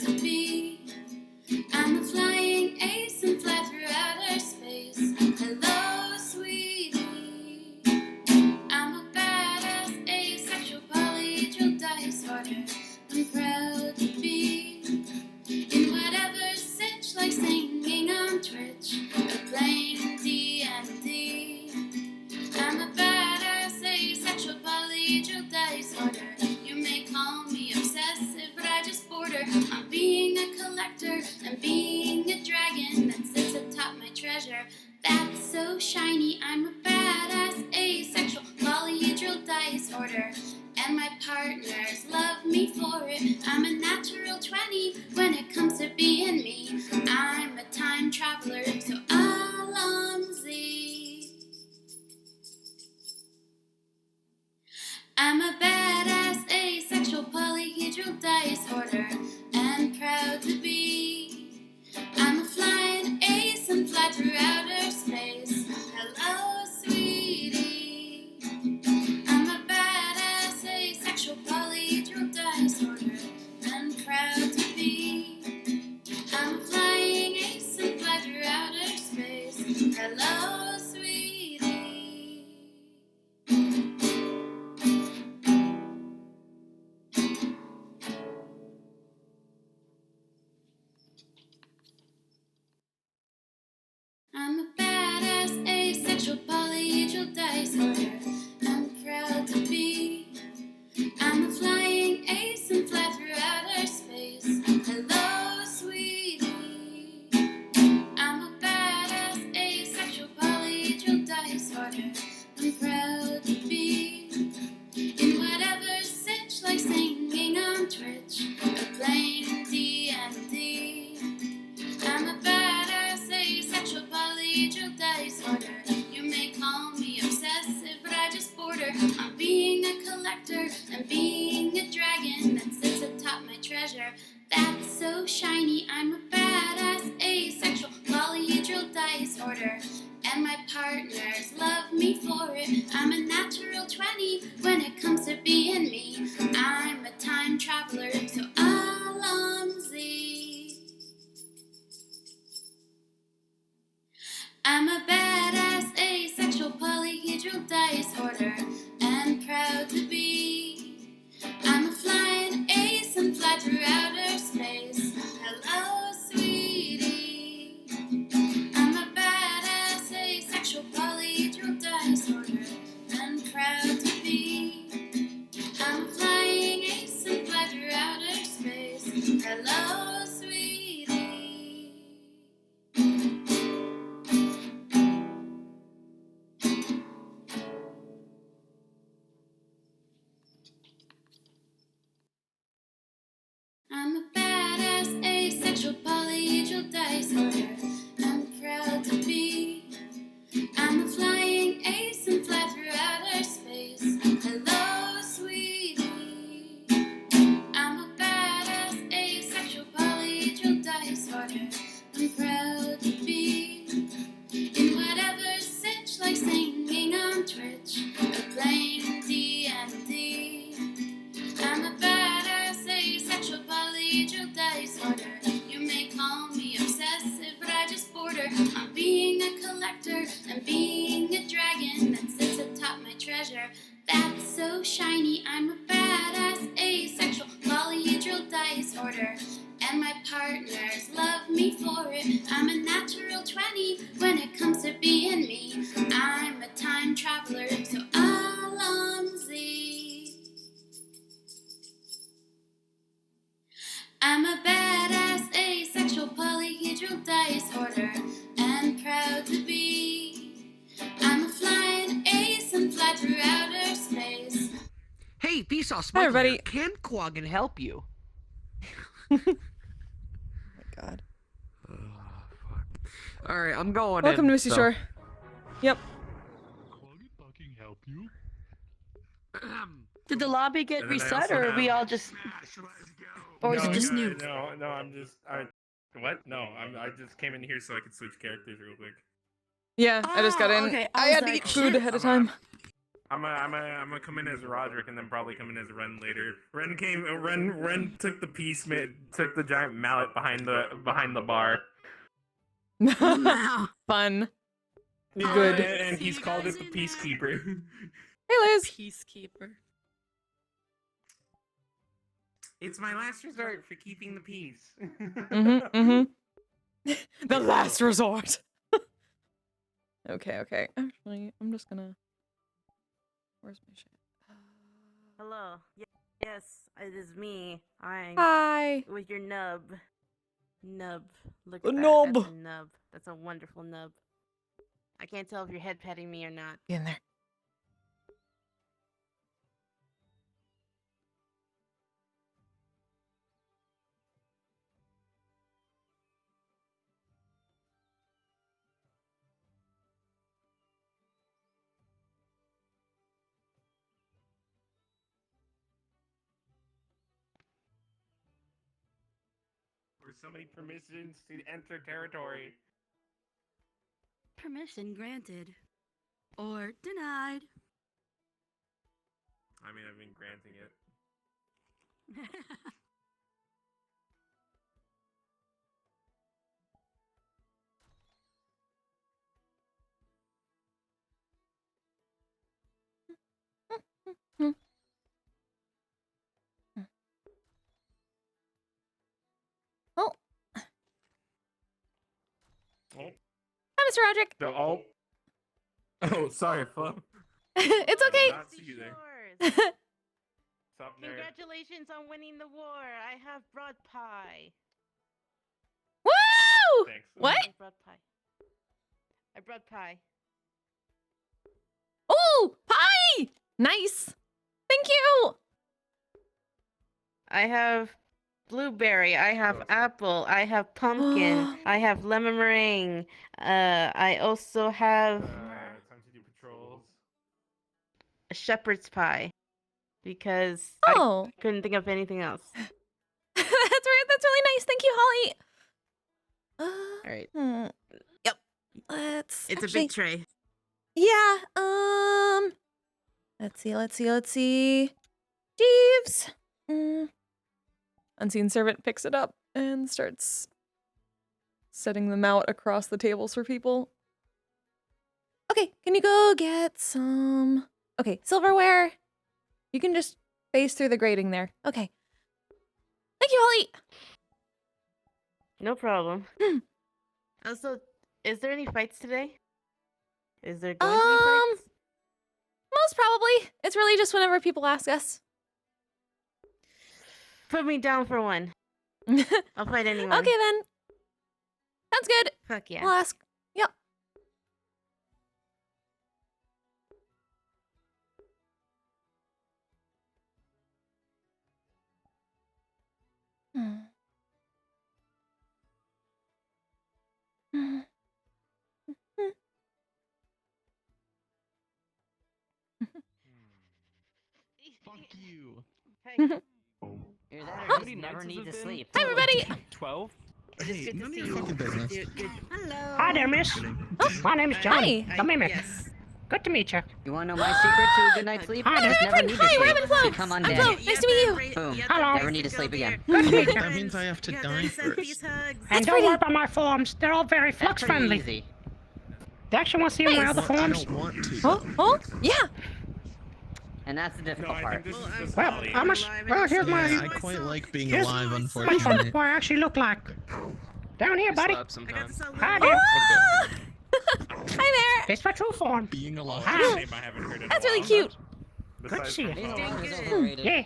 to be. I'm a flying ace and fly through outer space. Hello, sweetie. I'm a badass asexual polyhedral dice order. I'm proud to be in whatever sitch, like singing on Twitch or playing D&D. I'm a badass asexual polyhedral dice order. You may call me obsessive, but I just border on being a collector and being a dragon that sits atop my treasure. That's so shiny. I'm a badass asexual polyhedral dice order, and my partners love me for it. I'm a natural 20 when it comes to being me. I'm a time traveler, so Alonzi. I'm a badass asexual polyhedral dice order, and proud to be. I'm a flying ace and fly through outer space. Hello, sweetie. I'm a badass asexual polyhedral dice order, and proud to be. I'm a flying ace and fly through outer space. Hello, sweetie. I'm a badass asexual polyhedral dice order. I'm proud to be. I'm a flying ace and fly through outer space. Hello, sweetie. I'm a badass asexual polyhedral dice order. I'm proud to be in whatever sitch, like singing on Twitch or playing D&D. I'm a badass asexual polyhedral dice order. You may call me obsessive, but I just border on being a collector and being a dragon that sits atop my treasure. That's so shiny. I'm a badass asexual polyhedral dice order, and my partners love me for it. I'm a natural 20 when it comes to being me. I'm a time traveler, so Alonzi. I'm a badass asexual polyhedral dice order, and proud to be. I'm a flying ace and fly through outer space. Hello, sweetie. I'm a badass asexual polyhedral dice order, and proud to be. I'm a flying ace and fly through outer space. Hello, sweetie. I'm a badass asexual polyhedral dice order. I'm proud to be. I'm a flying ace and fly through outer space. Hello, sweetie. I'm a badass asexual polyhedral dice order. I'm proud to be in whatever sitch, like singing on Twitch or playing D&D. I'm a badass asexual polyhedral dice order. You may call me obsessive, but I just border on being a collector and being a dragon that sits atop my treasure. That's so shiny. I'm a badass asexual polyhedral dice order, and my partners love me for it. I'm a natural 20 when it comes to being me. I'm a time traveler, so Alonzi. I'm a badass asexual polyhedral dice order, and proud to be. I'm a flying ace and fly through outer space. Hey, Vsauce, Hi, everybody. Can Quaggan help you? Oh my god. Alright, I'm going Welcome in, to Misty so. Shore. Yep. Quaggan fucking help you? Did the lobby get And then I reset, also or are we have- all just, or is it just new? No, what? No, I just came in here so I could switch characters real quick. Yeah, I just got in. okay. I was had to like, eat food shit. ahead of time. I'm gonna come in as Roderick and then probably come in as Ren later. Ren took the took the giant mallet behind the bar. Wow. Fun. Yeah, Good. and See he's you called guys it the in, Peacekeeper. Hey, Liz. Peacekeeper. It's my last resort for keeping the peace. The last resort. Okay. Actually, I'm just gonna. Where's my shit? Hello. Yes, it is me. I'm Hi. with your nub. Nub. Look The at that. nub. That's a nub. That's a wonderful nub. I can't tell if you're head petting me or not. Get in there. For so many permissions to enter territory. Permission granted. Or denied. I mean, I've been granting it. Oh. Oh, Hi, Mr. Roderick. oh, sorry, Flo. It's okay. Not see you there. Shores. What's up, nerd? Congratulations on winning the war. I have brought pie. Woo! Thanks. What? I brought pie. I brought pie. Oh, pie! Nice. Thank you. I have blueberry. I have apple. I have pumpkin. I have lemon meringue. I also have Time to do patrols. a shepherd's pie because Oh, I couldn't think of anything else. that's right. That's really nice. Thank you, Holly. All right. Yep. Let's. It's actually, a big tray. Yeah. Let's see. Jeeves. Unseen servant picks it up and starts setting them out across the tables for people. Okay, can you go get some? Okay, silverware. You can just phase through the grating there. Okay. Thank you, Holly. No problem. Also, is there any fights today? Is there going to be fights? Most probably. It's really just whenever people ask us. Put me down for one. Okay I'll fight anyone. then. Sounds good. Fuck yeah. I'll ask. Yep. Fuck you. Hey. Either that or just never need to sleep. Hi, everybody. 12? It's good to none of see your you. fucking business. Good. Hello. Hi there, miss. My name is John. Hi. The Mimic. Yes. Good to meet you. You wanna know my secret to a good night's sleep? Hi, Just never friend. need to Hi, sleep. Robin Flo. Become I'm undead. Flo. Nice to meet you. Boom. Hello. Never need to sleep again. Good to meet you. That means I have to die first. And That's don't worry pretty. about my forms. They're all very That's flux pretty friendly. easy. They actually want to see my other I forms. don't want to. Oh, yeah. And that's the No, difficult I part. think this is just Well, Holly. how much? Well, here's Yeah, I my. quite like being Here's alive, my unfortunately. what I actually look like. Down here, buddy. Hi Ah! there. Hi there. It's my true form. Being alive. Hi. Name I haven't heard in a That's really while. cute. Good to Besides see you. from These Flo. days is overrated. Yeah.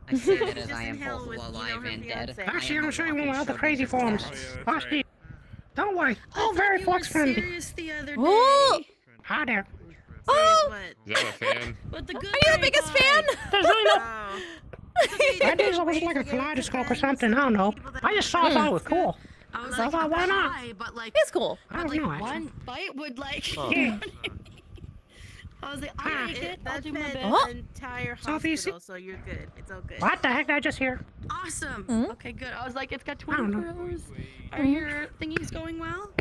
I say that as I am both alive and dead. Actually, I I'm am gonna a show you one of my walking other show crazy of forms. Oh, yeah, that's Watch right. these. Don't worry. I All thought very you flux were friendly. serious the other day. Oh, Hi there. oh. Is that a fan? But the good Are you the biggest fan? There's really no. Oh. That is almost like a kaleidoscope or something. I don't know. I just thought it was cool. I was So like, why not? pie, but like, It's cool. I don't like know. Actually. one bite would like. Yeah. I was like, I'll take it. I'll That do my fed best. Oh. the entire So if you see- hospital, so you're good. It's all good. What the heck did I just hear? Awesome. Mhm. Okay, good. I was like, it's got I don't 24 know. hours. Are your thingies going well?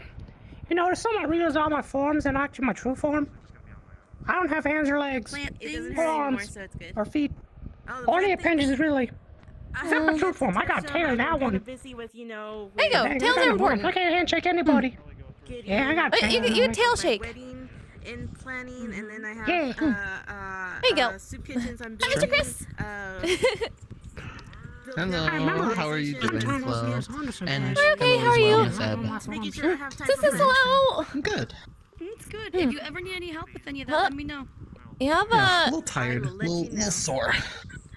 You know, there's some that reveals all my forms and actually my true form. I don't have hands or legs. Plant It doesn't Or hurt anymore, arms. so it's good. Or feet. Oh, the Only plant thing- appendages, really. Except for That's tooth form. I a got touchdown. tail I'm that kinda one. busy with, There you go. Dang, Tails I are got important. I can't handshake anybody. Yeah, I got Wait, tail. you tail my shake. wedding in planning, and then I have Yeah. There you go. soup kitchens I'm Hi, building. Mr. Chris. Hello, how are you doing, Flo? And We're okay, hello how are as well, you? Miss Eb. Making sure I have time This for is friends. hello. I'm good. It's good. If you ever need any help with any of that, Huh? let me know. You have Yeah, a a little tired, I will let you know. little sore.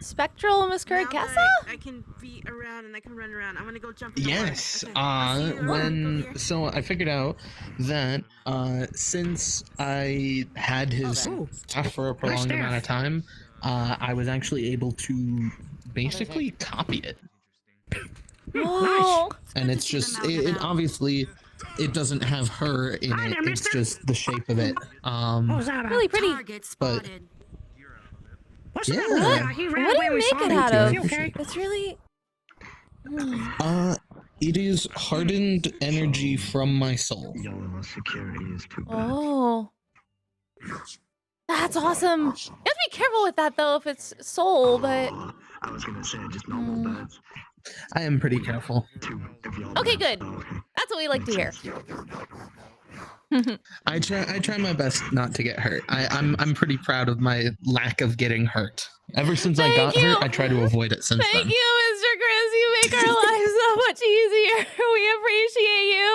spectral Now miscarriage that casa? I can be around and I can run around. I'm gonna go jump in the Yes. water. Okay, I'll see you around. Go here. So I figured out that since I had his staff for a prolonged amount of time, I was actually able to basically copy it. Oh, And it's just it obviously it doesn't have her in Hi it. there, It's mister. just the shape of it. What was that? really pretty. But What's Yeah. that? He ran What do away you when we make saw it him. out Is of? he okay? It's really. it is hardened energy from my soul. Oh. That's awesome. You have to be careful with that though if it's soul, but. I am pretty careful. Okay, good. That's what we like to hear. I try my best not to get hurt. I'm pretty proud of my lack of getting hurt. Ever since I Thank got you. hurt, I try to avoid it since Thank then. you, Mr. Chris. You make our lives so much easier. We appreciate you.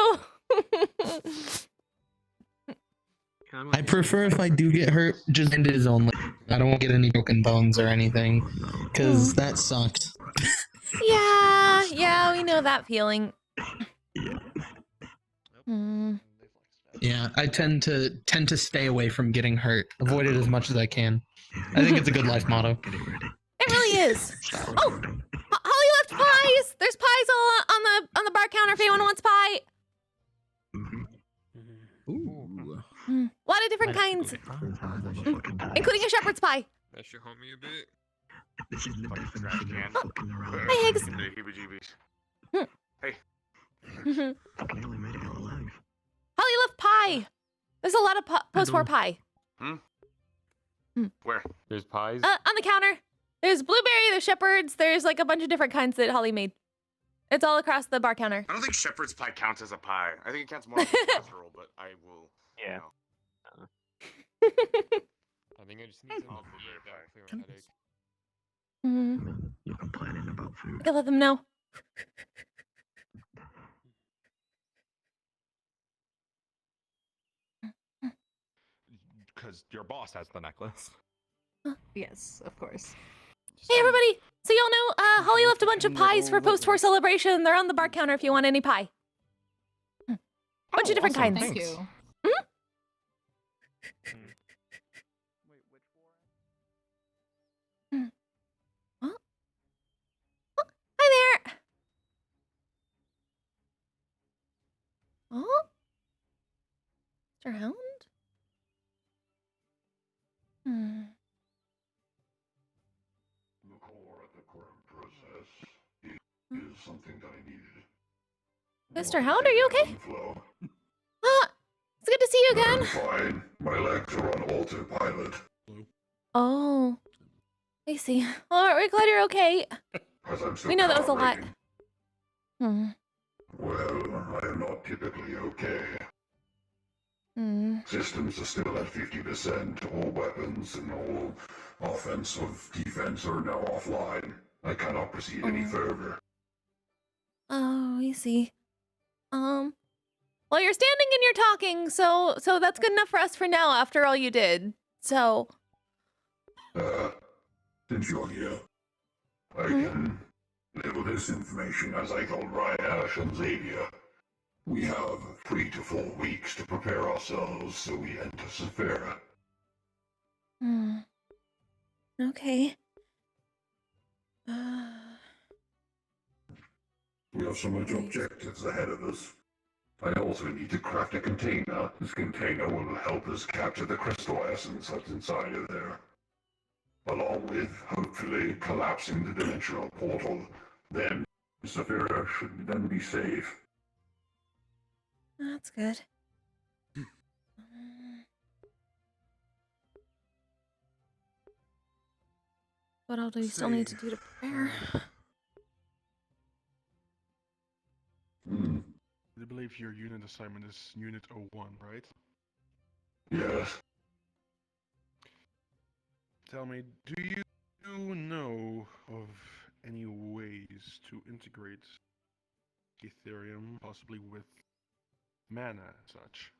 I prefer if I do get hurt, just end it as only. I don't want to get any broken bones or anything, because that sucked. Yeah, we know that feeling. Yeah, I tend to stay away from getting hurt. Avoid it as much as I can. I think it's a good life motto. It really is. Oh, Holly left pies. There's pies all on the bar counter if anyone wants pie. Ooh. A lot of different kinds, including a shepherd's pie. That's your homie a bit. Hi, Higgs. Heebie-jeebies. Hey. Holly left pie. There's a lot of post-war pie. Where? There's pies? On the counter. There's blueberry, there's shepherds, there's like a bunch of different kinds that Holly made. It's all across the bar counter. I don't think shepherd's pie counts as a pie. I think it counts more like a casserole, but I will. Yeah. I think I just need some blueberry pie. Clear my headache. You're complaining about food. I can let them know. Because your boss has the necklace. Yes, of course. Hey everybody! So y'all know, Holly left a bunch of pies for post-war celebration. They're on the bar counter if you want any pie. Bunch of different kinds. Thank you. What? Oh, hi there! Oh? Mr. Hound? The core of the current process is something that I needed. Mr. Hound, are you okay? It's good to see you again. I'm fine. My legs are on autopilot. Oh. I see. Well, we're glad you're okay. As I'm still We know that was a lot. calibrating. Well, I am not typically okay. Systems are still at 50%. All weapons and all offensive defense are now offline. I cannot proceed any further. Oh, I see. Well, you're standing and you're talking, so that's good enough for us for now after all you did. So. Since you're here, I can label this information as I told Ryash and Xavier. We have 3 to 4 weeks to prepare ourselves so we enter Sephira. Okay. We have so much objectives ahead of us. I also need to craft a container. This container will help us capture the crystal essence that's inside of there. Along with, hopefully, collapsing the dimensional portal. Then, Sephira should then be safe. That's good. what all do we still need to do to prepare? I believe your unit assignment is Unit 01, right? Yes. Tell me, do you know of any ways to integrate Ethereum, possibly with mana and such?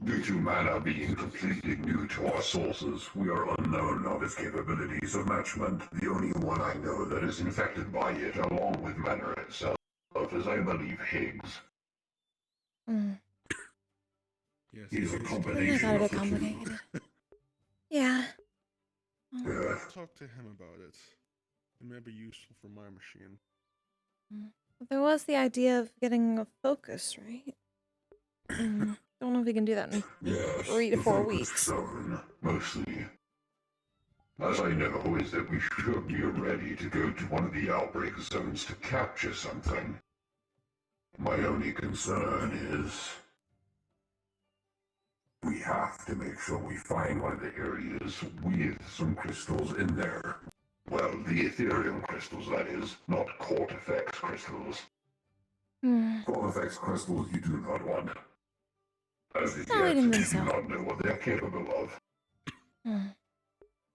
Due to mana being completely new to our sources, we are unknown of its capabilities of matchment. The only one I know that is infected by it, along with mana itself, is, I believe, Higgs. Yes, He's a I combination got a of bit the two. complicated. Yeah. Yeah. Talk to him about it. It may be useful for my machine. There was the idea of getting a focus, right? Don't know if we can do that in Yes, 3 to the 4 focus weeks. zone, mostly. As I know is that we should be ready to go to one of the outbreak zones to capture something. My only concern is we have to make sure we find one of the areas with some crystals in there. Well, the Ethereum crystals, that is, not Cortifex crystals. Cortifex crystals you do not want. As of No, I yet, didn't we think do so. not know what they're capable of.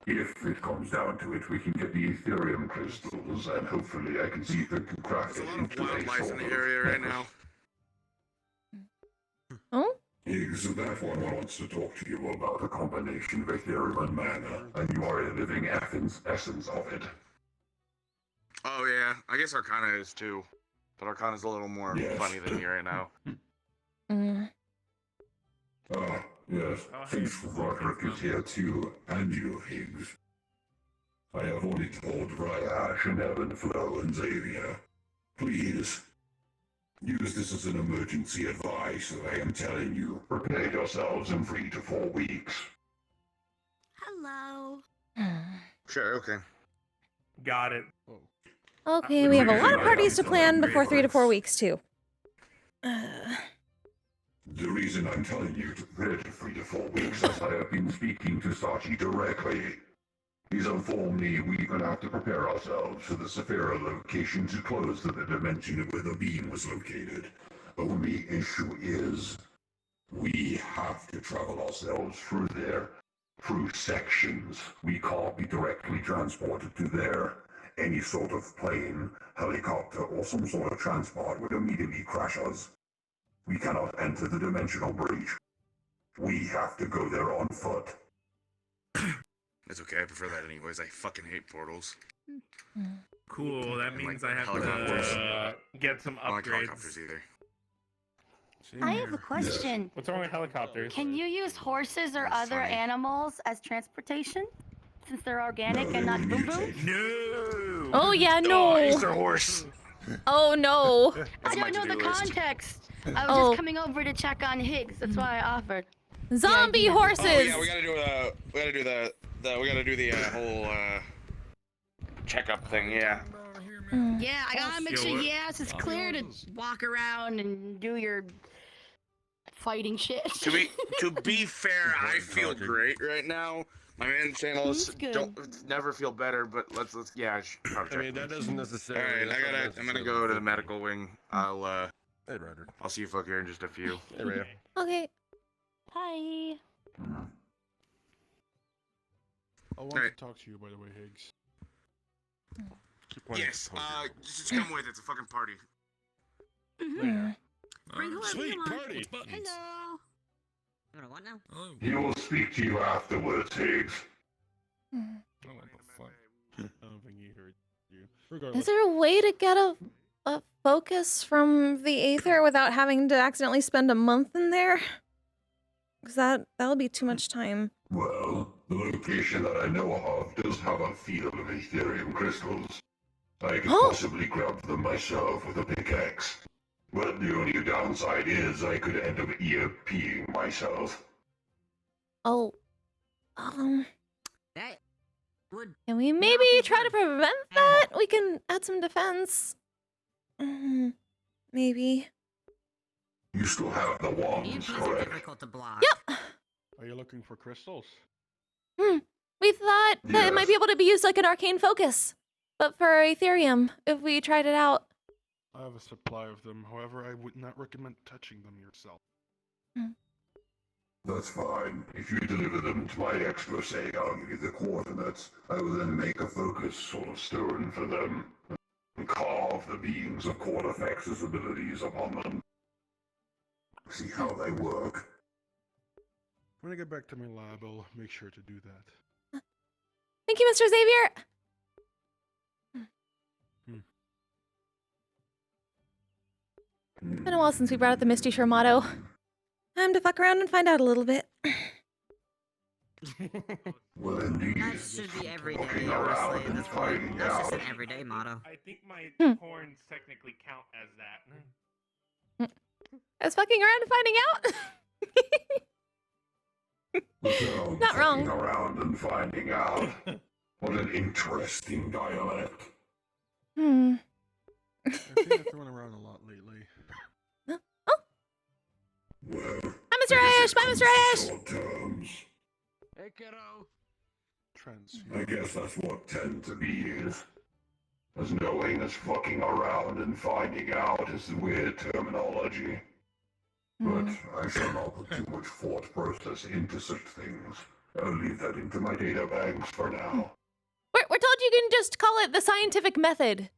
If it comes down to it, we can get the Ethereum crystals, and hopefully I can see if it can craft it into a Wildlife sort in of the area right now. Oh? Higgs, that one wants to talk to you about a combination of Ethereum and mana, and you are a living essence of it. Oh yeah, I guess Arcana is too, but Arcana's a little more funny than me right now. Yes, since Roderick is here too, and you, Higgs. I have already told Ryash and Evan, Flo, and Xavier. Please, use this as an emergency advice. I am telling you, prepare yourselves in 3 to 4 weeks. Hello. Sure, okay. Got it. Okay, we have a lot of parties to plan before 3 to 4 weeks, too. The reason I'm telling you to prepare to 3 to 4 weeks is I have been speaking to Sachi directly. He's informed me we're gonna have to prepare ourselves to the Saphira location to close to the dimension where the beam was located. Only issue is, we have to travel ourselves through there, through sections. We can't be directly transported to there. Any sort of plane, helicopter, or some sort of transport would immediately crash us. We cannot enter the dimensional breach. We have to go there on foot. It's okay, I prefer that anyways. I fucking hate portals. Cool, that And, means like, I have helicopters. to get some I don't like upgrades. helicopters either. I have a question. What's wrong with helicopters? Can you use horses or other animals as transportation? Since they're organic and not boom booms? No! Oh, yeah, no. Easter horse! Oh, no. I don't know the to-do list. context. I was just coming over to check on Higgs. That's why I offered. Zombie horses! Oh yeah, we gotta do the whole checkup thing. Yeah. Yeah, I gotta make sure your ass is clear to walk around and do your fighting shit. To be fair, I feel great right now. My man channels don't never feel better, but let's yeah. I mean, that doesn't necessarily. All right, I'm gonna go to the medical wing. I'll see you folk here in just a few. Hey, Rhea. Okay. Hi. I want to talk to you, by the way, Higgs. Yes, just come with. It's a fucking party. Bring whoever Sweet you want. party. Hello. You wanna what now? He will speak to you afterwards, Higgs. Oh, what the fuck? I don't think he heard you. Regardless. Is there a way to get a focus from the Aether without having to accidentally spend a month in there? Because that'll be too much time. Well, the location that I know of does have a field of Ethereum crystals. I could possibly grab them myself with a pickaxe. But the only downside is I could end up EMPing myself. Oh. That would. Can we maybe try to prevent that? We can add some defense. Maybe. You still have the wands, EMPs are correct? difficult to block. Yep. Are you looking for crystals? We thought that it might Yes. be able to be used like an arcane focus, but for Ethereum, if we tried it out. I have a supply of them. However, I would not recommend touching them yourself. That's fine. If you deliver them to my expose, I'll give you the coordinates. I will then make a focus sort of stone for them and carve the beings of Cortifex's abilities upon them. See how they work. When I get back to my lab, I'll make sure to do that. Thank you, Mr. Xavier! It's been a while since we brought up the Misty Shore motto. Time to fuck around and find out a little bit. Well, indeed. That should be every day, Walking around honestly. and finding That's just out. an everyday motto. I think my horns technically count as that. As fucking around and finding out? Not wrong. Walking around and finding out. What an interesting dialect. I've seen it thrown around a lot lately. Well, Hi, Mr. Ash! Bye, Mr. Ash! short terms. Hey, kiddo. I guess that's what tend to be is. As knowing as fucking around and finding out is the weird terminology. But I shall not put too much thought process into such things. I'll leave that into my data banks for now. We're told you can just call it the scientific method.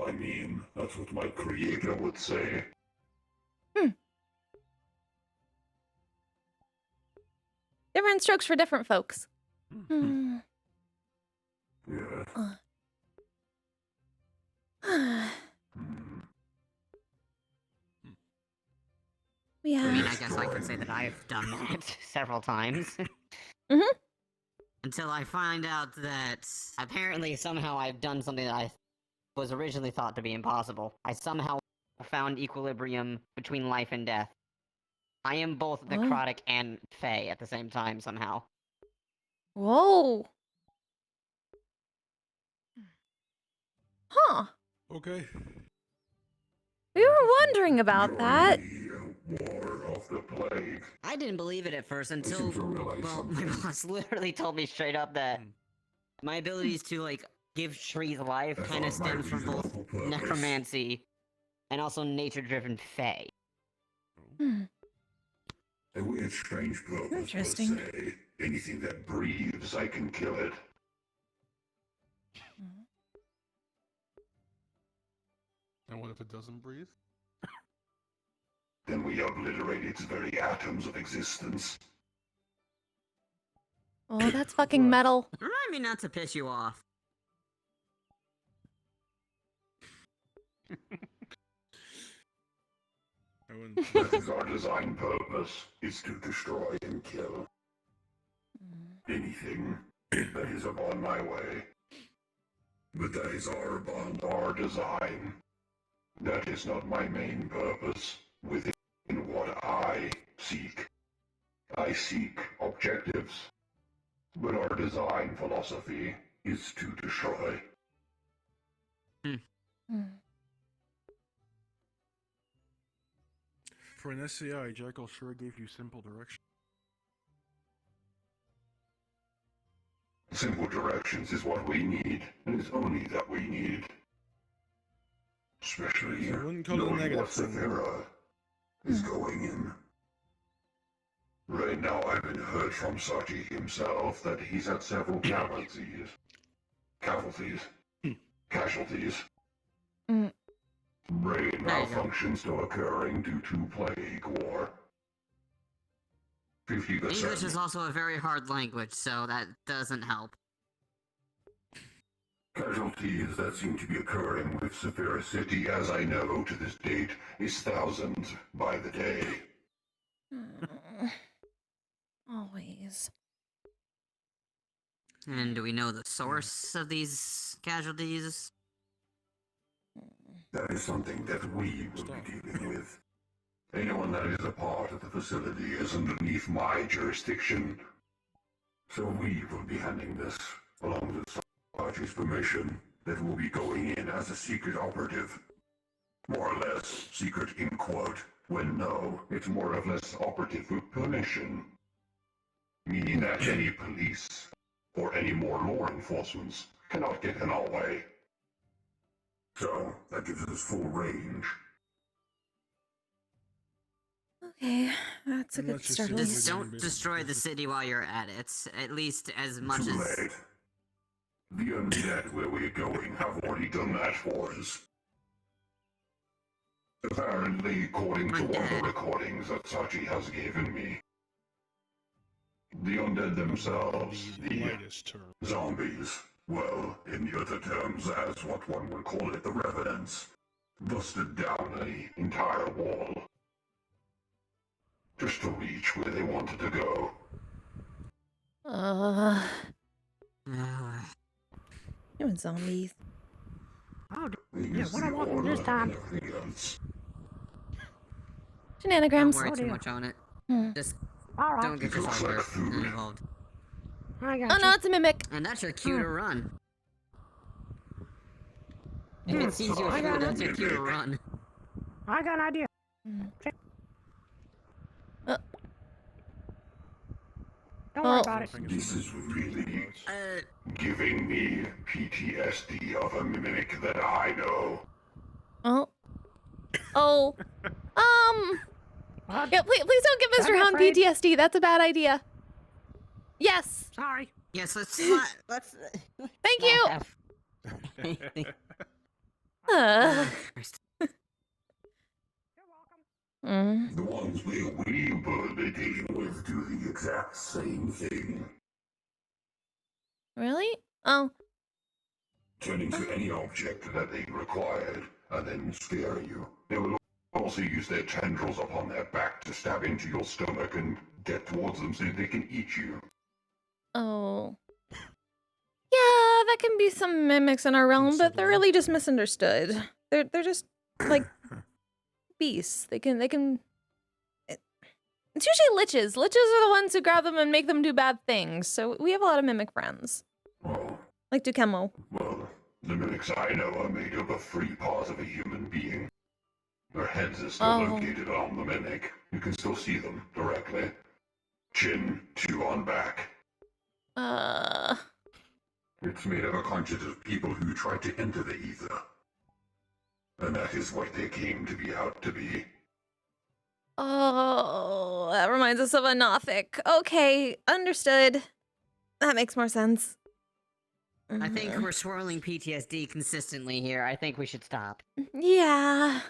I mean, that's what my creator would say. Different strokes for different folks. Yes. Yeah. I mean, I guess I could say that I've done that several times. Until I find out that apparently somehow I've done something that I was originally thought to be impossible. I somehow found equilibrium between life and death. I am both necrotic and fey at the same time somehow. Whoa. Huh. Okay. We were wondering about that. War of the plague. I didn't believe it at first until, seem to realize well, my something. boss literally told me straight up that my abilities to, like, give trees life That's kind of not my stem from both reasonable purpose. necromancy and also nature-driven fey. A weird, strange purpose. Interesting. Per se. Anything that breathes, I can kill it. And what if it doesn't breathe? Then we obliterate its very atoms of existence. Oh, that's fucking metal. Remind me not to piss you off. That is our design purpose, is to destroy and kill anything that is upon my way. But that is our bond, our design. That is not my main purpose within what I seek. I seek objectives, but our design philosophy is to destroy. For an SCI, Jekyll sure gave you simple direction. Simple directions is what we need, and it's only that we need. Especially I wouldn't call it a knowing negative what thing. Saphira is going in. Right now, I've been heard from Sachi himself that he's had several casualties. Casualties. Brain malfunction still occurring due to plague war. 50%. English is also a very hard language, so that doesn't help. Casualties that seem to be occurring with Saphira City, as I know to this date, is thousands by the day. Always. And do we know the source of these casualties? That is something that we will be dealing with. Anyone that is a part of the facility is underneath my jurisdiction. So we will be handling this, along with Sachi's permission, that will be going in as a secret operative. More or less, secret in quote, When no, it's more or less operative with permission. Meaning that any police or any more law enforcement cannot get in our way. So, that gives us full range. Okay, that's a good Let's just start. say at we least. Just wouldn't don't be able to destroy do the this. city while you're at it. At least as much Too as. late. The undead where we're going have already done that for us. Apparently, according to one of the recordings that Sachi has given me, the undead themselves, the lightest term. zombies, well, in the other terms as what one would call it, the revenants, busted down the entire wall. Just to reach where they wanted to go. You and zombies. Oh, They yeah, use what the I want order this time? and everything else. Don't Shenanigans. worry Oh, too dear. much on it. Hmm. Just All right. don't get It looks yourself like hurt food. and involved. I got Oh you. no, it's a mimic. And that's your cue to run. If Hmm. it sees you I as got food, it. that's your cue to run. I got an idea. Don't worry about it. This is really Uh, giving me PTSD of a mimic that I know. Oh. Oh. Yeah, please don't give Mr. Hound PTSD. That's a bad idea. Yes. Sorry. yes, let's Thank you. The ones where we will be dealing with do the exact same thing. Really? Oh. Turn into any object that they required, and then scare you. They will also use their tendrils upon their back to stab into your stomach and get towards them so they can eat you. Oh. Yeah, that can be some mimics in our realm, but they're really just misunderstood. They're just like beasts. They can it's usually liches. Liches are the ones who grab them and make them do bad things. So we have a lot of mimic friends. Oh, Like Dukemo. well, the mimics I know are made of the free paws of a human being. Their heads are still located on the mimic. You can still see them directly. Chin, two on back. It's made of a conscience of people who tried to enter the ether. And that is what they came to be out to be. Oh, that reminds us of a Nothic. Okay, understood. That makes more sense. I think we're swirling PTSD consistently here. I think we should stop. Yeah.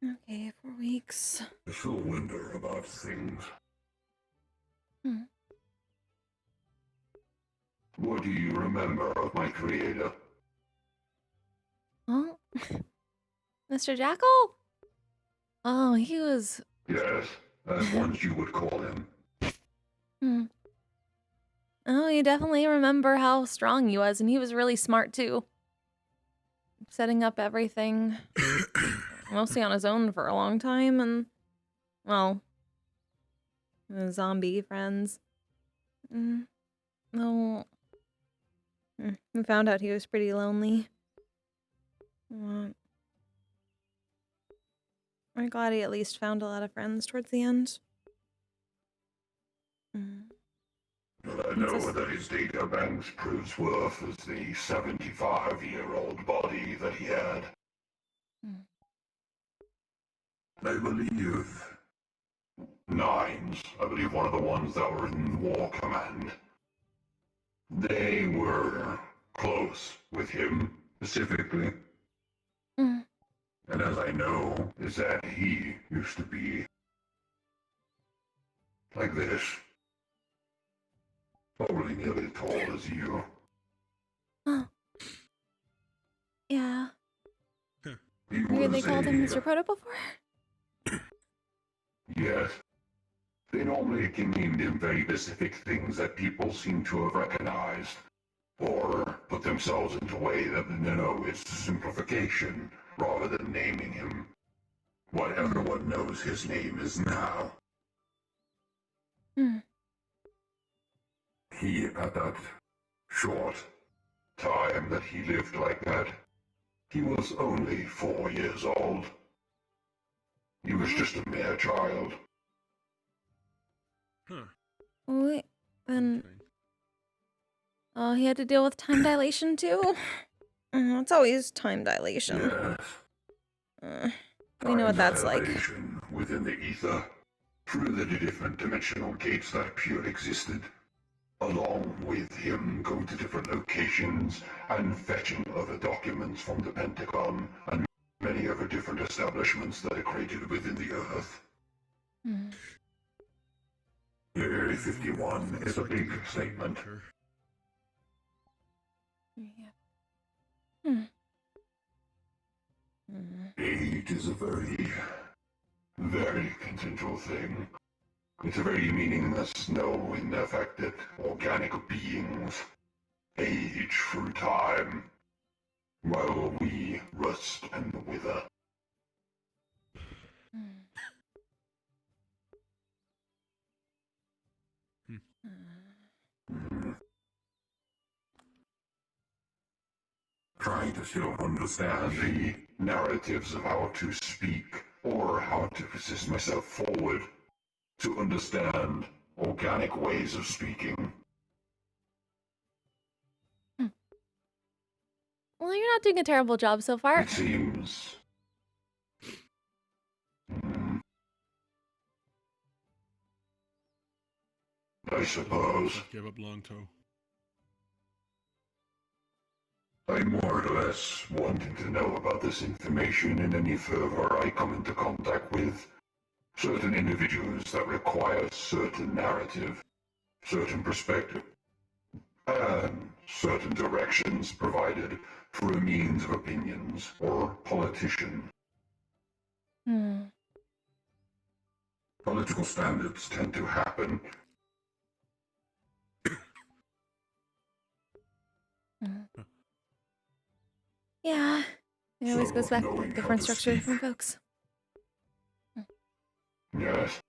Okay, 4 weeks. I still wonder about things. What do you remember of my creator? Oh? Mr. Jackal? Oh, he was... Yes, as once you would call him. Oh, you definitely remember how strong he was, and he was really smart too. Setting up everything. Mostly on his own for a long time, and... Well... The zombie friends. No... We found out he was pretty lonely. We're glad he at least found a lot of friends towards the end. But I know that his data banks proves worth as the 75-year-old body that he had. I believe... Nines, I believe one of the ones that were in War Command. They were close with him, specifically. And as I know, is that he used to be like this. Probably nearly as tall as you. Yeah. He Maybe they was called him a- Mr. Proto before? Yes. They normally can name him very specific things that people seem to have recognized. Or put themselves into a way that, no, it's simplification, rather than naming him. What everyone knows his name is now. He, at that short time that he lived like that, He was only 4 years old. He was just a mere child. Wait, then... Oh, he had to deal with time dilation too? It's always time dilation. Yes. We know what that's like. Dilation within the ether, through the different dimensional gates that appeared existed, along with him going to different locations and fetching other documents from the Pentagon and many other different establishments that are created within the Earth. Area 51 is a big statement. Age is a very, very consensual thing. It's a very meaningless knowing the fact that organic beings age through time, while we rust and wither. Trying to still understand the narratives of how to speak or how to persist myself forward to understand organic ways of speaking. Well, you're not doing a terrible job so far. It seems. I suppose. Give up long toe. I'm more or less wanting to know about this information and any further I come into contact with certain individuals that require certain narrative, certain perspective, and certain directions provided through a means of opinions or politician. Political standards tend to happen. Yeah, it always So, goes back to knowing different how to structure speak. from folks. Yes.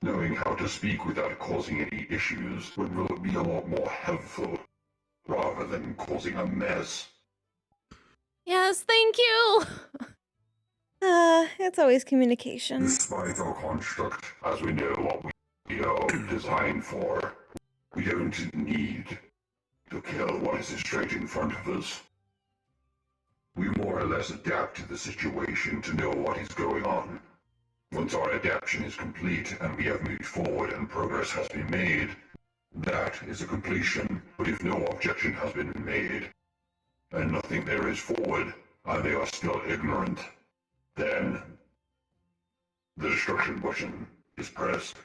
Knowing how to speak without causing any issues would really be a lot more helpful, rather than causing a mess. Yes, thank you! It's always communication. Despite our construct, as we know what we are designed for, we don't need to kill what is straight in front of us. We more or less adapt to the situation to know what is going on. Once our adaptation is complete and we have moved forward and progress has been made, that is a completion. But if no objection has been made, and nothing there is forward, and they are still ignorant, then the destruction button is pressed.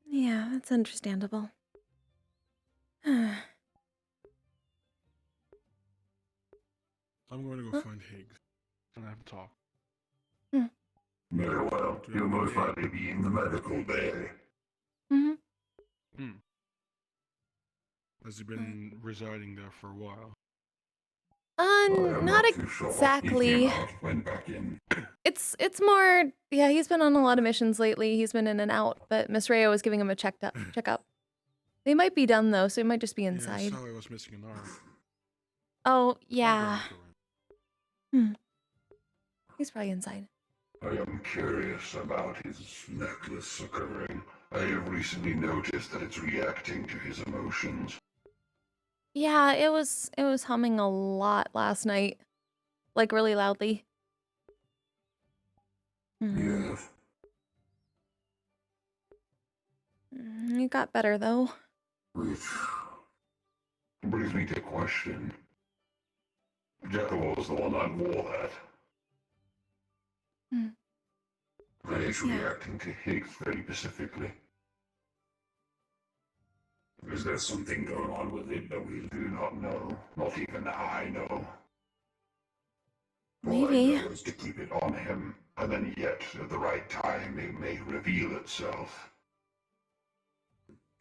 Yeah, that's understandable. I'm going to go find Higgs and have a talk. Very well. You'll most likely be in the medical bay. Has he been residing there for a while? Not exactly. Went back in. It's more, yeah, he's been on a lot of missions lately. He's been in and out, but Miss Rayo was giving him a checkup. They might be done though, so he might just be inside. Yeah, I saw he was missing an arm. Oh, yeah. He's probably inside. I am curious about his necklace occurring. I have recently noticed that it's reacting to his emotions. Yeah, it was humming a lot last night. Like really loudly. Yes. It got better though. Which brings me to question. Jekyll was the one that wore that. And it's reacting to Higgs very specifically. Is there something going on with it that we do not know? Not even I know. All Maybe. I know is to keep it on him, and then yet, at the right time, it may reveal itself.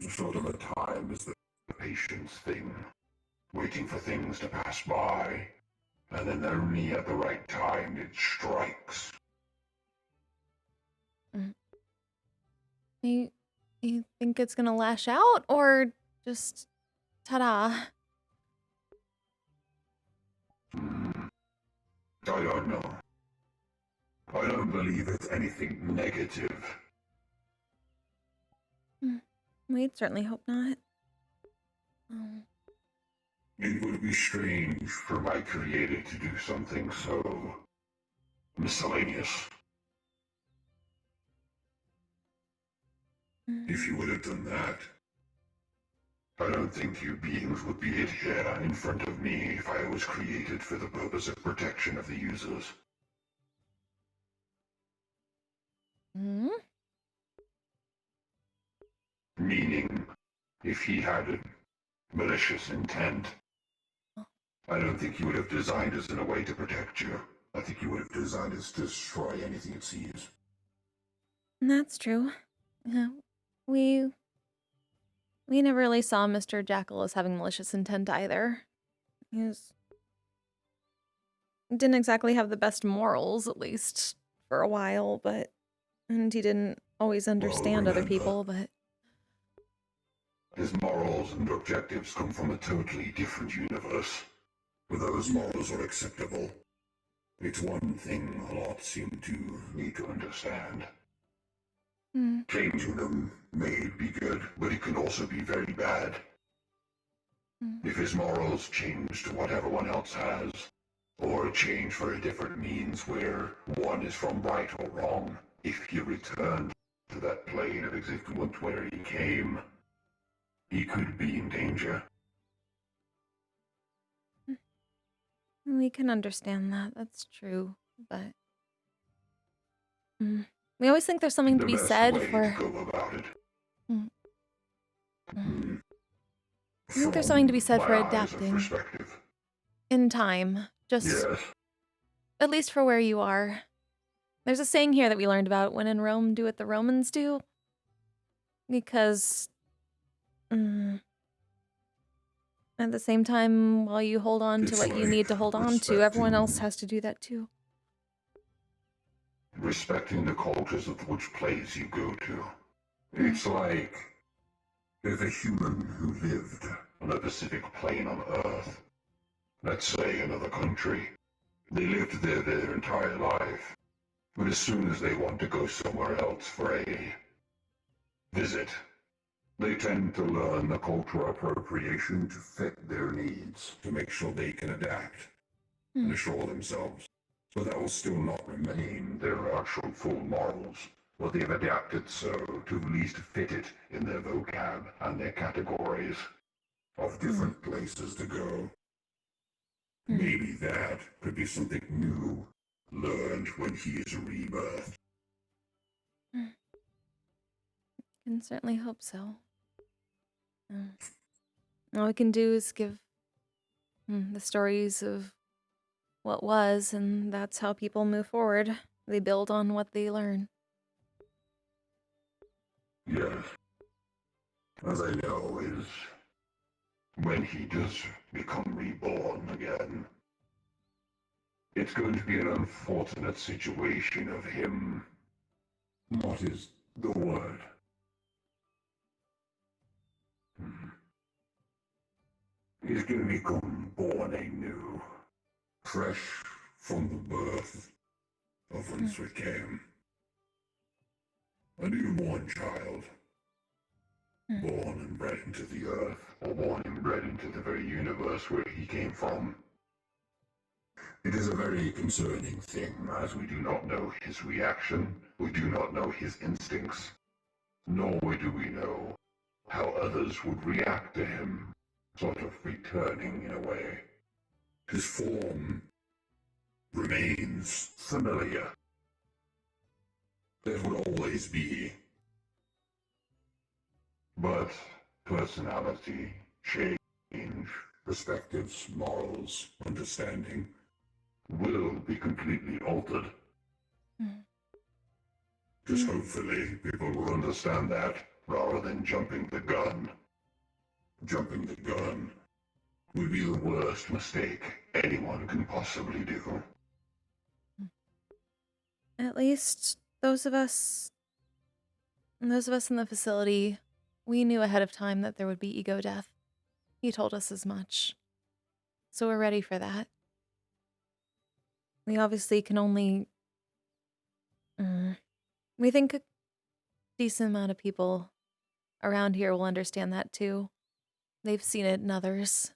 Sort of a time is the patience thing. Waiting for things to pass by, and then only at the right time it strikes. You think it's gonna lash out, or just ta-da? I don't know. I don't believe it's anything negative. We'd certainly hope not. Oh. It would be strange for my creator to do something so miscellaneous. If you would have done that, I don't think you beings would be here in front of me if I was created for the purpose of protection of the users. Meaning, if he had a malicious intent, I don't think he would have designed us in a way to protect you. I think he would have designed us to destroy anything it sees. That's true. Yeah, we never really saw Mr. Jackal as having malicious intent either. Didn't exactly have the best morals, at least for a while, and he didn't always understand other people, but his morals and objectives come from a totally different universe, where those morals are acceptable. It's one thing a lot seem to need to understand. Changing them may be good, but it can also be very bad. If his morals change to what everyone else has, or change for a different means where one is from right or wrong, if he returned to that plane of existence where he came, he could be in danger. we can understand that. That's true, but we always think there's something to be said for. To go about it. I think there's something to be said for adapting in time, just at least for where you are. There's a saying here that we learned about: when in Rome, do what the Romans do. Because at the same time, while you hold on to what you need to hold on to, everyone else has to do that too. Respecting the cultures of which place you go to. It's like if a human who lived on a Pacific plane on Earth, let's say another country, they lived there their entire life, but as soon as they want to go somewhere else for a visit, they tend to learn the cultural appropriation to fit their needs, to make sure they can adapt and assure themselves. But that will still not remain their actual full morals, but they've adapted so to at least fit it in their vocab and their categories of different places to go. Maybe that could be something new, learned when he is rebirthed. Can certainly hope so. All we can do is give the stories of what was, and that's how people move forward. They build on what they learn. Yes. As I know is when he does become reborn again, it's going to be an unfortunate situation of him. What is the word? He's going to become born anew, fresh from the birth of whence we came. A newborn child, born and bred into the earth, or born and bred into the very universe where he came from. It is a very concerning thing, as we do not know his reaction, we do not know his instincts, nor do we know how others would react to him, sort of returning in a way. His form remains familiar. That will always be. But personality, change, perspectives, morals, understanding will be completely altered. Just hopefully people will understand that rather than jumping the gun. Jumping the gun would be the worst mistake anyone can possibly do. At least those of us in the facility, we knew ahead of time that there would be ego death. He told us as much. So we're ready for that. We obviously can only... we think a decent amount of people around here will understand that too. They've seen it in others.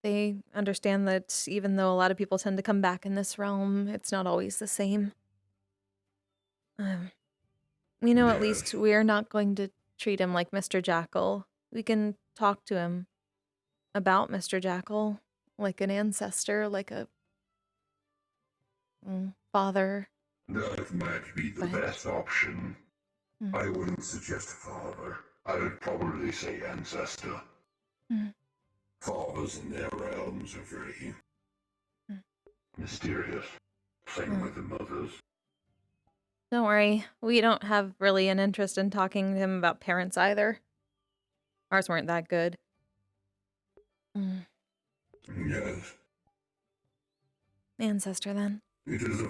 They understand that even though a lot of people tend to come back in this realm, it's not always the same. We know at least we're not going to treat him like Mr. Jackal. We can talk to him about Mr. Jackal, like an ancestor, like a father. That might be the best option. I wouldn't suggest father. I would probably say ancestor. Fathers in their realms are very mysterious. Same with the mothers. Don't worry, we don't have really an interest in talking to him about parents either. Ours weren't that good. Yes. Ancestor, then. It is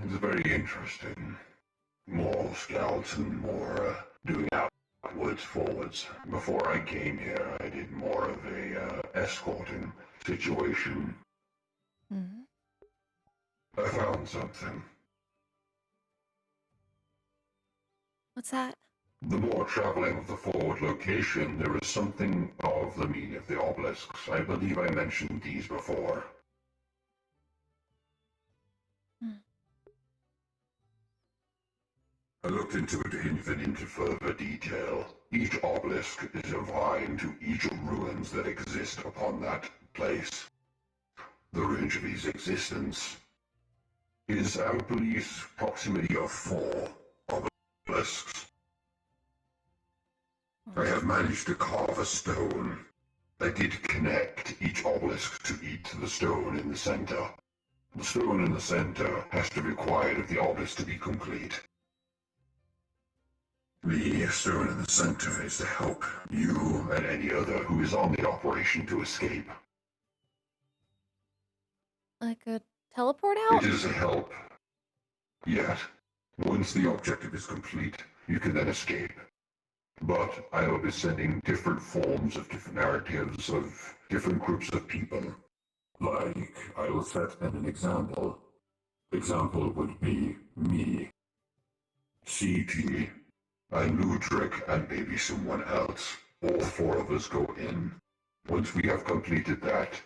it's very interesting. More scouts and more doing outwards, forwards. Before I came here, I did more of a escorting situation. I found something. What's that? The more traveling of the forward location, there is something of the meaning of the obelisks. I believe I mentioned these before. I looked into it into further detail. Each obelisk is a vine to each ruins that exist upon that place. The range of his existence is, I believe, proximity of 4 obelisks. I have managed to carve a stone that did connect each obelisk to the stone in the center. The stone in the center has to be required of the obelisk to be complete. The stone in the center is to help you and any other who is on the operation to escape. Like a teleport out? It is a help. Yet, once the objective is complete, you can then escape. But I will be sending different forms of different narratives of different groups of people. Like, I will set an example. Example would be me, CT, and Ludric, and maybe someone else. All 4 of us go in. Once we have completed that,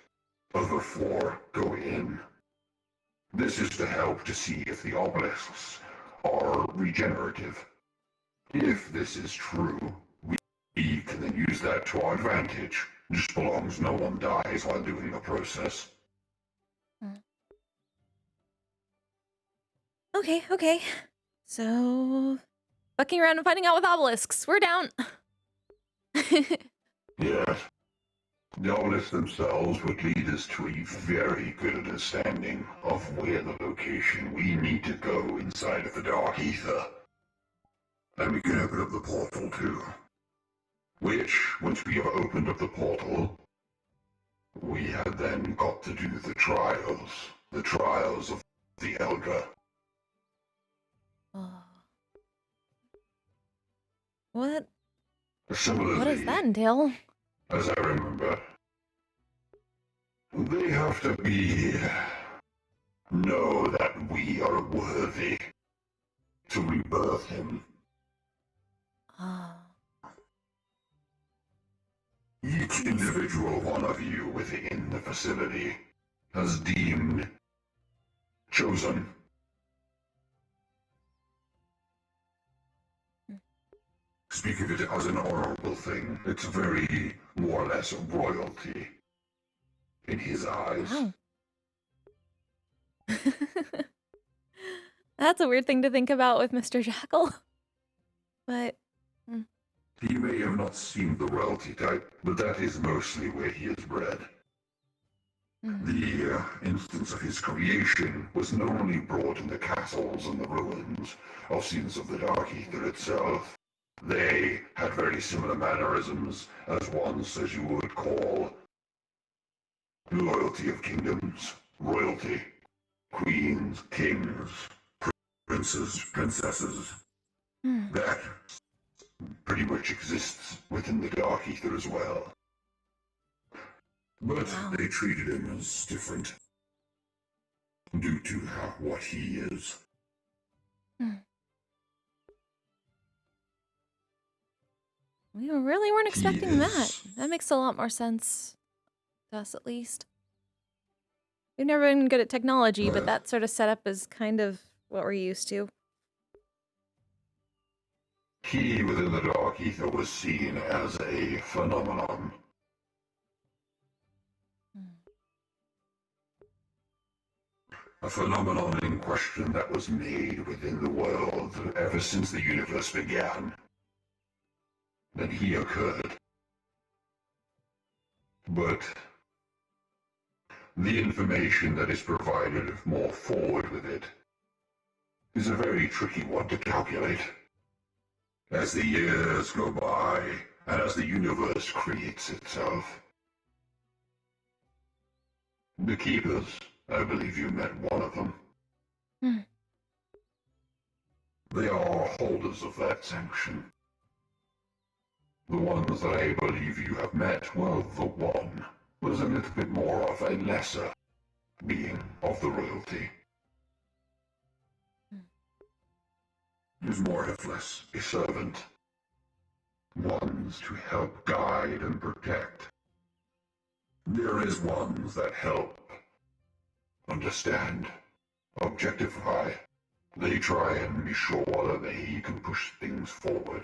other 4 go in. This is to help to see if the obelisks are regenerative. If this is true, we can then use that to our advantage. Just so long as no one dies while doing the process. Okay. So, fucking around and finding out with obelisks. We're down. Yes. The obelisks themselves would lead us to a very good understanding of where the location we need to go inside of the Dark Ether. And we can open up the portal too. Which, once we have opened up the portal, we have then got to do the trials of the Elder. What? Similarly, What does that entail? as I remember, they have to know that we are worthy to rebirth him. Each individual one of you within the facility has deemed chosen. Speak of it as an honorable thing. It's very, more or less, royalty in his eyes. Wow. That's a weird thing to think about with Mr. Jackal. But... He may have not seen the royalty type, but that is mostly where he is bred. The instance of his creation was not only brought in the castles and the ruins of Scenes of the Dark Ether itself. They had very similar mannerisms as ones, as you would call, loyalty of kingdoms, royalty, queens, kings, princes, princesses. That pretty much exists within the Dark Ether as well. But they treated him as different. Due to what he is. We really weren't He expecting that. is- That makes a lot more sense. To us, at least. We've never been good at technology, but that sort of setup is kind of what we're used to. He within the Dark Ether was seen as a phenomenon. A phenomenon in question that was made within the world ever since the universe began. Then he occurred. But the information that is provided more forward with it is a very tricky one to calculate. As the years go by, and as the universe creates itself. The Keepers, I believe you met one of them. They are holders of that sanction. The ones that I believe you have met, well, the one was a little bit more of a lesser being of the royalty. He was more or less a servant. Ones to help guide and protect. There is ones that help understand, objectify. They try and be sure that they can push things forward.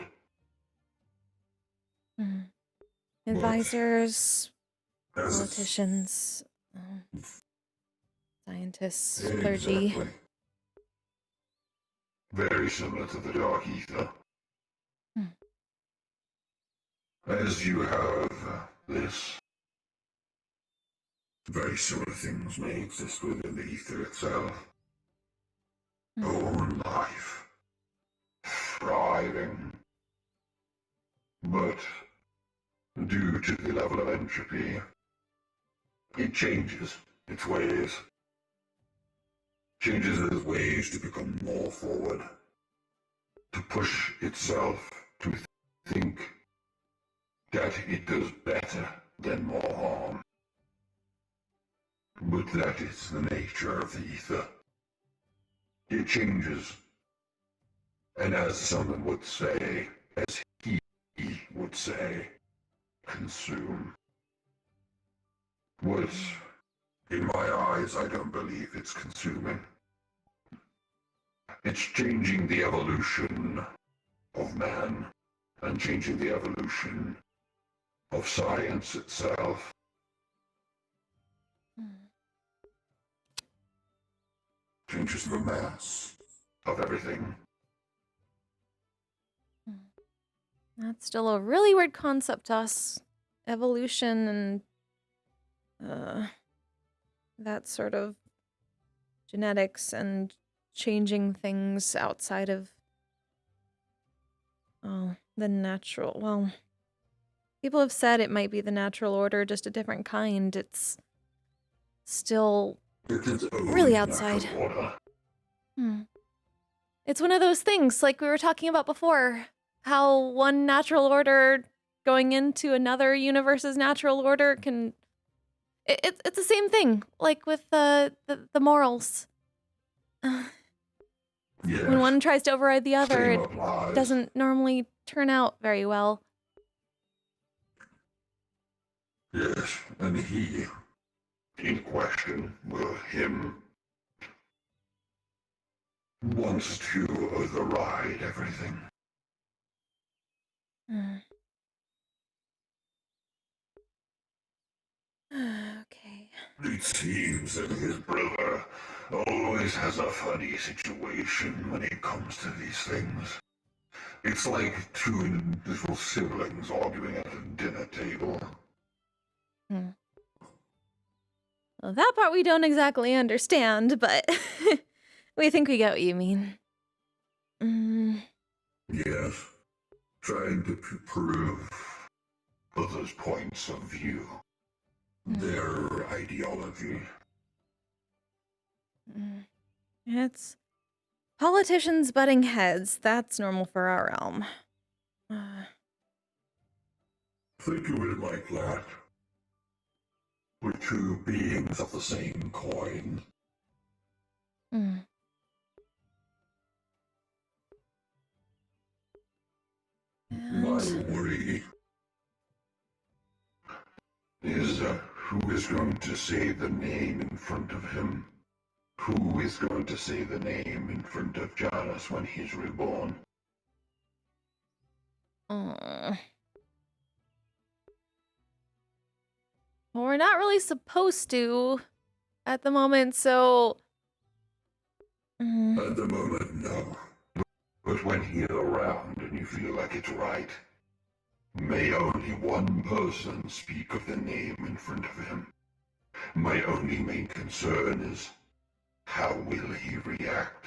Advisors, politicians, scientists, clergy. Exactly. Very similar to the Dark Ether. As you have this, very similar things may exist within the ether itself. Own life, thriving. But due to the level of entropy, it changes its ways. Changes its ways to become more forward. To push itself to think that it does better than more harm. But that is the nature of the ether. It changes. And as someone would say, as he would say, consume. What, in my eyes, I don't believe it's consuming. It's changing the evolution of man and changing the evolution of science itself. Changes the mass of everything. That's still a really weird concept to us. Evolution and that sort of genetics and changing things outside of the natural. Well, people have said it might be the natural order, just a different kind. It's still really outside. It's one of those things, like we were talking about before, how one natural order going into another universe's natural order can... It's the same thing, like with the morals. When one tries to override the other, it doesn't normally turn out very well. Yes, and he, in question, well, him, wants to override everything. Okay. It seems that his brother always has a funny situation when it comes to these things. It's like two individual siblings arguing at a dinner table. Well, that part we don't exactly understand, but we think we get what you mean. Yes, trying to prove others' points of view, their ideology. It's politicians butting heads. That's normal for our realm. Think of it like that. We're two beings of the same coin. Mm. My worry is who is going to say the name in front of him? Who is going to say the name in front of Janus when he's reborn? Well, we're not really supposed to at the moment, so... At the moment, no. But when he's around and you feel like it's right, may only one person speak of the name in front of him. My only main concern is, how will he react?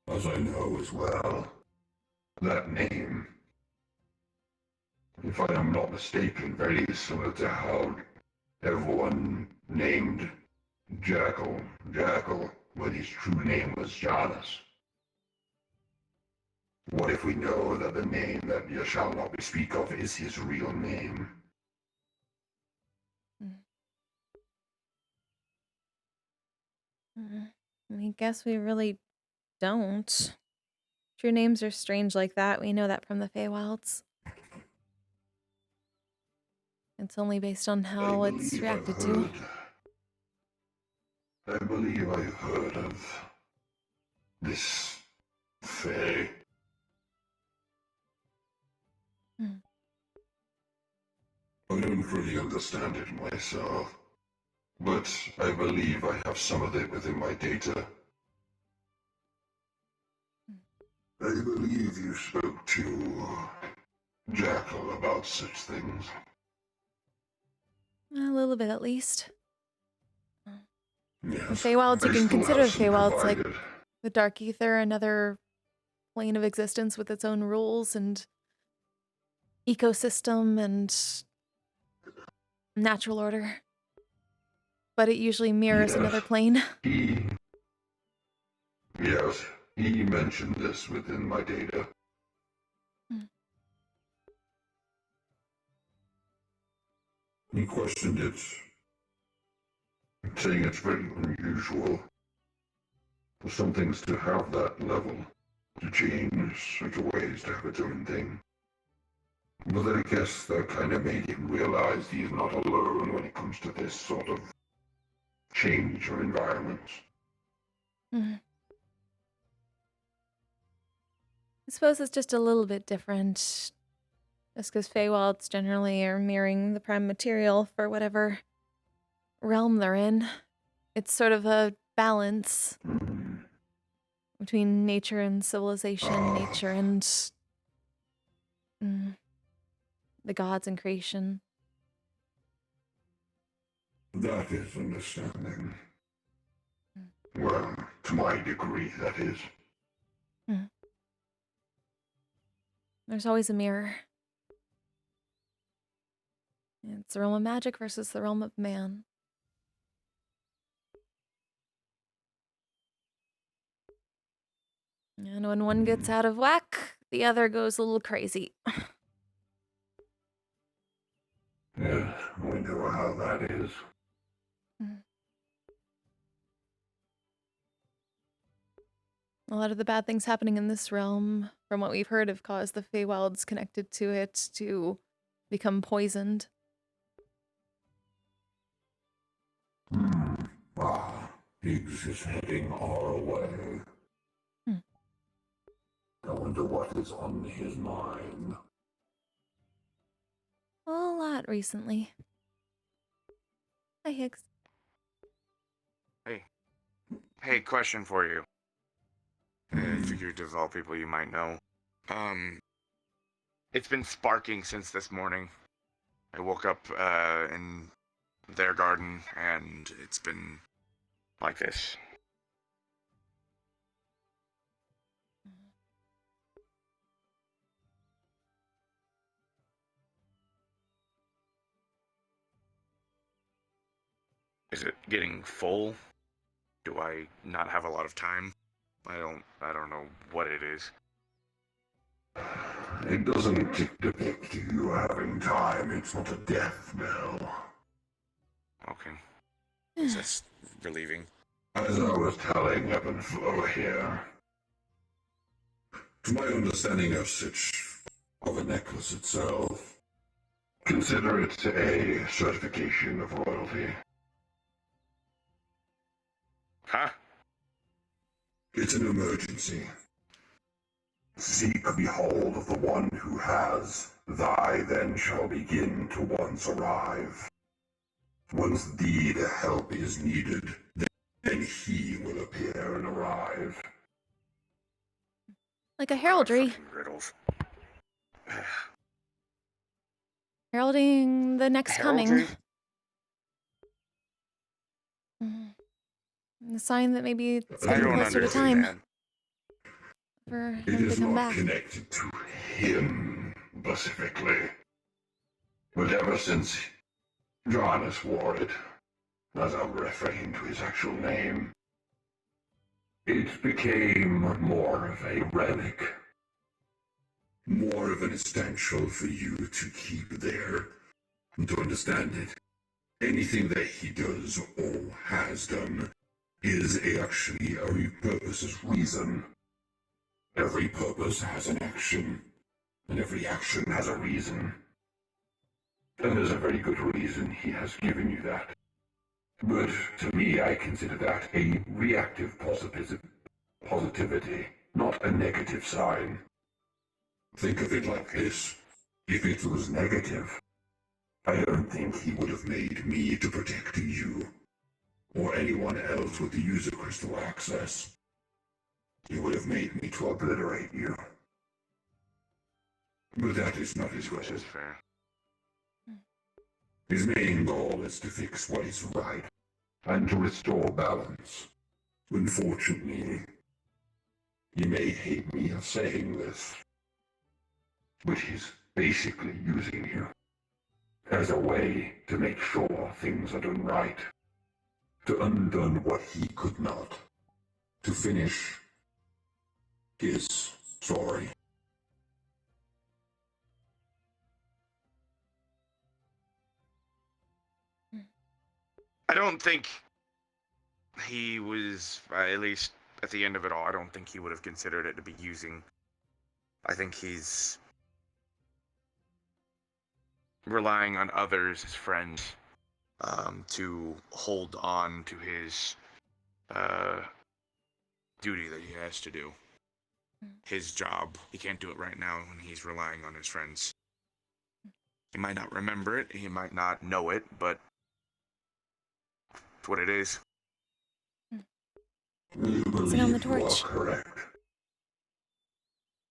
As I know as well, that name, if I am not mistaken, very similar to how everyone named Jackal when his true name was Janus. What if we know that the name that you shall not speak of is his real name? I guess we really don't. True names are strange like that. We know that from the Feywilds. It's only based on how it's reacted to. I believe I've heard of this Fae. I don't really understand it myself, but I believe I have some of it within my data. I believe you spoke to Jackal about such things. A little bit, at least. Yes, The Feywilds, you I can still consider have the some Feywilds like provided. the Dark Ether, another plane of existence with its own rules and ecosystem and natural order. But it usually mirrors another plane. Yes, he mentioned this within my data. He questioned it, saying it's very unusual for some things to have that level, to change such a ways to have its own thing. But I guess that kind of made him realize he's not alone when it comes to this sort of change or environments. I suppose it's just a little bit different. Just because Feywilds generally are mirroring the prime material for whatever realm they're in. It's sort of a balance between nature and civilization, nature and the gods and creation. That is understanding. Well, to my degree, that is. There's always a mirror. It's the realm of magic versus the realm of man. And when one gets out of whack, the other goes a little crazy. Yeah, we know how that is. A lot of the bad things happening in this realm, from what we've heard, have caused the Feywilds connected to it to become poisoned. Higgs is heading our way. I wonder what is on his mind. A lot recently. Hi, Higgs. Hey, question for you. I figured of all people you might know. It's been sparking since this morning. I woke up in their garden and it's been like this. Is it getting full? Do I not have a lot of time? I don't know what it is. it doesn't depict you having time. It's not a death bell. Okay. That's relieving. As I was telling Ebb and Flow here, to my understanding of a necklace itself, consider it a certification of royalty. Huh? It's an emergency. Seek behold of the one who has, thy then shall begin to once arrive. Once thee the help is needed, then he will appear and arrive. Like a heraldry. Riddles. Heralding the next coming. Heraldry? The sign that maybe it's I getting don't closer to understand. time for It him to is come not back. connected to him specifically, but ever since Johannes wore it, as I'll refrain to his actual name, it became more of a relic. More of an essential for you to keep there, and to understand it. Anything that he does or has done is actually a purpose's reason. Every purpose has an action, and every action has a reason. And there's a very good reason he has given you that. But to me, I consider that a reactive positivity, not a negative sign. Think of it like this. If it was negative, I don't think he would have made me to protect you, or anyone else with the user crystal access. He would have made me to obliterate you. But that is not his goal. Which is fair. His main goal is to fix what is right, and to restore balance. Unfortunately, you may hate me for saying this, but he's basically using you as a way to make sure things are done right, to undone what he could not, to finish his story. I don't think he was, at least at the end of it all, I don't think he would have considered it to be using. I think he's relying on others, his friends, to hold on to his duty that he has to do. His job. He can't do it right now when he's relying on his friends. He might not remember it, he might not know it, but it's what it is. You Sit on the believe you are torch. correct.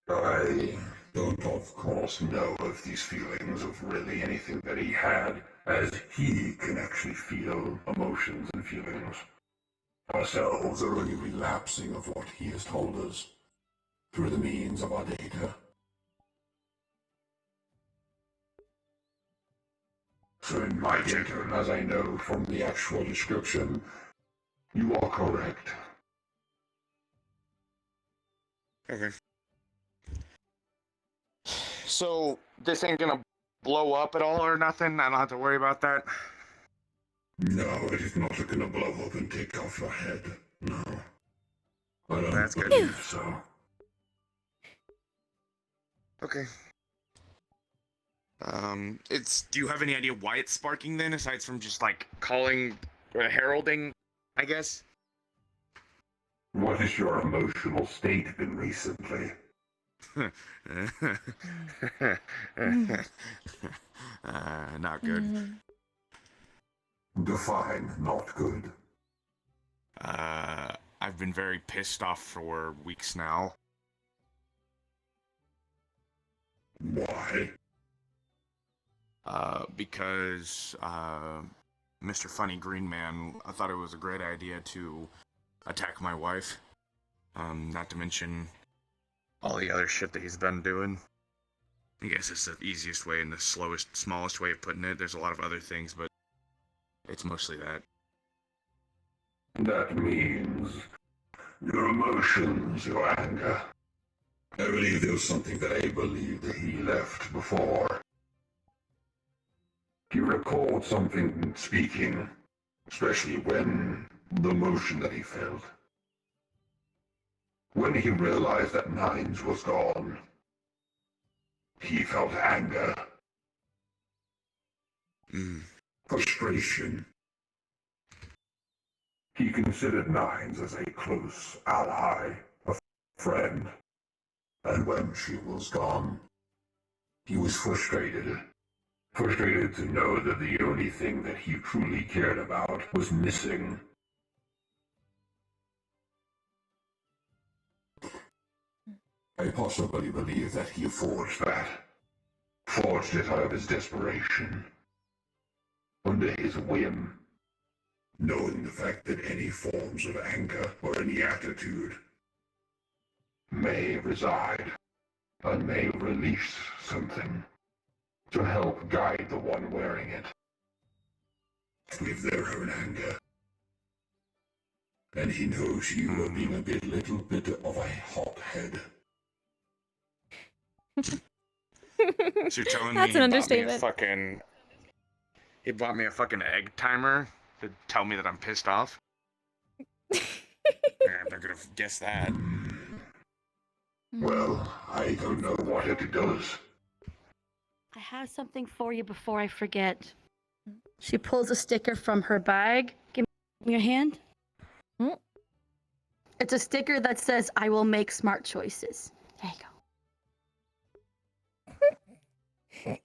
I don't, of course, know of these feelings of really anything that he had, as he can actually feel emotions and feelings. Ourselves are only relapsing of what he has told us through the means of our data. So in my data, and as I know from the actual description, you are correct. Okay. So, this ain't gonna blow up at all or nothing? I don't have to worry about that? No, it is not gonna blow up and take off your head. No. I don't That's good. believe so. Okay. Do you have any idea why it's sparking then, aside from just, like, calling, heralding, I guess? What has your emotional state been recently? Not good. Define not good. I've been very pissed off for weeks now. Why? Because, Mr. Funny Green Man, I thought it was a great idea to attack my wife. Not to mention all the other shit that he's been doing. I guess it's the easiest way and the smallest way of putting it. There's a lot of other things, but it's mostly that. That means your emotions, your anger, I believe there was something that I believed that he left before. He recalled something speaking, especially when the motion that he felt. When he realized that Nines was gone, he felt anger. Frustration. He considered Nines as a close ally, a friend. And when she was gone, he was frustrated. Frustrated to know that the only thing that he truly cared about was missing. I possibly believe that he forged that. Forged it out of his desperation. Under his whim. Knowing the fact that any forms of anger or any attitude may reside and may release something to help guide the one wearing it with their own anger. And he knows you are being a little bit of a hothead. So you're telling That's me an he bought me a understatement. fucking... He bought me a fucking egg timer to tell me that I'm pissed off? Yeah, I'm not gonna guess that. Well, I don't know what it does. I have something for you before I forget. She pulls a sticker from her bag. Give me your hand. It's a sticker that says, "I will make smart choices." There you go.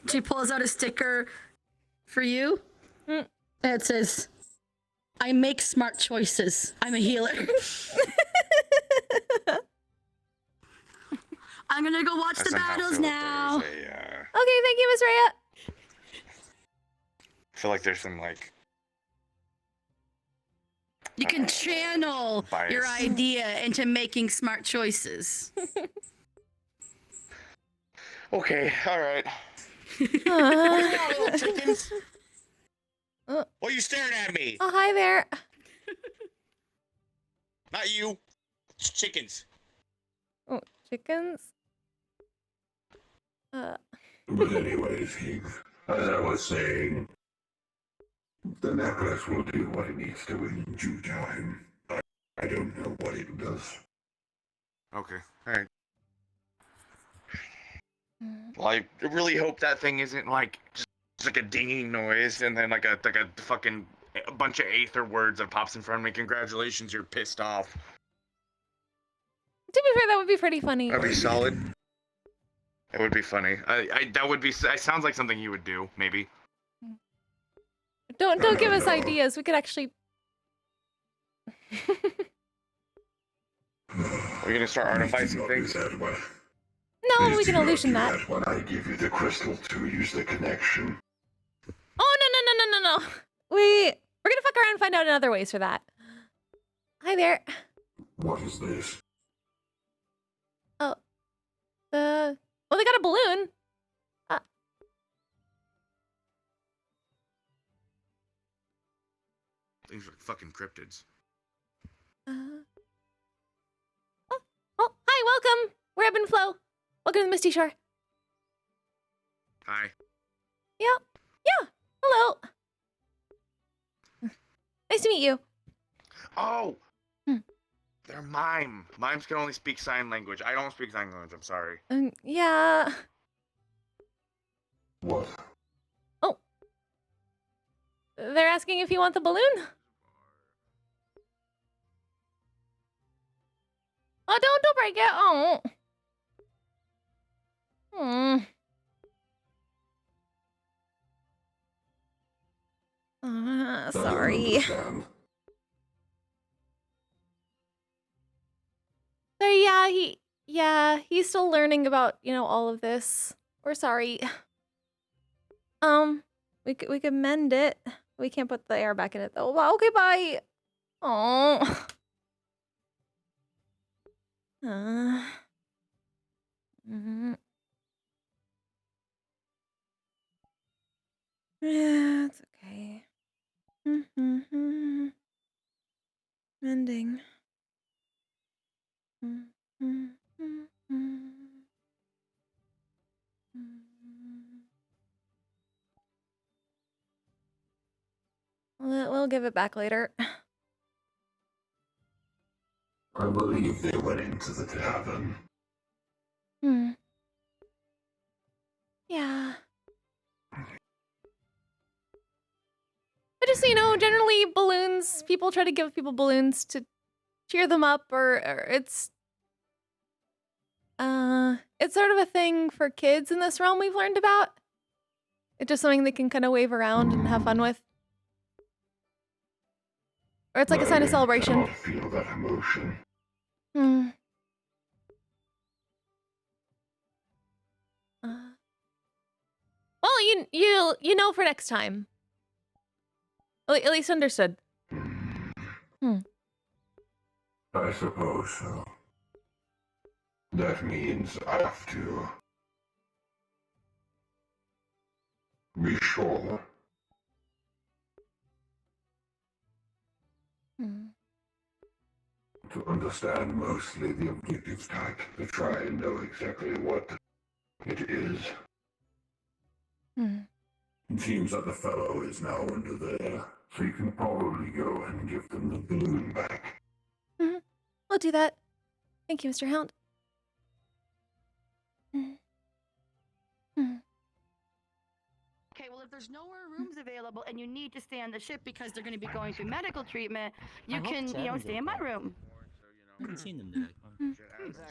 She pulls out a sticker for you. And it says, "I make smart choices. I'm a healer." I'm gonna go watch the battles now. Okay, thank you, Miss Rhea. I feel like there's some, like... You can channel your bias. idea into making smart choices. Okay, alright. Uh, chickens! Why are you staring at me? Oh, hi there. Not you. It's chickens. Oh, chickens? But anyways, Higgs, as I was saying, the necklace will do what it needs to in due time. I don't know what it does. Okay, alright. Well, I really hope that thing isn't like just like a dinging noise and then like a fucking a bunch of aether words that pops in front of me. Congratulations, you're pissed off. To be fair, that would be pretty funny. That'd be solid. It would be funny. That would be. It sounds like something you would do, maybe. Don't give us ideas. We could actually. Are you gonna start artificing things? No, we can illusion that. When I give you the crystal to use the connection. Oh no. We're gonna fuck around and find out in other ways for that. Hi there. What is this? Oh, well, they got a balloon. Things like fucking cryptids. Oh, hi, welcome. We're Ebb and Flow. Welcome to the Misty Shore. Hi. Yeah. Hello. Nice to meet you. Oh. They're mime. Mimes can only speak sign language. I don't speak sign language. I'm sorry. Yeah. What? Oh. They're asking if you want the balloon. Oh, don't break it. Oh. Sorry. So he's still learning about, all of this. We're sorry. We could mend it. We can't put the air back in it though. Well, okay, bye. Oh. Yeah, it's okay. Mending. We'll give it back later. I believe they went into the tavern. Yeah. But just so you know, generally balloons, people try to give people balloons to cheer them up, or it's sort of a thing for kids in this realm we've learned about. It's just something they can kind of wave around and have fun with. Or it's like a sign of celebration. I feel that emotion. Well, you know for next time. At least understood. I suppose so. That means I have to be sure. To understand mostly the objective type, to try and know exactly what it is. It seems that the fellow is now under there, so you can probably go and give them the balloon back. I'll do that. Thank you, Mr. Hound. Okay, well, if there's no more rooms available and you need to stay on the ship because they're going to be going through medical treatment, you can, stay in my room. I haven't seen them today.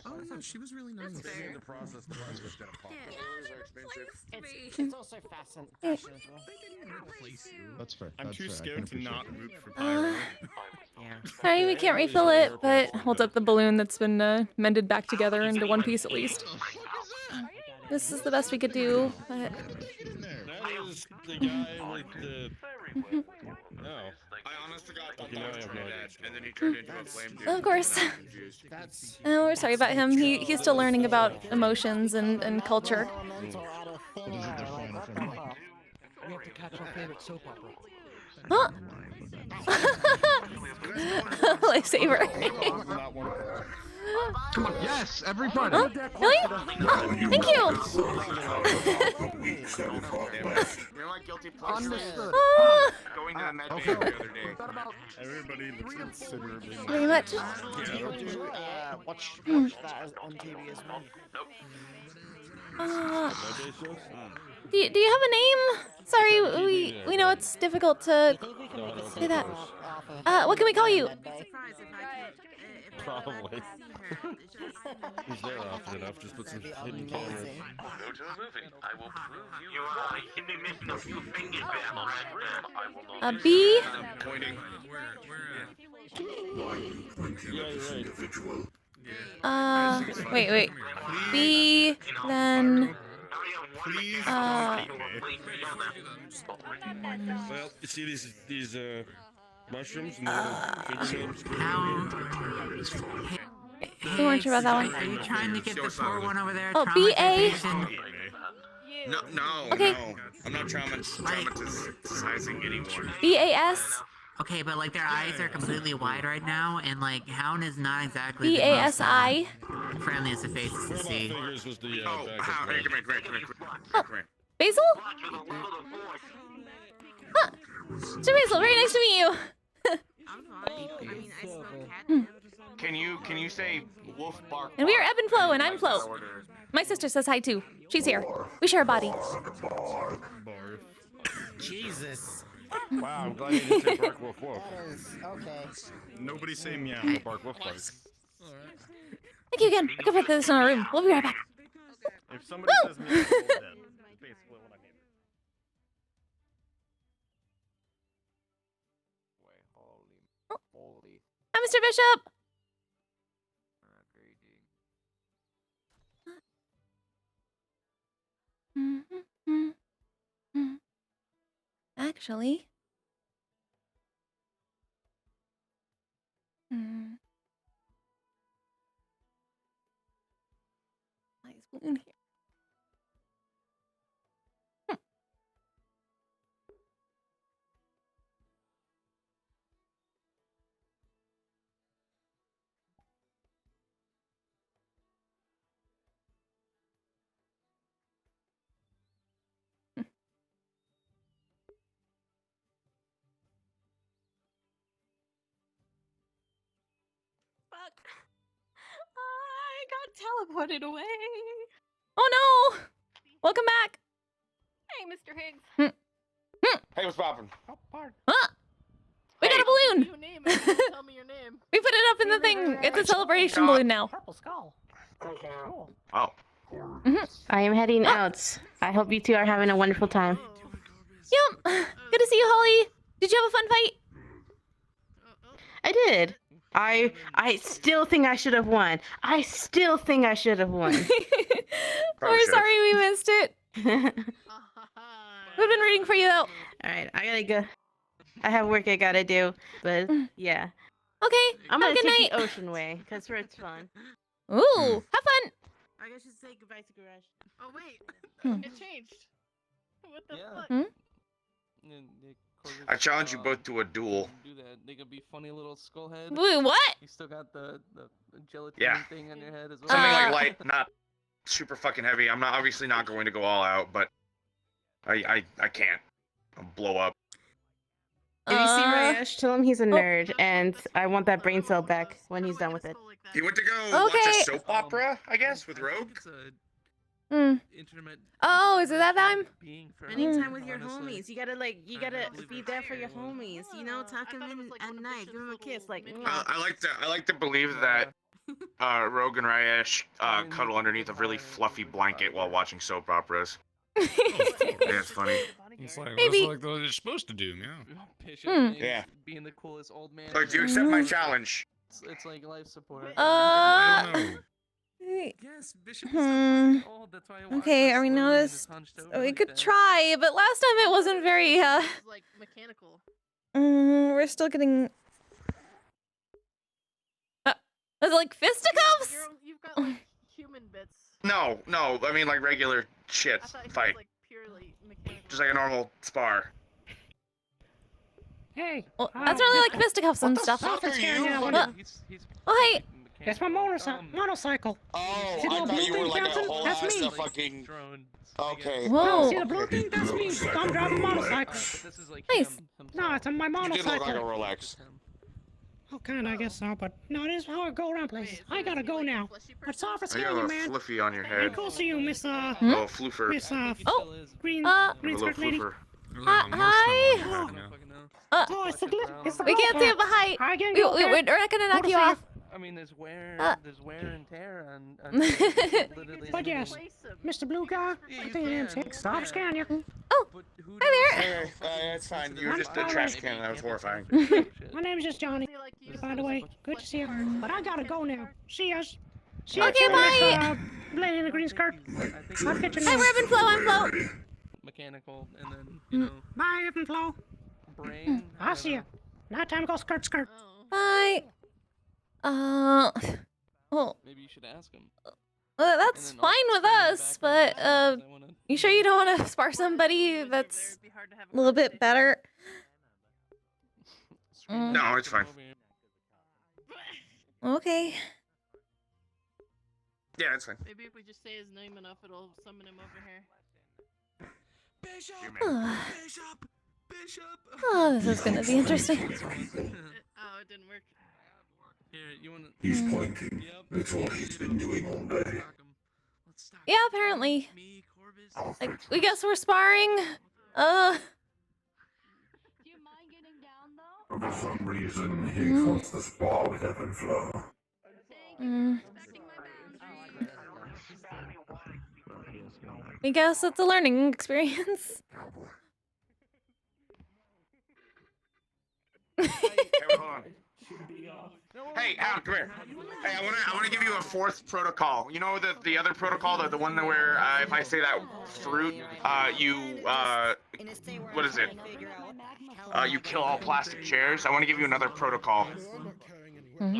Oh, no, she was really nice. In the process, the price was gonna pop. It's also fashionable. That's fair. I'm That's too fair. I scared can to not appreciate root for Pyro. Sorry, we can't refill it, but holds up the balloon that's been mended back together into one piece at least. This is the best we could do, but... That is the guy with the... No. I honest to God thought You know, that I was have no idea. Trinidad, and then he turned into a flame dude. Of course. and I'm confused. Oh, we're sorry about him. He's still learning about emotions and culture. What is it define for me? We have to catch our favorite soap opera. Huh? Lifesaver. Come on, yes, everybody. Huh? Really? Thank you. You're like guilty pleasure. Understood. Going to the med bay every other day. Everybody looks considerably more... Very much. Watch that on TV as well. Do you have a name? Sorry, we know it's difficult to say that. What can we call you? Probably. He's there often enough, just put some hidden cameras. Go to the movie. I will prove you wrong. You can be missing a few fingers there, alright? I will not. B? Pointing. Wait. B, then... Please. Well, you see these mushrooms and the fingernails? We weren't sure about that one. Are you trying to get the poor one over there? Oh, B-A? No, Okay. no. I'm not traumatizing anyone. B-A-S? Okay, but like their eyes are completely wide right now, and like Hound is not exactly B-A-S-I? the friendliest of faces to see. Oh, come here. Basil? Huh. Mr. Basil, very nice to meet you. Can you say wolf bark? And we are Ebb and Flo, and I'm Flo. My sister says hi too. She's here. We share a body. Jesus. Wow, I'm glad you didn't say bark wolf wolf. Okay. Nobody say meow or bark wolf bark. Thank you again. I can put this in our room. We'll be right back. If somebody says meow, I'm dead. Basically what I mean. Holy. Hi, Mr. Bishop. Actually. Nice balloon here. teleported away. Oh no! Welcome back. Hey, Mr. Higgs. Hey, what's poppin'? Huh? We got a balloon. Your name and you tell me your name. We put it up in the thing. It's a celebration balloon now. Purple skull. Cool. Oh. I am heading out. I hope you two are having a wonderful time. Yep. Good to see you, Holly. Did you have a fun fight? I did. I still think I should have won. I still think I should have won. We're sorry we missed it. We've been rooting for you though. Alright, I gotta go. I have work I gotta do, but yeah. Okay, I'm have gonna a good take night. the ocean way, because it's fun. Ooh, have fun. I guess you say goodbye to Garage. Oh wait, Hmm. it changed. What the fuck? Hmm? I challenge you both to a duel. Do that. They could be funny little skull head. Wait, what? You still got the gelatin Yeah. thing on your head as well. Something like light, not super fucking heavy. I'm not obviously not going to go all out, but I can't. I'll blow up. If you see Rayesh, tell him he's a nerd, and I want that brain cell back when he's done with it. He went to go watch Okay. a soap opera, I guess, with Rogue. Mm. Oh, is it that time? Spending time with your homies. You gotta be there for your homies. You know, tuck him in at night, give him a kiss, like. I like to believe that Rogue and Rayesh cuddle underneath a really fluffy blanket while watching soap operas. Yeah, it's funny. It's like, Maybe. that's like what they're supposed to do, yeah. Hmm. Yeah. Being the coolest old man. Like, do you accept my challenge? It's like life support. Uh, Yes, Bishop is Hmm. so old. That's why I watched Okay, this are we slowly and noticed? it's hunched over We like could that. try, but last time it wasn't very, It's like mechanical. we're still getting... Was it like fisticuffs? You've got like human bits. No, I mean like regular shit I thought he fight. was like purely mechanical. Just like a normal spar. Hey. Well, that's really like fisticuffs and stuff. Office here now. Oh, hey. It's my motorcycle. Oh, See the I little thought blue you were thing like a bouncing? whole That's ass me. fucking. Okay. Whoa. See the blue thing? That's me. I'm driving a motorcycle. Nice. No, it's on my You did look like a motorcycle. Rolex. Oh, kinda, I guess so, but no, this is how I go around places. I gotta go now. But it's office You here, have you a man. fluffy on your Hey, head. cool to see you, Miss, Oh, floofer. Miss, Oh, green You have a skirt little lady. floofer. Hi. Oh, it's the We can't see it, but hi. Hi again, We're not gonna knock you off. I mean, there's wear and tear on literally. But yes, Mr. Blue Guy, I think your name's Hicks. So I'll scan you. Oh, hi there. Okay, that's fine. You were just a trash can. That was horrifying. My name's just Johnny. By the way, good to see you. But I gotta go now. See us. See Okay, you, bye. Miss, lady in the green skirt. I'll catch you Hi, now. Reb and Flo. I'm Flo. Mechanical, and then you know, Bye, Rip and Flo. brain. I'll see you. Now time to go skirt. Bye. Well, Maybe you should ask him. that's fine with us, but, you sure you don't want to spar somebody that's a little bit better? No, it's fine. Okay. Yeah, it's fine. Maybe if we just say his name enough, it'll summon him over here. Oh, this is gonna be interesting. Oh, it didn't work. Here, you wanna? He's pointing. That's all he's been doing all day. Yeah, apparently. Like, we guess we're sparring. For some reason, he wants to spar with Ebb and Flow. I guess it's a learning experience. Hey, hold on. Hey, Al, come here. Hey, I wanna give you a fourth protocol. You know the other protocol, the one where if I say that fruit, what is it? You kill all plastic chairs. I want to give you another protocol. Oh,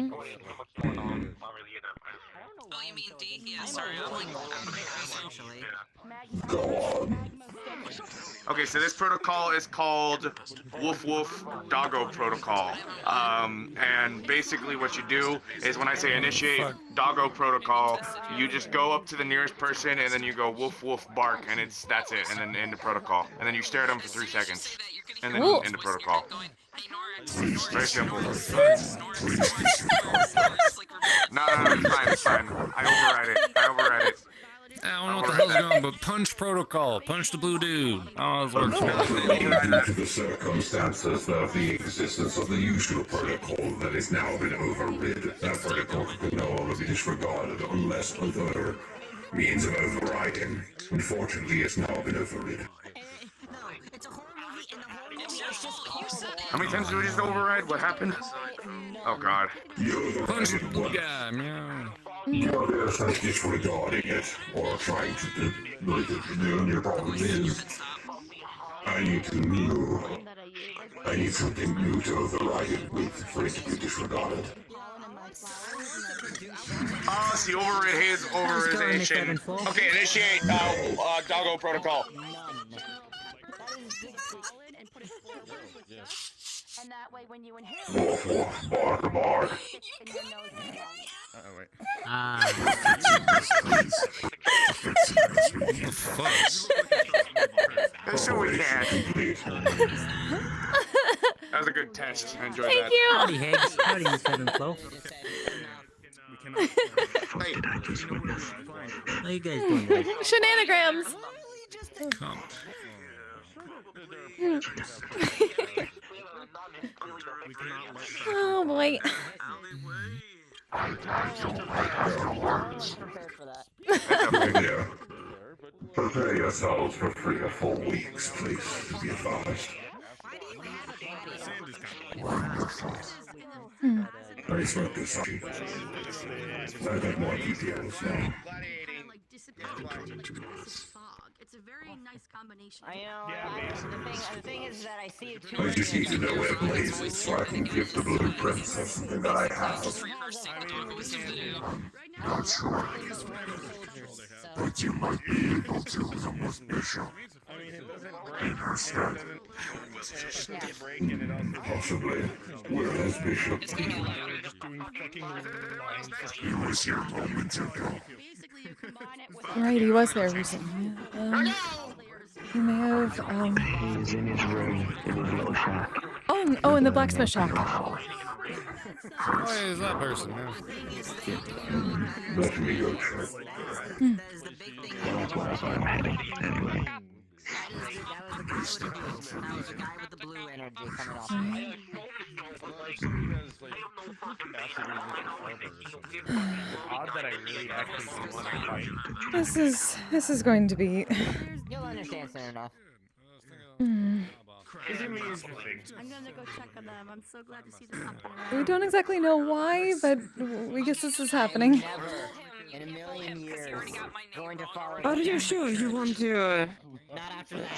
you mean D? Yeah, sorry, I'm like, essentially. Go on. Okay, so this protocol is called Woof Woof Doggo Protocol. And basically what you do is when I say initiate Doggo Protocol, you just go up to the nearest person and then you go woof woof bark, and that's it, and then end the protocol. And then you stare at them for 3 seconds. And then end the protocol. Very simple. No, Fine, it's fine. I override it. I don't know what the hell's going on, but punch protocol. Punch the blue dude. Oh, it's working. Due to the circumstances of the existence of the usual protocol that has now been overrid, that protocol can no longer be disregarded unless other means of overriding. Unfortunately, it's now been overrid. How many times did we just override? What happened? Oh god. Punch the blue guy, meow. You're essentially disregarding it, or trying to do the only problem is, I need something new to override it with for it to be disregarded. Oh, it's the overrization. Okay, initiate doggo protocol. And that way, when you inhale, Bark. Wait. What the fuck? So we can. That was a good test. I enjoyed that. Thank you. Howdy, Higgs. Howdy, Miss Heaven Flow. How you guys doing today? Shenanigans. Come. Oh boy. Prepare yourselves for 3 or 4 weeks, please, to be advised. I expect this. I got more details now. it's a very nice combination. I know. The thing is that I see it too. I just need to know where Blaze is so I can give the blueprints of something that I have. Not sure it is but you might be able to from this mission. I mean, it doesn't break, and it also Possibly. Where is Bishop? just doing fucking lines. He was here moments ago. Right, he was there recently. He may have, He's in his room, in his little shack. Oh, in the blacksmith shack. Why is that person? Let me go check. Hmm. Well, that's where I thought I'm heading, anyway. That was the guy with the blue energy coming off. Odd that I really actually do want to fight. This is going to be. You'll understand soon enough. I'm gonna go check on them. I'm so glad to see this happening. We don't exactly know why, but we guess this is happening. Never in a million years going to follow. Are you sure you want to?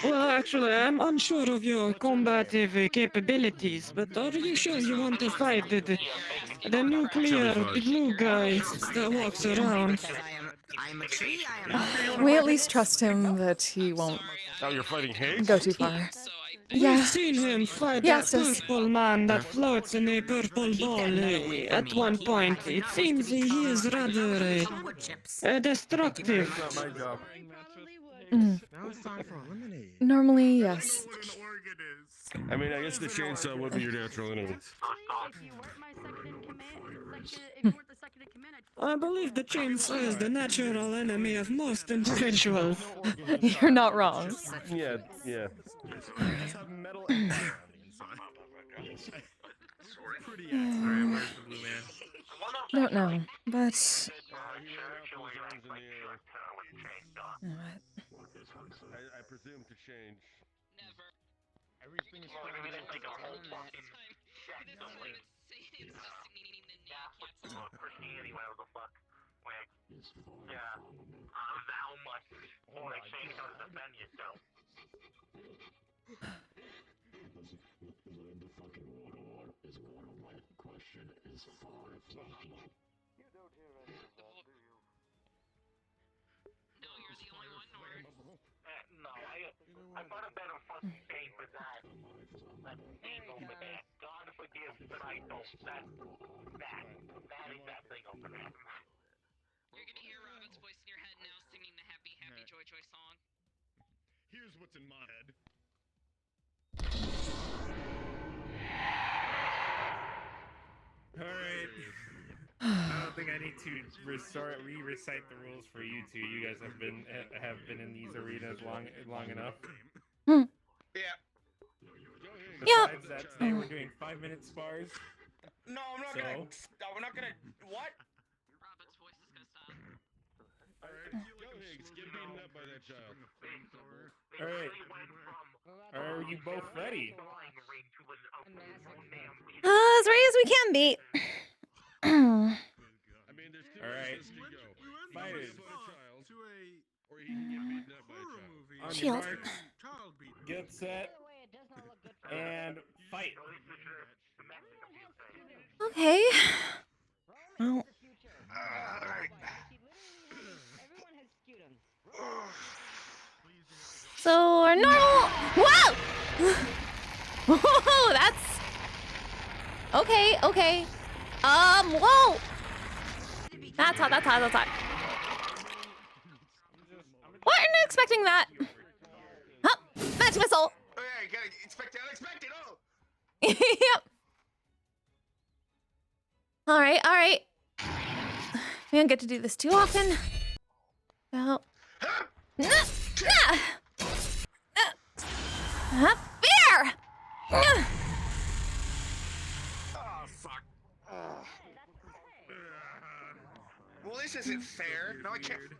Well, actually, I'm unsure of your combative capabilities, but are you sure you want to fight the nuclear blue guy that walks around? I'm a tree. We at least trust him that he won't Oh, you're fighting Higgs? go too far. We've Yeah. seen him fight Yes, that yes. purple man that floats in a purple ball at one point. It seems he is rather destructive. Mm. Normally, yes. I mean, I guess the chainsaw would be your natural enemy. I believe the chainsaw is the natural enemy of most individuals. You're not wrong. Yeah, yeah. Don't know, but. What? I presume to change. Never. Everything is going to take a whole fucking check. Christianity, whatever the fuck. Like, yeah. How much for exchange to defend yourself? No, I bought a better fucking pay for that. That thing over there. God forgives, but I don't. That is that thing over there. You're gonna hear Robin's voice in your head now singing the Happy Happy Joy Joy song. Here's what's in my head. Alright. I don't think think I need to re-recite the rules for you two. You guys have been in these arenas long enough. Hmm. Besides that, today we're doing 5-minute spars. No, I'm not gonna. No, we're not gonna. What? Robin's voice is gonna stop. Alright, go Higgs, get beaten up by that child. Alright. Are you both ready? As ready as we can be. I mean, there's two Alright. ways to go. Fighters. Or he can get beaten up by a child. On Shield. your marks, get set, and fight. Okay. Well. So our normal. Whoa! Whoa, that's okay. Okay. Whoa. That's hot. That's hot. That's hot. Wasn't expecting that. Huh? Match missile. Oh yeah, you gotta expect the unexpected. Oh. Yep. All right. All right. We don't get to do this too often. Well. Bear! Oh fuck. Well, this isn't fair. No, I can't.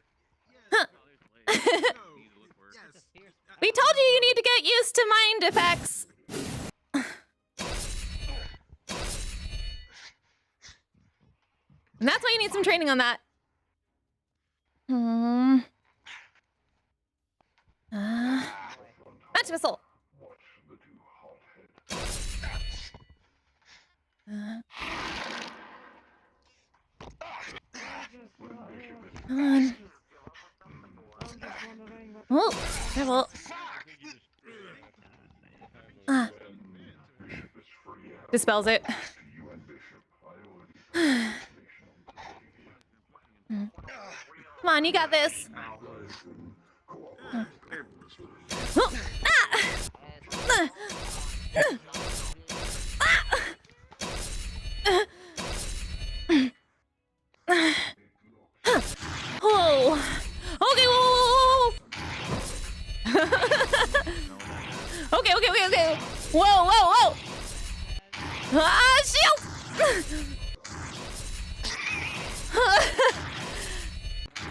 We told you need to get used to mind effects. And that's why you need some training on that. Match missile. Come on. Oh, careful. Dispels it. Come on, you got this. Oh, oh. Okay, whoa. Okay. Whoa. Shield.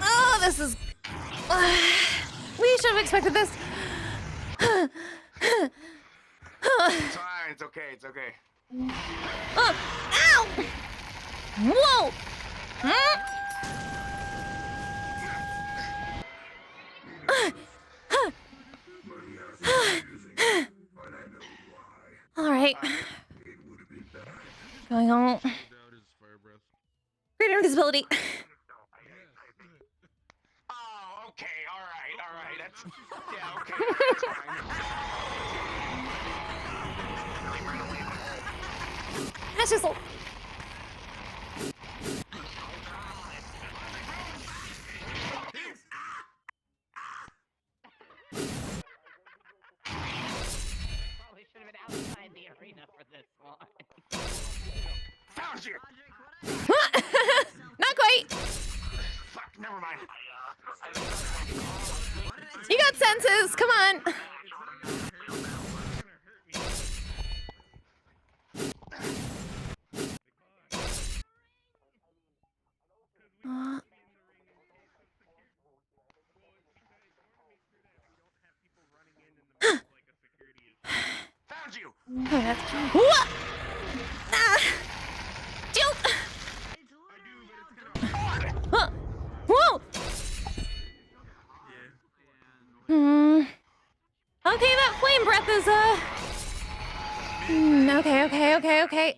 Oh, this is. We should have expected this. It's fine. It's okay. It's okay. Oh, ow! Whoa! All right. Going on. Greater invisibility. Oh, okay. All right. That's yeah. Okay. That's just. Probably should have been outside the arena for this one. Found you. Not quite. Fuck. Never mind. You got senses. Come on. Found you. Oh, that's what? Jilt. Huh. Whoa. Okay, that flame breath is okay. Yeah. Okay.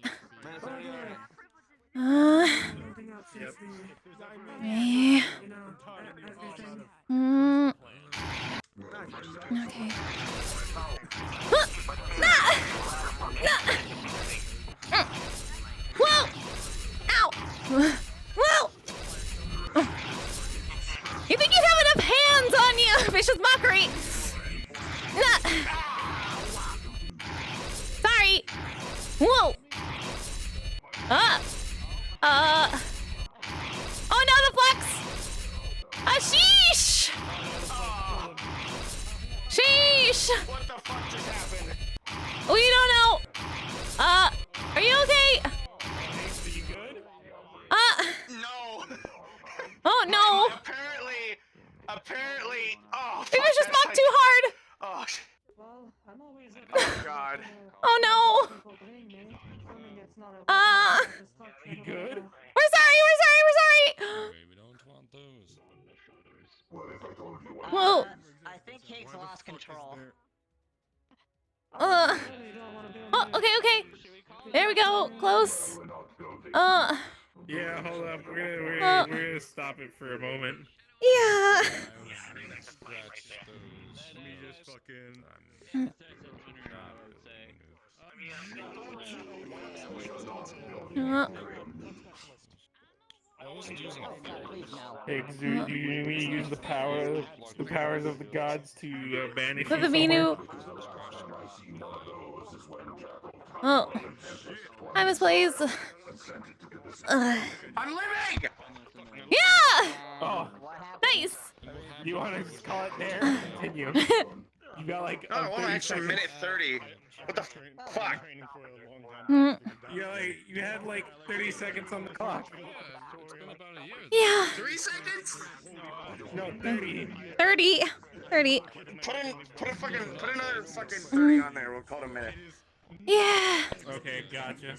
Whoa! Ow! Whoa! You think you'd have enough hands on you? Vicious mockery! Sorry! Whoa! Gosh! What the fuck just happened? We don't know. Are you okay? No. Oh no. Apparently. Oh. Maybe I just mocked too hard. Oh. Oh God. Oh no. You good? We're sorry. We don't want those. Whoa. I think Cake's lost control. Oh, okay. There we go. Close. Yeah, hold up. We're gonna stop it for a moment. Yeah. Let me just fucking. Hey, do you need me to use the powers of the gods to banish you Vivinu. Oh. I misplaced. I'm living. Yeah. Oh, nice. You want to just call it there? Continue. You got like Oh, one 30 extra seconds. minute 30. What the fuck? You had like 30 seconds on the clock. Yeah. 3 seconds? No, 30. 30. Put another fucking 30 on there. We'll call it a minute. Yeah. Okay, gotcha.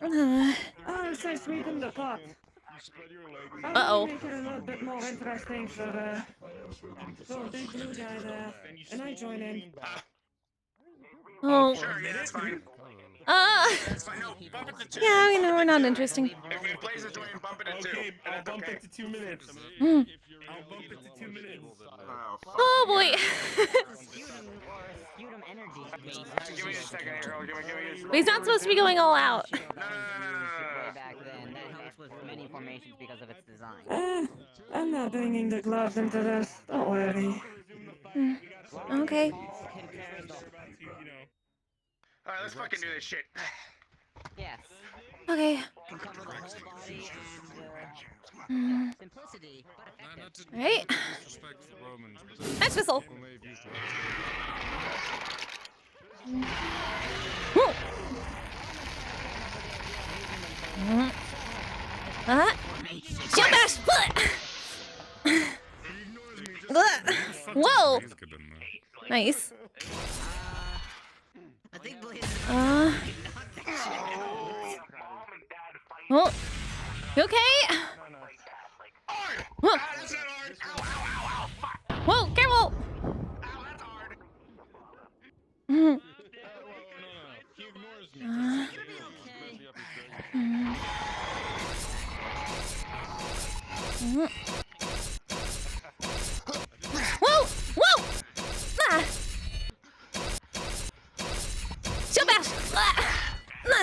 Oh, so sweeten the pot. Uh-oh. Make it a little bit more interesting for the big blue guy there. And I join in. Oh. Sure, yeah, that's fine. That's fine. No, bump it to 2. Yeah, we know we're not interesting. If it plays a join, bump it to 2. Okay, I'll bump it to 2 minutes. Mm. I'll bump it to 2 minutes. Oh boy. Sputum energy. Give me a second here. Give me He's not supposed to be going all out. Way back then, that helps with many formations because of its design. I'm not bringing the gloves into this. Don't worry. Okay. Alright, let's fucking do this shit. Yes. Okay. Can cover the whole body Mm. simplicity, but effective. Right. Next whistle. Woo. Jump dash foot. Whoa. Nice. I think Oh. You okay? Whoa. Whoa, careful. Mm. Whoa! Whoa! Ah. Jump bash! No!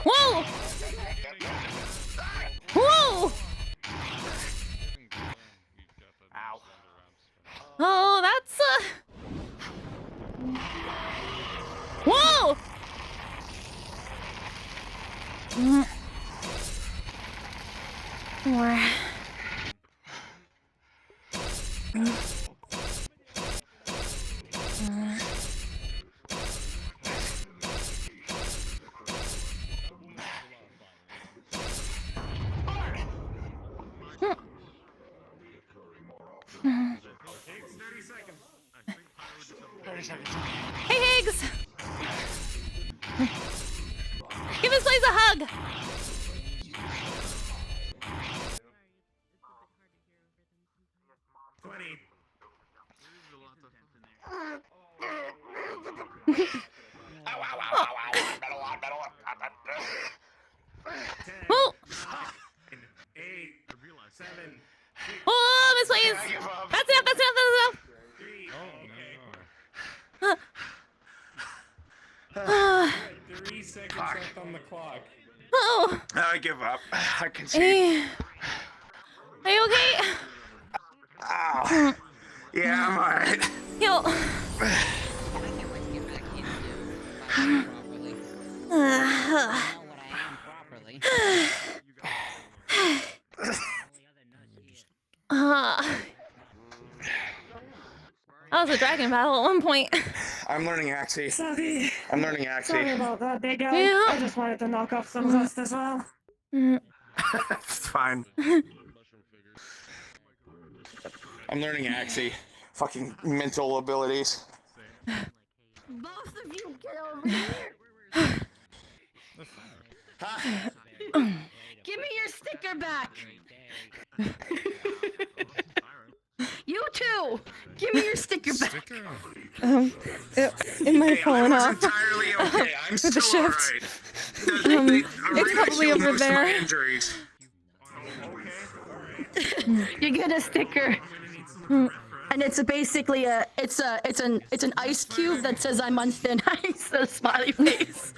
Whoa! Whoa! Ow. Oh, that's whoa! More. Hey, Higgs! Give this place a hug! Oh! 8, 7. Oh, this place! That's enough! Oh, 3 seconds left on the clock. Oh! I give up. I can see. Hey. Are you okay? Ow. Yeah, I'm alright. Heal. That was a dragon battle at one point. I'm learning Axie. Sorry. I'm learning Axie. Sorry about that, big guy. Yeah. I just wanted to knock off some dust as well. It's fine. I'm learning Axie. Fucking mental abilities. Both of you get over here. Give me your sticker back. You too. Give me your sticker back. It might have fallen off. Entirely okay. I'm With the still shift. alright. It's probably over Most of my there. injuries. You get a sticker. And it's basically it's an ice cube that says I'm on thin ice. A smiley face.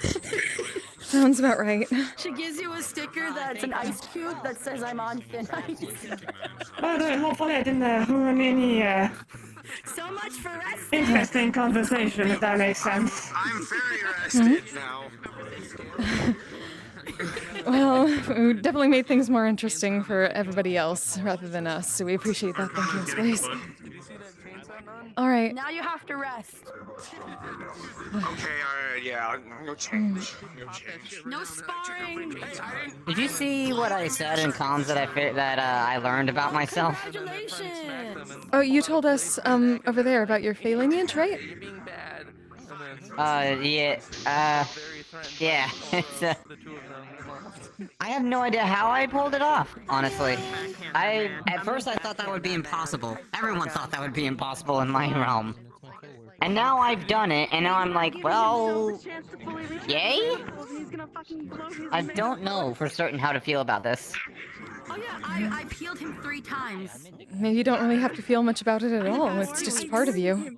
Sounds about right. She gives you a sticker that's an ice cube that says I'm on thin ice. But hopefully I didn't ruin any So much for resting. interesting conversation, if that makes sense. I'm very rested now. Well, we definitely made things more interesting for everybody else rather than us, so we appreciate that. Thank you, please. All right. Now you have to rest. Okay, alright, yeah, no change. No sparring. Did you see what I said in comms that I learned about myself? Congratulations. Oh, you told us over there about your Fey lineage, right? Yeah, it's I have no idea how I pulled it off, honestly. At first I thought that would be impossible. Everyone thought that would be impossible in my realm. And now I've done it, and now I'm like, well, yay? I don't know for certain how to feel about this. Oh yeah, I peeled him 3 times. Maybe you don't really have to feel much about it at all. It's just part of you.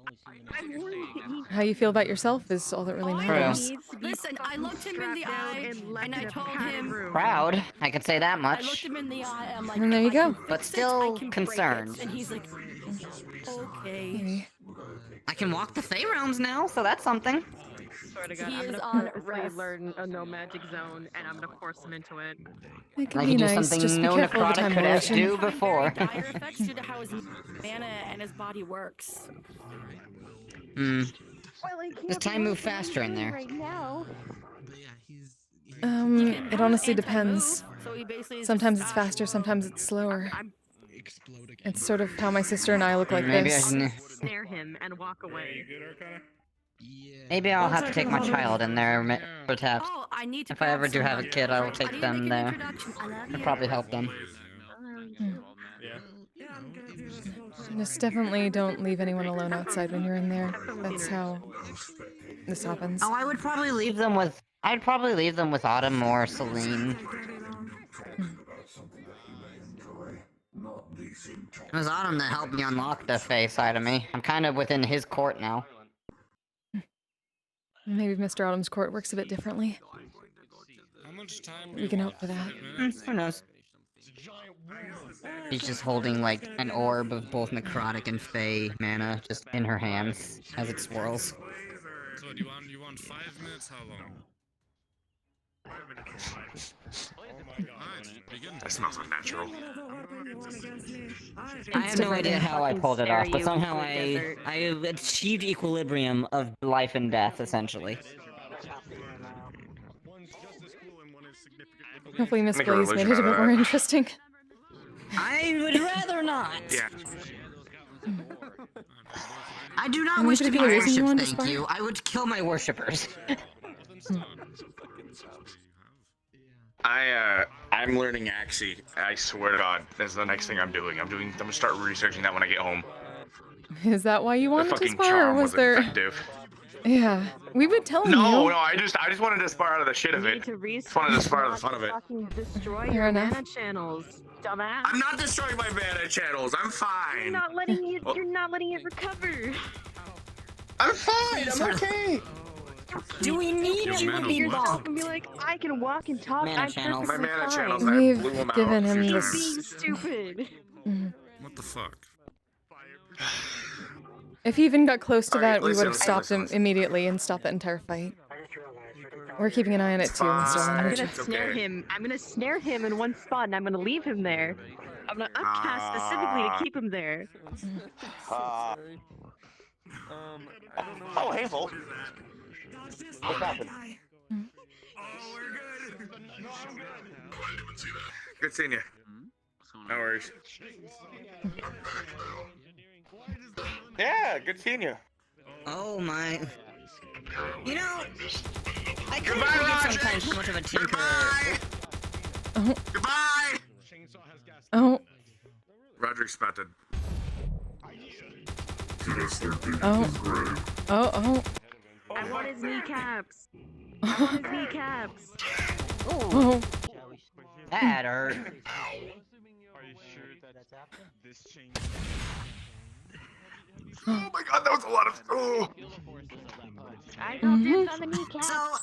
How you feel about yourself is all that really matters. Listen, I looked him in the eye and I told him. Proud, I could say that I much. looked him in the eye. I'm like, And there you go. But still concerned. and he's like, okay. I can walk the Fey realms now, so that's something. Swear to God, He I'm is gonna on purposely rest. learn a no magic zone, and I'm gonna force him into it. It can I be can do nice. something Just be no careful of the necrotic time could have duration. do before. Dire effects due to how his mana and his body works. Does time move faster in there? Right now. It honestly depends. So he basically is Sometimes just it's faster, sometimes it's slower. I'm It's sort of how my sister and I look like Maybe this. I can. snare him and walk away. Maybe I'll have to take my child in there, perhaps. Oh, I need to If I ever grab do have a someone. kid, I will I take need to them make an there. introduction. I love I'll you. probably help them. Just definitely don't leave anyone alone outside when you're in there. That's how this happens. Oh, I would probably leave them with. I'd probably leave them with Autumn or Celine. It was Autumn that helped me unlock the Fey side of me. I'm kind of within his court now. Maybe Mr. Autumn's court works a bit differently. We can hope for that. Who knows? She's just holding like an orb of both necrotic and Fey mana just in her hands as it swirls. So do you want 5 minutes? How long? That smells unnatural. I have no idea how I pulled it off, but somehow I achieved equilibrium of life and death, essentially. Hopefully Miss Make a Blaze made it a religion bit out of more that. interesting. I would rather not. Yeah. I do not Any wish to be particular reason you worshipped, wanted to thank spark? you. I would kill my worshippers. I'm learning Axie. I swear to God, that's the next thing I'm doing. I'm gonna start researching that when I get home. Is that why you The wanted to fucking spar, or charm was was there? effective. Yeah, we've been telling you. No, I just wanted to spar out of the shit of You it. need to Just wanted to spar out of the fun of it. fucking destroy Fair your enough. mana channels, dumbass. I'm not destroying my mana channels. I'm You're fine. not letting it. You're not letting it recover. I'm fine. I'm okay. Do we need Your you to mana be what? blocked? And be like, I can walk and talk. Mana I'm channels. My perfectly mana fine. channels. I We've blew them out given a him few this- times. Being stupid. Mhm. What the fuck? If he even got close to that, we would listen, have stopped him immediately and stopped that entire fight. We're keeping an eye on it too, so I'm I'm gonna snare him. I'm gonna snare him in one spot, and I'm gonna leave him there. I'm gonna upcast specifically to keep him there. Oh, hey, Vol. What's happened? Good seeing you. No worries. Yeah, good seeing you. Oh my. You know, I kind of forget sometimes how much of a tinker. Oh. Goodbye! Oh. Roderick's about to... Oh. Oh, oh. I want his kneecaps. I want his kneecaps. Oh. That hurt. Are you sure that's happened? This changed. Oh my god, that was a lot of... Oh. I got this on the kneecaps. So,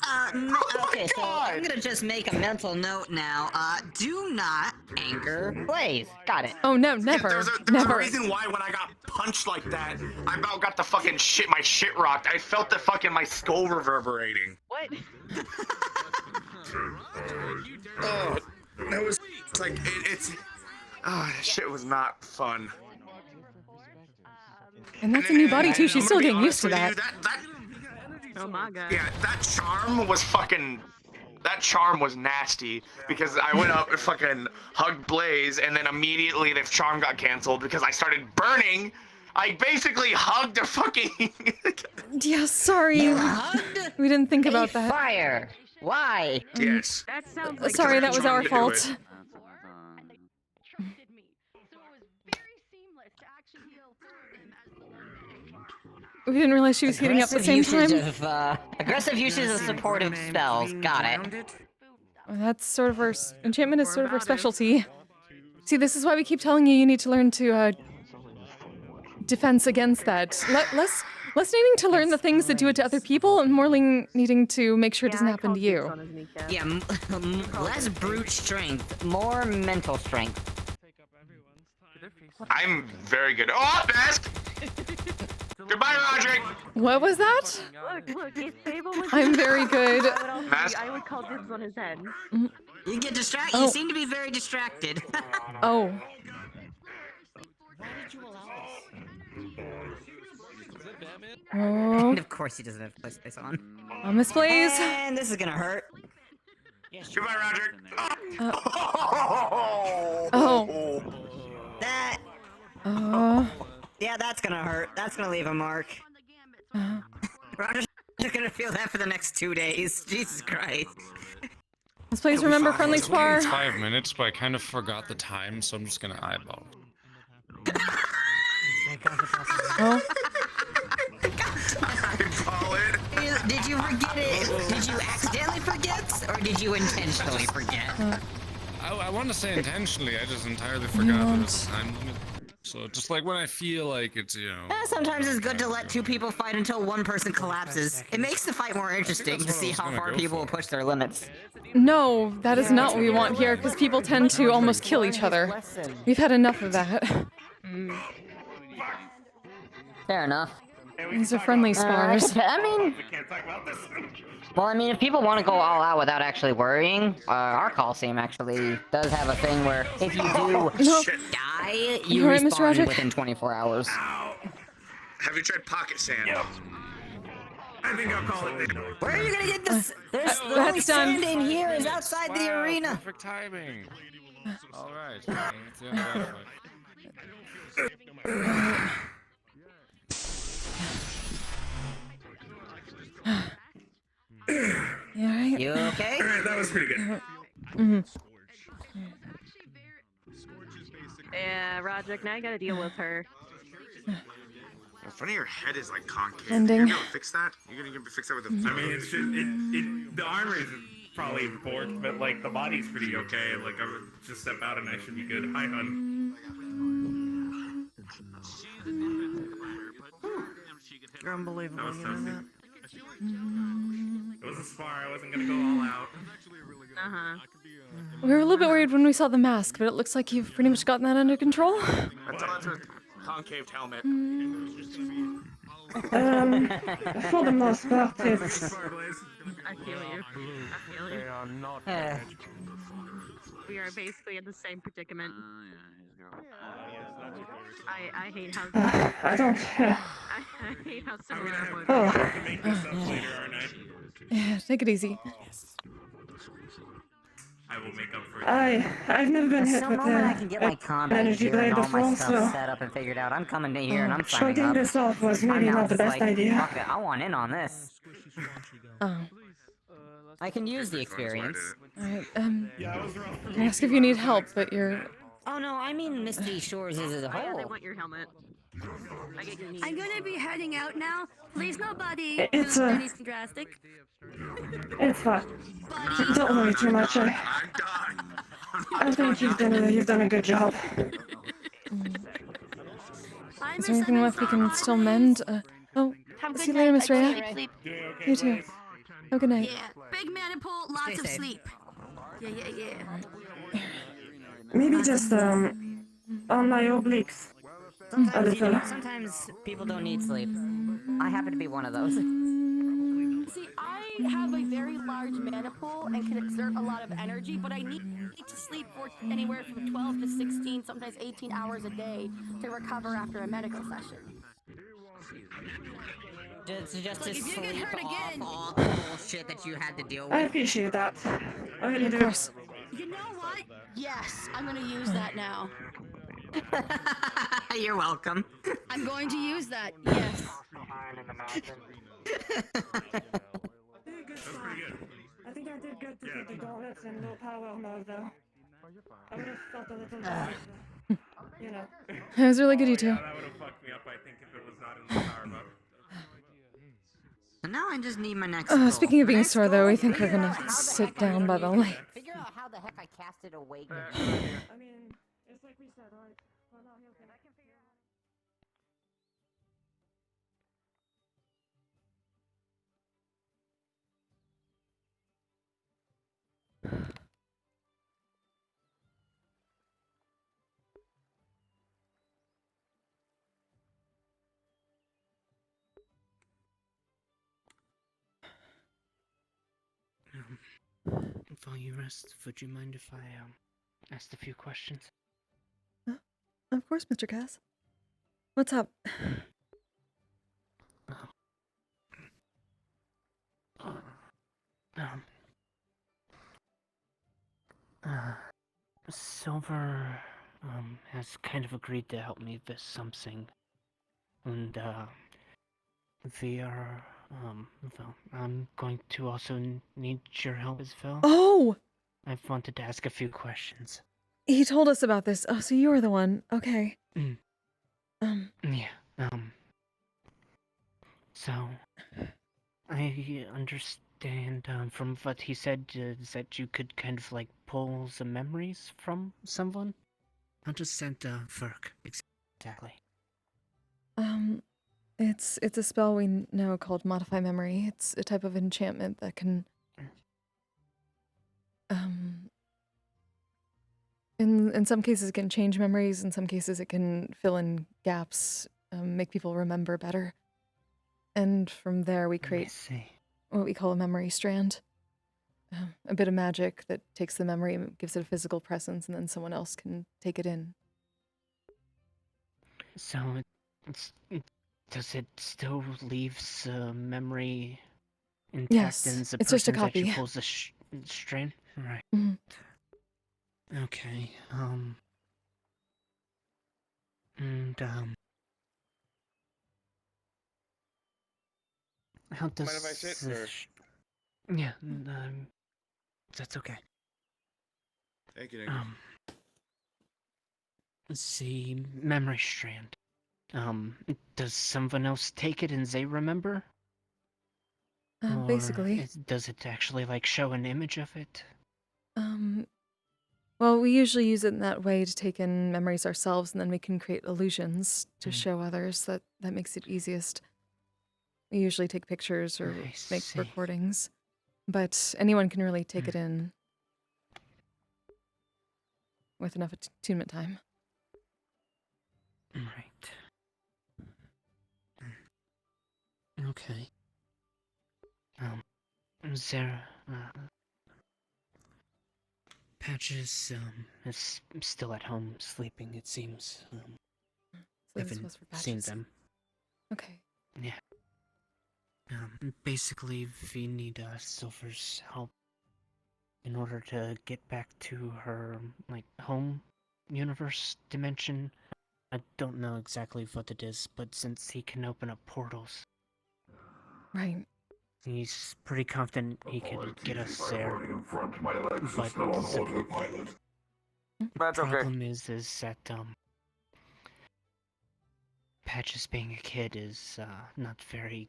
okay, so I'm gonna just make a mental note now. Do not anchor plays. Got it. Oh no, never. There's never. a reason why when I got punched like that, I about got the fucking my shit rocked. I felt the fucking my skull reverberating. What? Oh, that was like it's. Oh, that shit was not fun. And that's a new body too. She's still getting used to that. Oh my god. Yeah, that charm was fucking. That charm was nasty because I went up and fucking hugged Blaze, and then immediately the charm got canceled because I started burning. I basically hugged a fucking. Yeah, sorry. You hugged? We didn't think about that. Fire. Why? Yes. That sounds like Sorry, that was our fault. trusted me. So it was very seamless to actually heal through him as the We didn't realize she was heating up at the same time. Aggressive usage of supportive spells. Got it. That's sort of our enchantment is sort of our specialty. See, this is why we keep telling you need to learn to defense against that. Less needing to learn the things that do it to other people, and more needing to make sure it doesn't happen to you. Yeah, less brute strength, more mental strength. I'm very good. Oh, Best! Goodbye, Roderick! What was that? Look, if Fable was I'm very good. I would call dibs on his head. You get distracted. Oh. You seem to be very distracted. Oh. Oh. And of course he doesn't have play space on. Misplays. And this is gonna hurt. Goodbye, Roderick. Oh. That. Yeah, that's gonna hurt. That's gonna leave a mark. Roger's gonna feel that for the next 2 days. Jesus Christ. Misplays, remember friendly spar? It's 5 minutes, but I kind of forgot the time, so I'm just gonna eyeball. Oh. Eyeball it. Did you forget it? Did you accidentally forget, or did you intentionally forget? I want to say intentionally, I just entirely forgot that it's time limit. So just like when I feel like it's, you know... Sometimes it's good to let 2 people fight until 1 person collapses. It makes the fight more interesting to see how far people will push their limits. No, that is not what we want here, because people tend to almost kill each other. We've had enough of that. Fair enough. These are friendly spars. Well, I mean, if people want to go all out without actually worrying, our Coliseum actually does have a thing where if you do die, you Right, Mr. respawn Roderick? within 24 hours. Have you tried pocket sand? I think I'll call it. Where are you gonna get this? There's the only That's done. sand in here is outside the arena. Perfect timing. All right. That's the end of that fight. You alright? You okay? Alright, that was pretty good. Yeah, Roderick, now you gotta deal with her. The front of your head is like concave. Ending. You're gonna fix that? You're gonna fix that with a... I mean, it's just the armor is probably borked, but like the body's pretty okay. Like I would just step out and I should be good. Hi, hun. You're unbelievable. That was You know toasty. that? It was a spar. I wasn't gonna go all out. We were a little bit worried when we saw the mask, but it looks like you've pretty much gotten that under control. That's concave helmet. For the most part, it's... I feel you. I feel They you. are not Eh. We are basically in the same predicament. I hate how I don't... I hate how I'm similar gonna our have votes Oh. are. to make this up later, aren't I? Yeah, take it easy. I will make up for it. I've never been The hit with moment I can get my combat energy gear and blade all my before, stuff so... set up and figured out, I'm coming in here and I'm signing Shorting up. this off was I'm maybe now not the just best like, idea. fuck it, I want in on this. Oh. I can use the experience. Alright, I ask if you need help, but you're... Oh no, I mean Misty Shores as a Oh yeah, they whole. want your helmet. I get your knees. I'm gonna be heading out now. Please, nobody. It's There needs some drastic. It's fine. Don't worry too much. I think you've done a good job. Is there anything left we can still mend? Oh, see you later, Miss Rhea. Sleep. You too. Have a good night. Yeah, big man and pull, lots of sleep. Yeah. Maybe just on my obliques. Sometimes people don't need sleep. I happen to be one of those. See, I have a very large mana pool and can exert a lot of energy, but I need to sleep for anywhere from 12 to 16, sometimes 18 hours a day to recover after a medical session. Just Like, to if you get sleep hurt off again- all the bullshit that you had to deal with. I appreciate that. I really do. Of course. You know what? Yes, I'm gonna use that now. You're welcome. I'm going to use that. Yes. I think I did good to keep the gauntlets in low power mode, though. I would have felt a little better, you know. It was really good, you two. Yeah, that would have fucked me up, I think, if it was not in the power mode. So now I just need my next goal. Speaking of My being next sore, goal though, I is think we're figure gonna out how the sit heck I'm down by gonna the lake. Figure out how the heck I casted awake. I mean, it's like we said, right? Well, no, he'll get it. While you rest, would you mind if I asked a few questions? Of course, Mr. Cass. What's up? Silver has kind of agreed to help me with something, and VR well, I'm going to also need your help as well. Oh! I wanted to ask a few questions. He told us about this. Oh, so you were the one. Okay. Yeah, so, I understand from what he said that you could kind of like pull some memories from someone? How does that work exactly? It's a spell we know called Modify Memory. It's a type of enchantment that can, in some cases it can change memories, in some cases it can fill in gaps, make people remember better. And from there we create what we call a memory strand. A bit of magic that takes the memory and gives it a physical presence, and then someone else can take it in. So, does it still leaves memory intact Yes, in the it's just a person that copy. you pulls the strand? Right. Mhm. Okay, and, how does Mind if I sit, the or- yeah, that's okay. Thank you, thank you. The memory strand. Does someone else take it and they remember? Or Basically. does it actually like show an image of it? Well, we usually use it in that way to take in memories ourselves, and then we can create illusions to show others. That makes it easiest. We usually take pictures or make recordings, but anyone can really take it in with enough attunement time. Right. Okay. Sarah, Patches, is still at home sleeping, it seems. So this Haven't was for seen Patches. them. Okay. Yeah. Basically, we need, Silver's help in order to get back to her, like, home universe dimension. I don't know exactly what it is, but since he can open up portals, Right. he's pretty confident he could get us there. In front, my legs are But still on the autopilot. That's okay. problem is that, Patches being a kid is, not very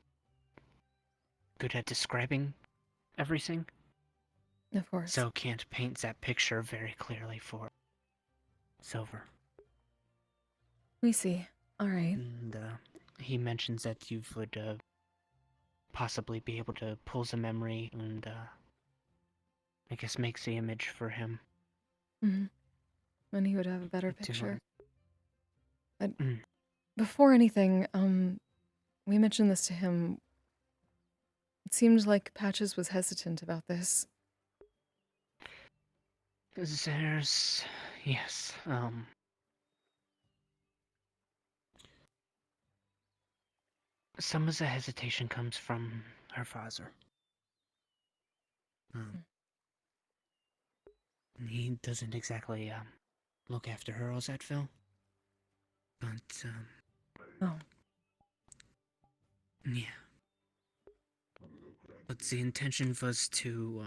good at describing everything. Of course. So can't paint that picture very clearly for Silver. We see. All right. And, he mentions that you would, possibly be able to pull the memory and, I guess makes the image for him. Mm-hmm. And he would have a better To, picture. Mm. Before anything, we mentioned this to him. It seemed like Patches was hesitant about this. There's... yes, some of the hesitation comes from her father. He doesn't exactly, look after her all that well. But, Oh. yeah. But the intention was to,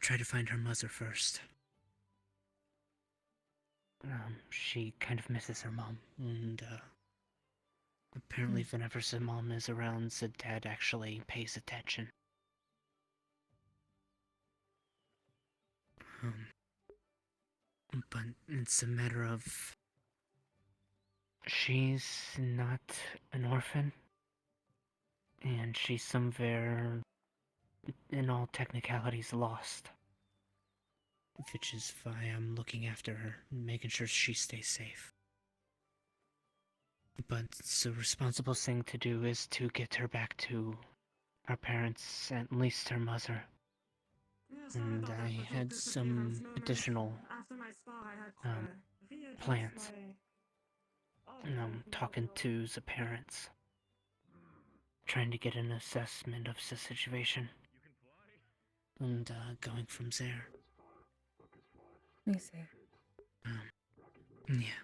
try to find her mother first. She kind of misses her mom, and, apparently whenever the mom is around, the dad actually pays attention. But it's a matter of... she's not an orphan, and she's somewhere, in all technicalities, lost. Which is why I'm looking after her, making sure she stays safe. But the responsible thing to do is to get her back to her parents, at least her mother. And I had some additional plans. Talking to the parents, trying to get an assessment of the situation, and going from there. Let me see. Yeah.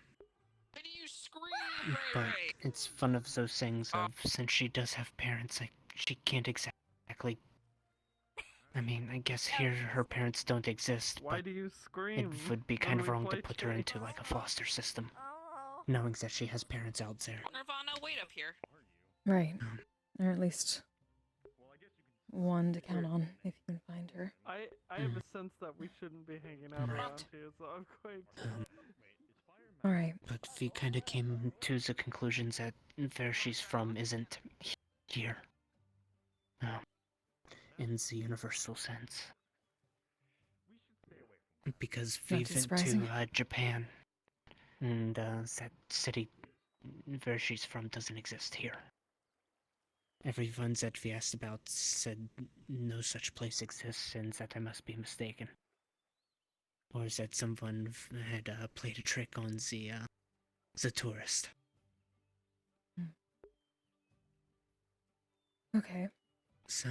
But it's one of those things of, since she does have parents, like, she can't exactly... I mean, I guess here her parents don't exist, Why but do you scream? it would be when kind of we wrong to play put her chase? into, like, a foster system, knowing that she has parents out there. Nirvana, wait up here. Right. Or at least one to count on if you can find her. I have a sense that we shouldn't be hanging out around here, so I'm going to... All right. But we kind of came to the conclusion that where she's from isn't here. In the universal sense. Because we Not too went surprising. to Japan, and that city where she's from doesn't exist here. Everyone that we asked about said no such place exists, and that I must be mistaken. Or that someone had played a trick on the tourist. Okay. So,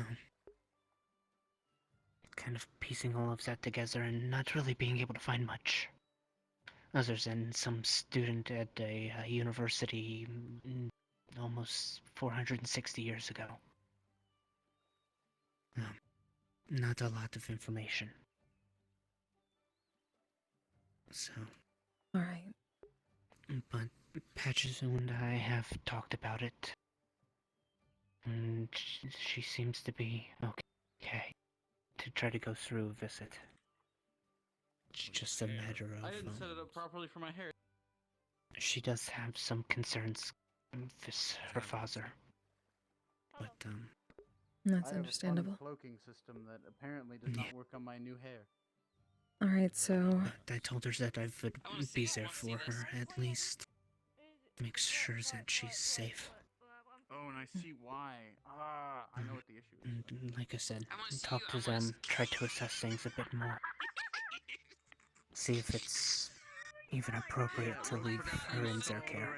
kind of piecing all of that together and not really being able to find much. Other than some student at a university almost 460 years ago. Not a lot of information. So... all right. But Patches and I have talked about it. And she seems to be okay to try to go through a visit. It's just a matter of... I didn't set it up properly for my hair. She does have some concerns with her father. But, That's I have understandable. a fun cloaking system that apparently does not work on my new hair. All right, so... But I told her that I would be there for her, at least. Make sure that she's safe. Oh, and I see why. Ah, I know what the issue is. And like I said, talk to them, try to assess things a bit more. See if it's even appropriate to leave her in their care.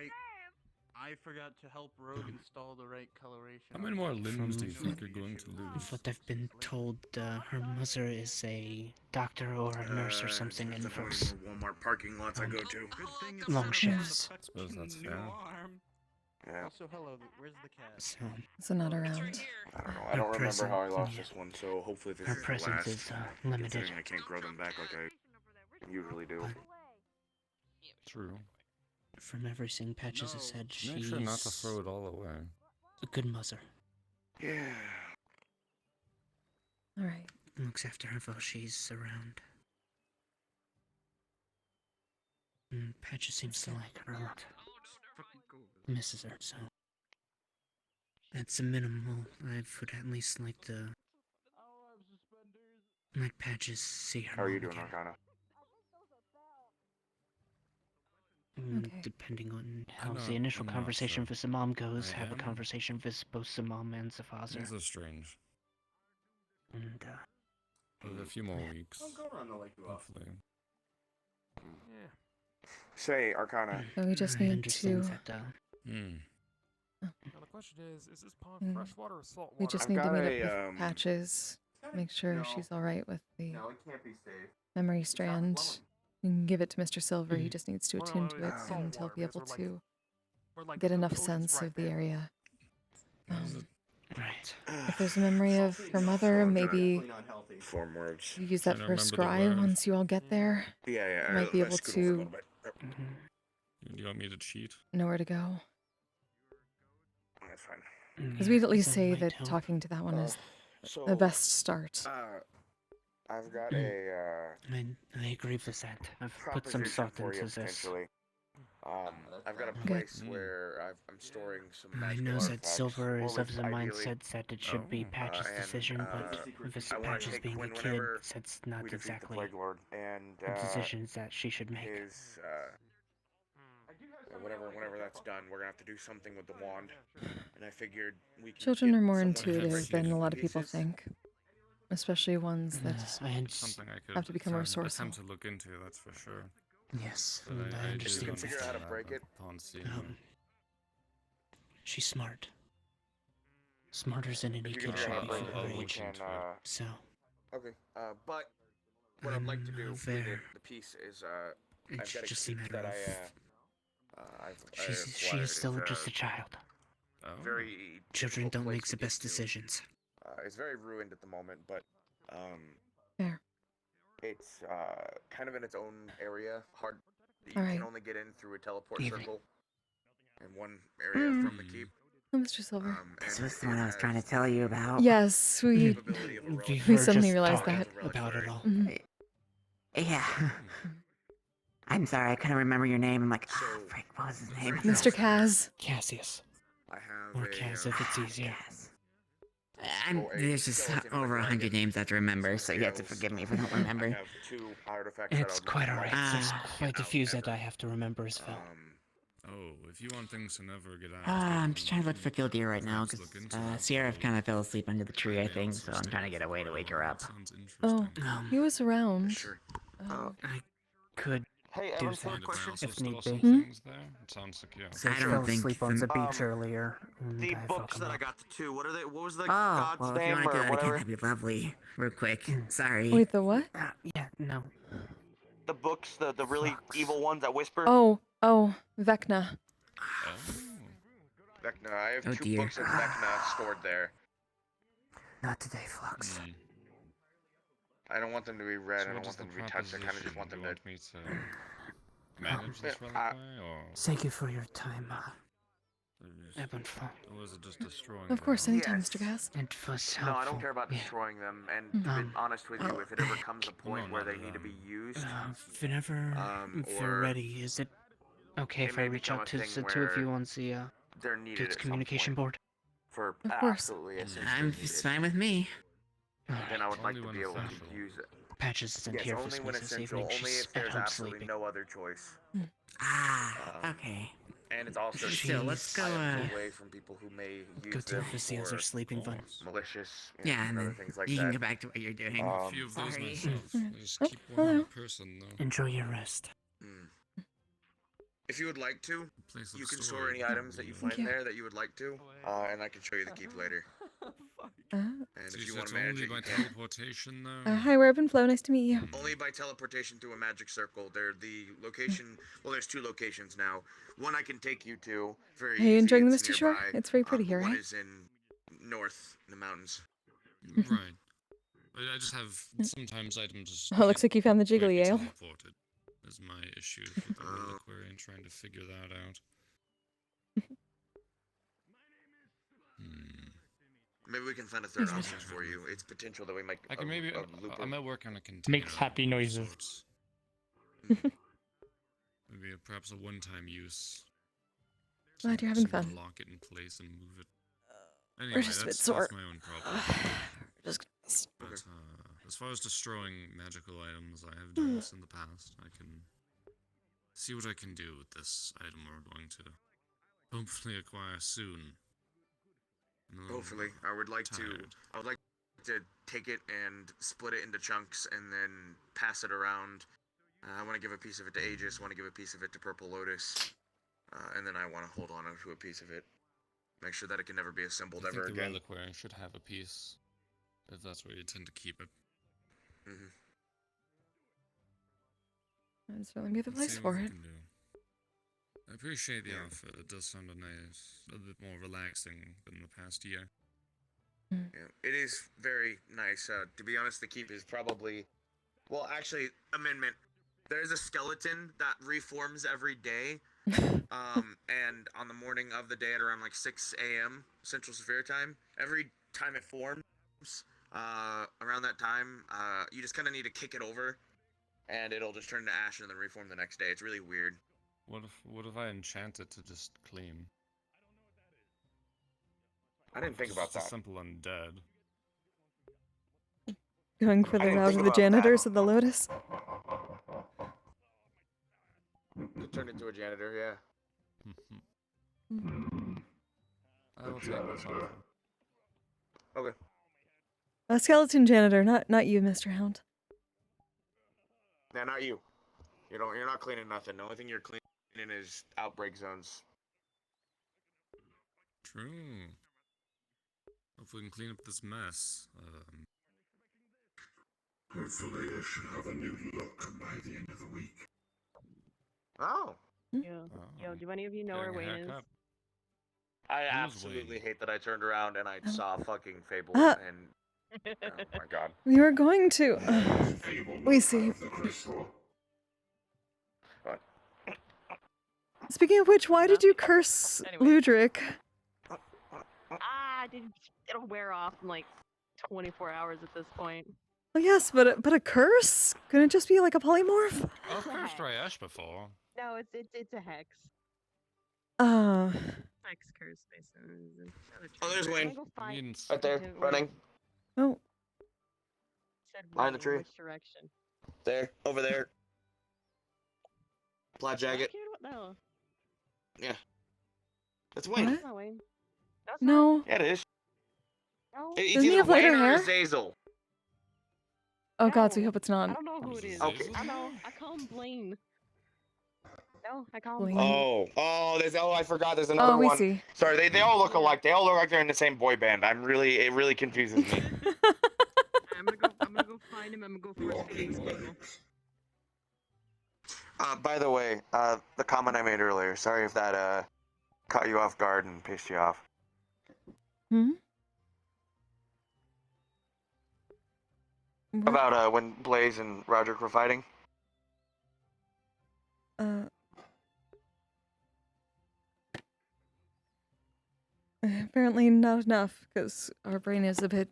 I forgot to help Rogue install the right coloration. How many more limbs do you think you're going to lose? What I've been told, her mother is a doctor or a nurse or something and works Walmart parking lots I go to. long shifts. I suppose that's fair. Yeah. Also, hello. Where's the cat? So not around. I don't know. I don't remember how I lost this one, so hopefully this Her is the presence last. is limited. Considering I can't grow them back like I usually do. True. From everything Patches has said, she's Make sure not to throw it all away. a good mother. Yeah. All right. Looks after her while she's around. And Patches seems to like her a lot. Misses her, so that's a minimal. I would at least like to like Patches see her. How are you mom doing, again. Arcana? Depending on how not- the initial I'm not conversation sure. with the mom goes, I have a am. conversation with both the mom and the father. Things are strange. And With a few more weeks. Don't go around the lake Hopefully. Say, Arcana. So we just I need understand to. that. Now the question is this pond Mm. freshwater or saltwater? We just I've need to got meet up a, with Patches. Make sure she's all right with the No, it can't be safe. memory strand. You can give it to Mr. Silver. He just needs to Well, attune no, to it, it's and he'll saltwater be because able to we're like get the enough ocean's sense right of the there. area. Right. If there's a memory of her mother, maybe Form words. you use that Trying to for a remember the scry word. once you all get there. Yeah. You might be able scoot over a to little bit. You want me to cheat? know where to go. That's fine. Because we'd at least That say might that help. talking to that one is So, the best start. I've got a I agree with that. I've put some proposition thought for you into this. potentially. I've got a Good. place where I'm storing some I magical know that artifacts. Silver is Well, of the ideally, mindset that it should be Patch's and, decision, but with I wanna Patches take being a Quinn kid, whenever that's not we defeat the exactly Plague Lord, and the decisions that she should make. Whenever that's done, we're gonna have to do something with the wand. And I figured we could Children get are more someone intuitive than a lot of people pieces. think. Especially ones that Something I could have to become resourceful. attempt to look into, that's for sure. Yes, But I do understand figure out how to that break it. upon seeing them. She's smart. Smarter than any If you kid can should figure be out how for to her break it, we age. can, So, Okay, but what I'd like to do with there. the piece is, It I've should got a just be a key matter that I she acquired. is still It's, just a child. Very Children difficult don't place make to the get best to. decisions. It's very ruined at the moment, but Fair. it's kind of in its own area. Hard. You All right. can only get in through a teleport Evening. circle in one area from the keep. Oh, Mr. Silver. This was the one I was trying to tell you about. Yes, we suddenly realized that. About it all. Mhm. Yeah. I'm sorry, I couldn't remember your name. I'm like, oh, frick, what was his name? Mr. Kaz. Cassius. I have Or Kaz if it's easier. There's just over 100 names I have to remember, so you have to forgive me if I don't remember. Two artifacts that It's I'd quite like alright. to There's get quite a out few ever. that I have to remember as well. Oh, if you want things to never get out. I'm just trying to look for Killdeer right now, because Sierra kind of fell asleep under the tree, I think, so I'm trying to get a way to wake her up. Oh, he was around. I could Hey, do Evan, quick that question. if need be. Things there? It sounds secure. So I don't fell think asleep on the the- beach earlier. And The I books woke him that I up. got the two. What are they? What was the Oh, god's well, if you name want to do or that again, whatever? that'd be lovely. Real quick. Sorry. Wait, the what? Yeah, no. The books, the really evil ones that whisper. Oh, Vecna. Vecna. I have Oh, two dear. books of Vecna stored there. Not today, Flux. I don't want them to be read. So I what don't is want them the to be touched. I kind of just proposition? want Do them you to. want me to manage this reliquary, or Thank you for your time, Evan. or is it just destroying Of course, them? anytime, Mr. Kaz. It was No, helpful. I don't care about Yeah. destroying them. And to be honest with you, if it ever comes a point No, where not they need to be used, Whenever they're or ready, is it okay it if I may reach become out a to thing the two of you where on the they're needed Gates at some communication point board? for Of course. absolutely essentially I'm needed. it's fine with me. Then I would like Only to when be able to essential. use it. Patches isn't Yes, here for only when this essential. evening. Only She's if at there's home absolutely sleeping. no other choice. Ah, okay. And it's also Still, let's go, away from people who may use go to them our facilities for or sleeping fun. malicious, Yeah, and other then things like you that. can get back to what you're doing. A few of those Sorry. myself. I just Oh, keep one hello. per person, though. Enjoy your rest. If you would like to, Place of you can story. store any items that you Thank find you. there that you would like to, and I can show you the keep later. And So if you you want said to manage only it, by you can. teleportation, though? Hi, we're Ebb and Flow. Nice to meet you. Only by teleportation to a magic circle. They're the location. Well, there's 2 locations now. One I can take you to. Very Are you easy, enjoying the it's Misty Shore? nearby. It's very pretty here, One right? is in north in the mountains. Right. I just have sometimes items just Oh, looks like you found the can't jiggly be ale. teleported. Is my issue with the reliquary and trying to figure that out. Maybe we can find a third option for you. It's potential that we might. I can maybe. I might work on a container. Makes happy of noises. sorts. Maybe perhaps a one-time use. Glad you're having Someone fun. Lock it in place and move it. Anyway, We're just a bit sore. that's my own problem. Just But as far as destroying magical items, I have done this in the past. I can see what I can do with this item we're going to hopefully acquire soon. Hopefully, I would like to take it and split it into chunks and then pass it around. I want to give a piece of it to Aegis. Want to give a piece of it to Purple Lotus, and then I want to hold on to a piece of it. Make sure that it can never be assembled I ever think the again. reliquary should have a piece, if that's where you tend to keep it. That'd certainly be the Let's place see what for we it. can do. I appreciate the offer. It does sound a bit more relaxing than the past year. Yeah, it is very nice. To be honest, the keep is probably, well, actually, amendment. There's a skeleton that reforms every day, and on the morning of the day at around like 6 a.m. Central Severe Time, every time it forms, around that time, you just kind of need to kick it over, and it'll just turn to ash and then reform the next day. It's really weird. What if I enchant it to just clean? I didn't think about Just a that. simple undead. Going for I the didn't route think of the about that. janitors of the Lotus. To turn into a janitor, yeah. I will take this offer. Okay. A skeleton janitor, not you, Mr. Hound. Nah, not you. You're not cleaning nothing. The only thing you're cleaning is outbreak zones. True. Hopefully we can clean up this mess. Hopefully I should have a new look by the end of the week. Oh. Yo, do any of you know where Wayne is? I Who's absolutely hate that I turned around and I saw fucking Fable Ah. and oh my god. We were going to. We see. Speaking of which, why did you curse Ludric? It'll wear off in like 24 hours at this point. Oh yes, but a curse? Couldn't it just be like a polymorph? I've cursed Rayesh before. No, it's a hex. Hex curse, basically. Oh, there's Wayne. Means Right there, running. Oh. Behind the tree. Which direction? There, over there. Plaid jacket. No. Yeah. That's Wayne. What? That's not Wayne. That's No. Yeah, it is. No. It's Doesn't he either have Wayne lighter or hair? Azazel. Oh god, so we hope it's not. I don't know who it is. Okay. I know. I call him Blaine. No, I call him Blaine. Blaine. I forgot. There's another we one. see. Sorry, they all look alike. They all look like they're in the same boy band. It really confuses me. I'm gonna go find him. I'm gonna go for a speeding schedule. By the way, the comment I made earlier. Sorry if that caught you off guard and pissed you off. Hmm? About when Blaze and Roderick were fighting. Apparently not enough, because our brain is a bit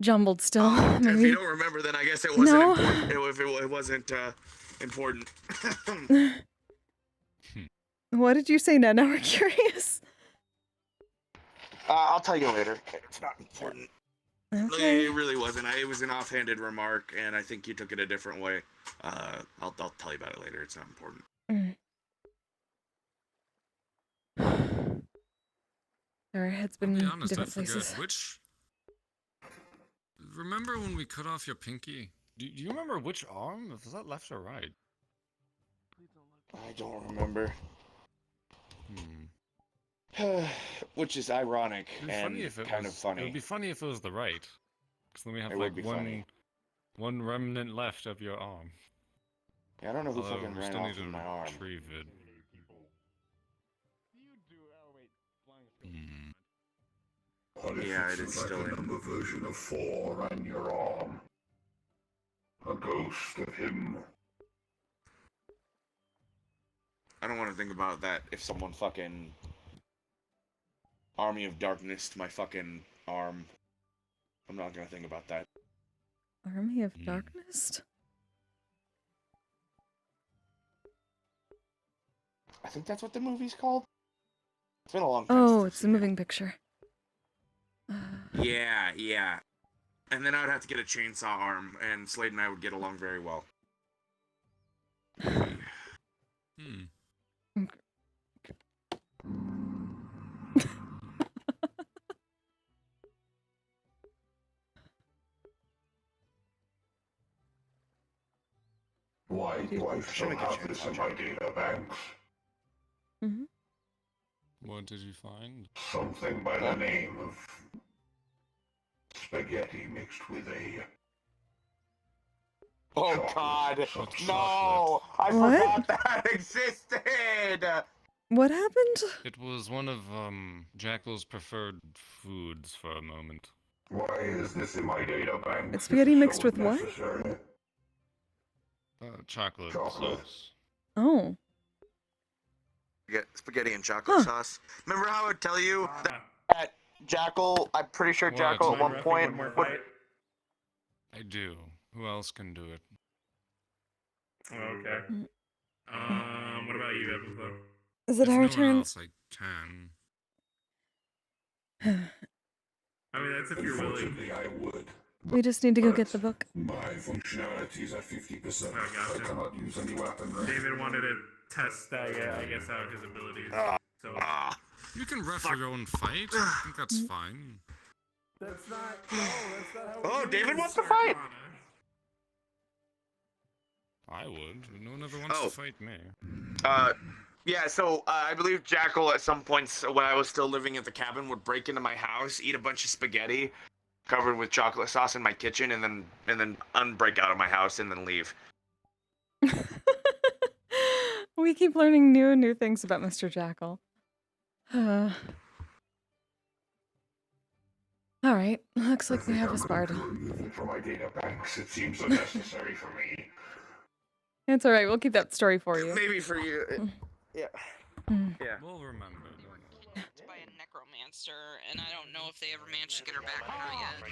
jumbled still. If Maybe. you don't remember, then I guess it wasn't No. important. It wasn't important. What did you say, Ned? Now we're curious. I'll tell you later. It's not important. Okay. It really wasn't. It was an offhanded remark, and I think you took it a different way. I'll tell you about it later. It's not important. Our head's I'll been be in honest, I different forget places. which. Remember when we cut off your pinky? Do you remember which arm? Was that left or right? I don't remember. Hmm. Which is ironic It'd be and funny if it kind was, of funny. It would be funny if it was the right. Because then we have It like would be funny. one remnant left of your arm. Yeah, I don't know who Although fucking we ran still off need to with my arm. retrieve it. Yeah, it is still like a in. number version of 4 and your arm. A ghost of him. I don't want to think about that if someone fucking Army of Darkness to my fucking arm. I'm not gonna think about that. Army of Darkness? I think that's what the movie's called. It's been a long time. Oh, it's a moving picture. Yeah. And then I would have to get a chainsaw arm, and Slade and I would get along very well. Why do I still have this in my data banks? What did you find? Something by the name of spaghetti mixed with a... Oh God! No! I forgot that existed! What happened? It was one of Jackal's preferred foods for a moment. Why is this in my data bank? It's spaghetti mixed with what? Chocolate sauce. Oh. Get spaghetti and chocolate sauce. Remember how I would tell you that Jackal? I'm pretty sure Jackal at one point would. I do. Who else can do it? Okay. What about you, Episode? Is it our turn? Else I can. I mean, that's if you're willing. I would. We just need to go get the book. My functionality is at 50%. I cannot use any weaponry. David wanted to test, I guess, out his abilities. So You can ref your own fight. I think that's fine. that's not. That's not Oh, David wants to fight. I would. No one ever wants to fight me. Yeah, so I believe Jackal at some points when I was still living at the cabin would break into my house, eat a bunch of spaghetti covered with chocolate sauce in my kitchen, and then unbreak out of my house and then leave. We keep learning new and new things about Mr. Jackal. All right, looks like we have a Spard. From my data banks, it seems unnecessary for me. It's all right. We'll keep that story for you. Maybe for you. Yeah. Yeah. We'll remember. By a necromancer, and I don't know if they ever managed to get her back or not yet.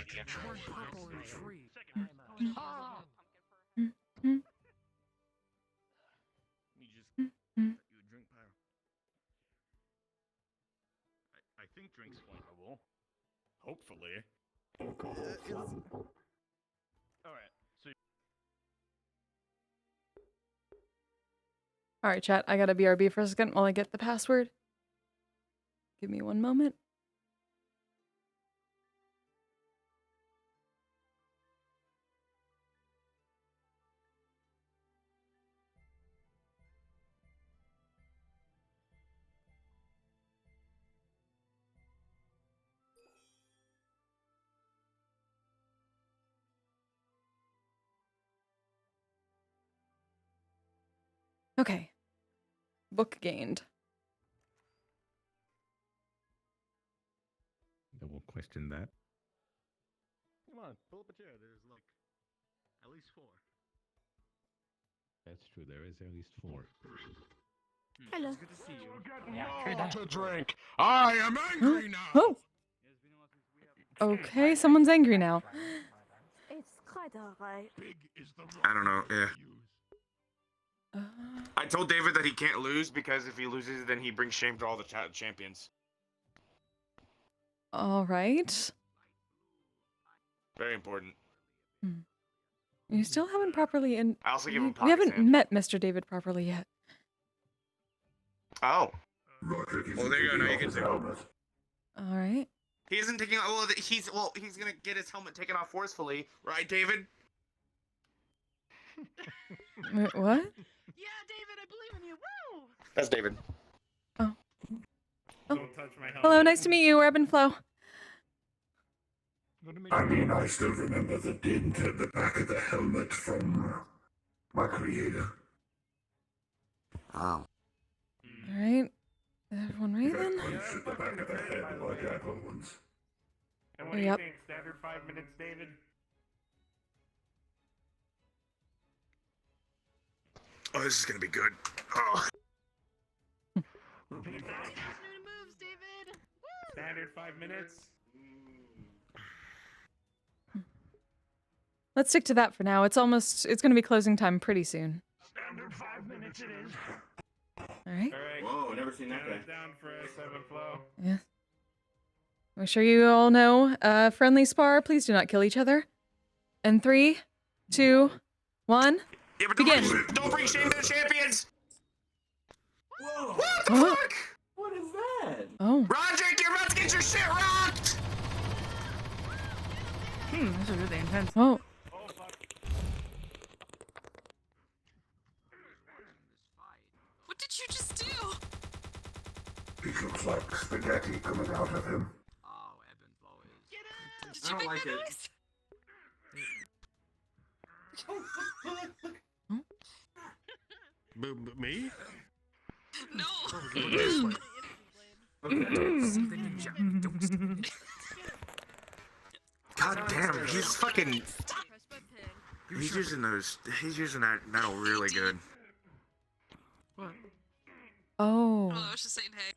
I think drink's flammable. Hopefully. Alright, so All right, chat. I gotta BRB for a second while I get the password. Give me one moment. Okay. Book gained. I won't question that. come on, pull up a chair. There's like at least 4. That's true. There is at least 4. Hello. Good to see you. To drink. I am angry now. Oh. Okay, someone's angry now. It's quite alright. I don't know. Yeah. I told David that he can't lose because if he loses, then he brings shame to all the champions. All right. Very important. You still haven't properly I also give him we haven't pocket sand. met Mr. David properly yet. Oh. Roderick is Well, there you go. Now you can his do helmet. All right. He isn't taking. He's gonna get his helmet taken off forcefully, right, David? Wait, what? Yeah, David, I believe in you. Woo! That's David. Oh. Don't touch my helmet. Hello, nice to meet you, Ebb and Flow. I mean, I still remember the dint at the back of the helmet from my creator. Oh. All right. Everyone ready then? Punch at the back of the head like apple ones. And what do you Yep. think? Standard 5 minutes, David? Oh, this is gonna be good. Oh. Standard 5 minutes? Let's stick to that for now. It's going to be closing time pretty soon. Standard 5 minutes it is. All right. Whoa, never seen that guy. Down for a 7 flow. Yeah. I'm sure you all know, friendly spar, please do not kill each other. And 3, 2, 1, Yeah, but begin. Don't bring shame to the champions! Whoa! What the What? fuck? What is that? Oh. Roderick, you're about to get your shit rocked! This is really intense. Oh. What did you just do? It looks like spaghetti coming out of him. Did you make that noise? Me? No. God damn, he's fucking. He's using those. He's using that metal really good. Oh. Oh, I was just saying hey.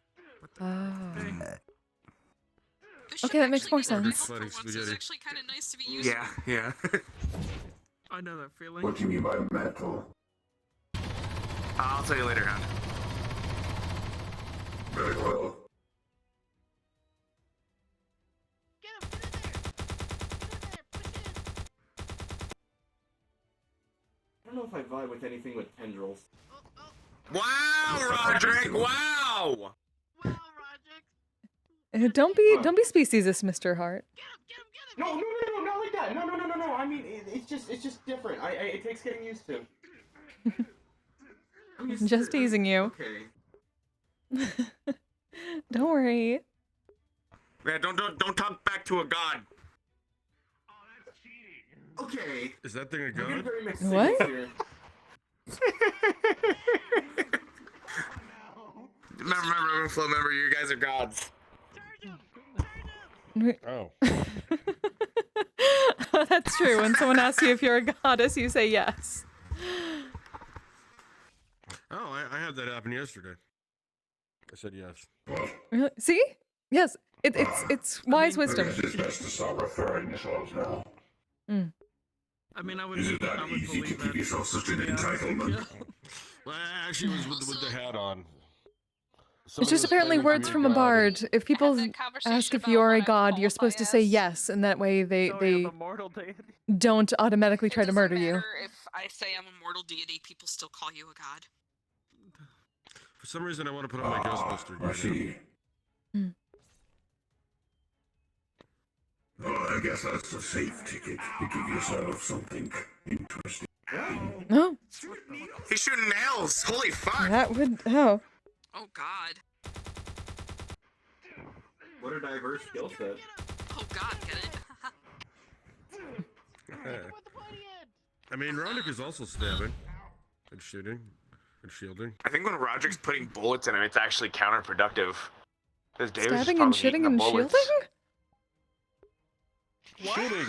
Okay, that makes more sense. For once, it's actually kind of nice to be used. Yeah. I know that feeling. What do you mean by metal? I'll tell you later, Hound. Very well. I don't know if I vibe with anything with tendrils. Wow, Roderick! Wow! Don't be speciesist, Mr. Hart. No, not like that. No. I mean, it's just different. It takes getting used to. Just teasing you. Okay. Don't worry. Yeah, don't talk back to a god. Okay. Is that thing a We're getting god? very mixed What? signals here. Remember, Flo, remember, you guys are gods. Oh. That's true. When someone asks you if you're a goddess, you say yes. Oh, I had that happen yesterday. I said yes. Really? See? Yes. It's wise wisdom. It's best to start referring yourselves now. Mm. I mean, I would. Is it that I would easy to believe give that. yourself such an entitlement? Well, I actually was with the hat on. It's just apparently words from a bard. If people ask if you're a god, you're supposed to say yes, and that way they don't automatically try to murder you. If I say I'm a mortal deity, people still call you a god. For some reason, I want to put on my Ghostbuster gear. I see. Well, I guess that's a safe ticket to give yourself something interesting. No. He's shooting nails. Holy fuck! That would. Oh. Oh god. What a diverse skill set. Oh god, get it? I mean, Roderick is also stabbing and shooting and shielding. I think when Roderick's putting bullets in him, it's actually counterproductive. Because David's just Stabbing and probably eating shitting and the bullets. shielding?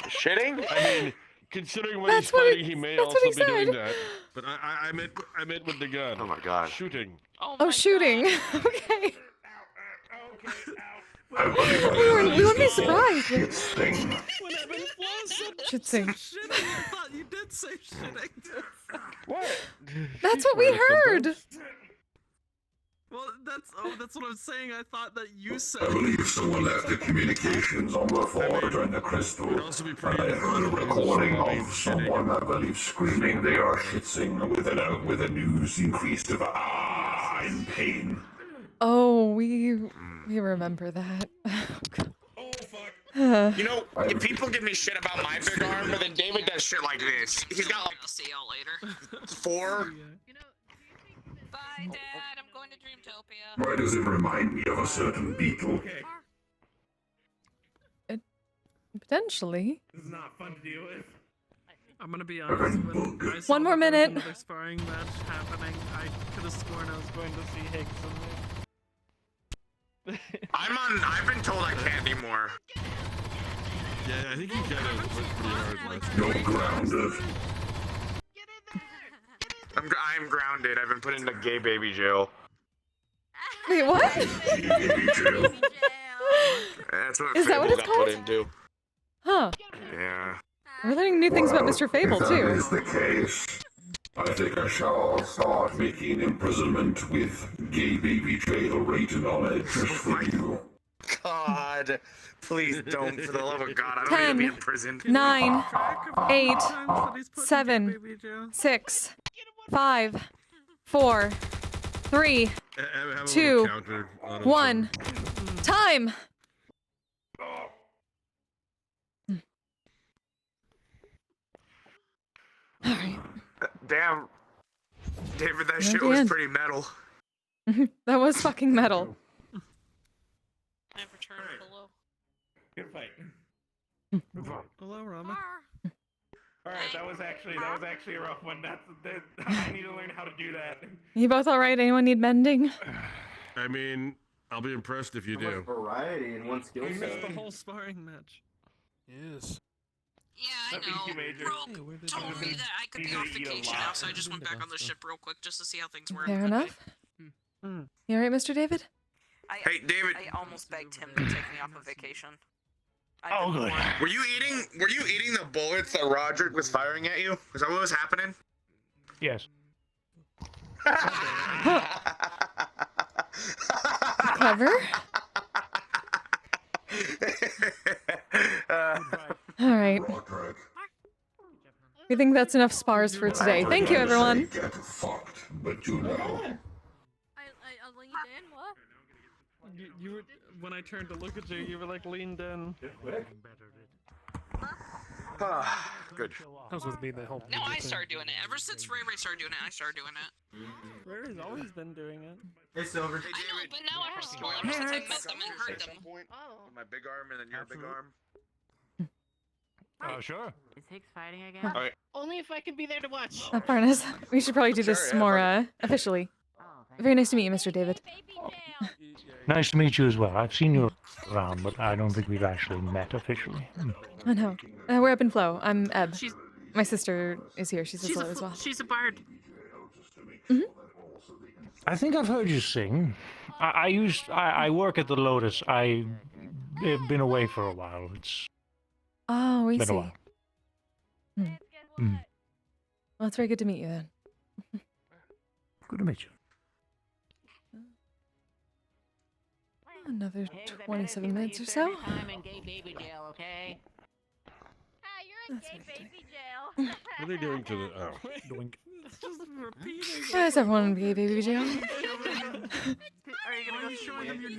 Shooting. Shitting? I mean, considering when That's he's what fighting, he may that's also what he be doing said. that. But I meant with the gun. Oh my god. Shooting. Oh, shooting. Okay. We wouldn't be surprised. When Evan Flo said Should sing. shitting, I thought you did say shitting. What? That's what we heard. Well, that's what I'm saying. I thought that you said. I believe someone left the communications on the floor during the crystal. And I heard a recording of someone, I believe, screaming they are shitsing with a news increased of in pain. Oh, we remember that. You know, if people give me shit about my big arm, but then David does shit like this. He's got like I'll see y'all later. 4. Bye, Dad. I'm going to Dreamtopia. Why does it remind me of a certain beetle? Potentially. This is not fun to deal with. I'm gonna be honest. When I saw One more that there was minute. Another sparring match happening. I could have sworn I was going to see Higgs in there. I've been told I can't anymore. Yeah, I think you got it pretty hard. You're grounded. I'm grounded. I've been put into gay baby jail. Wait, what? Baby jail. That's what Is that what Fable it's got put called? into. Huh. Yeah. We're learning new things about Mr. Fable, if too. that is the case, I think I shall start making imprisonment with gay baby jail rated on it just for you. God, please don't, for the love of God, I don't 10, need to be imprisoned. 9, 8, 7, 6, 5, 4, 3, Have a little 2, counter on him. 1. Time! Alright. Damn. David, that Not shit the was end. pretty metal. That was fucking metal. I've returned below. Good fight. Hello, Rama. Alright, that was actually a rough one. I need to learn how to do that. You both alright? Anyone need mending? I mean, I'll be impressed if you do. variety in one skill I missed set. the whole sparring match. Yes. Yeah, I That know. means you major. Rogue told me that I could be on vacation now, so I just went back on the ship real quick just to see how things were. Fair enough. You alright, Mr. David? Hey, David. I almost begged him to take me off of vacation. Oh, good. Were you eating the bullets that Roderick was firing at you? Is that what was happening? Yes. Clever. Alright. We think that's enough spars for today. Thank you, everyone. Get fucked, but you know. I leaned in. What? You were when I turned to look at you, you were like leaned in. Good. That was with me the whole. No, I started doing it. Ever since Ray started doing it, I started doing it. Ray's always been doing it. Hey, Silver. I know, but now I have spoilers since I met them and heard them. My big arm and then your big arm. Oh, sure. Is Higgs fighting again? Alright. Only if I can be there to watch. Farnes, we should probably do this more officially. Very nice to meet you, Mr. David. Nice to meet you as well. I've seen you around, but I don't think we've actually met officially. I know. We're up in Flow. I'm Eb. My sister is here. She's a as well. She's a bard. I think I've heard you sing. I work at the Lotus. I've been away for a while. It's Oh, we been a see. while. Well, it's very good to meet you then. Good to meet you. Another 27 minutes or so. I'm in gay baby jail, okay? You're in gay baby jail. What are they doing to the... Oh. Doink. It's just repeating. Why is everyone in gay baby jail? Are you gonna go showing them your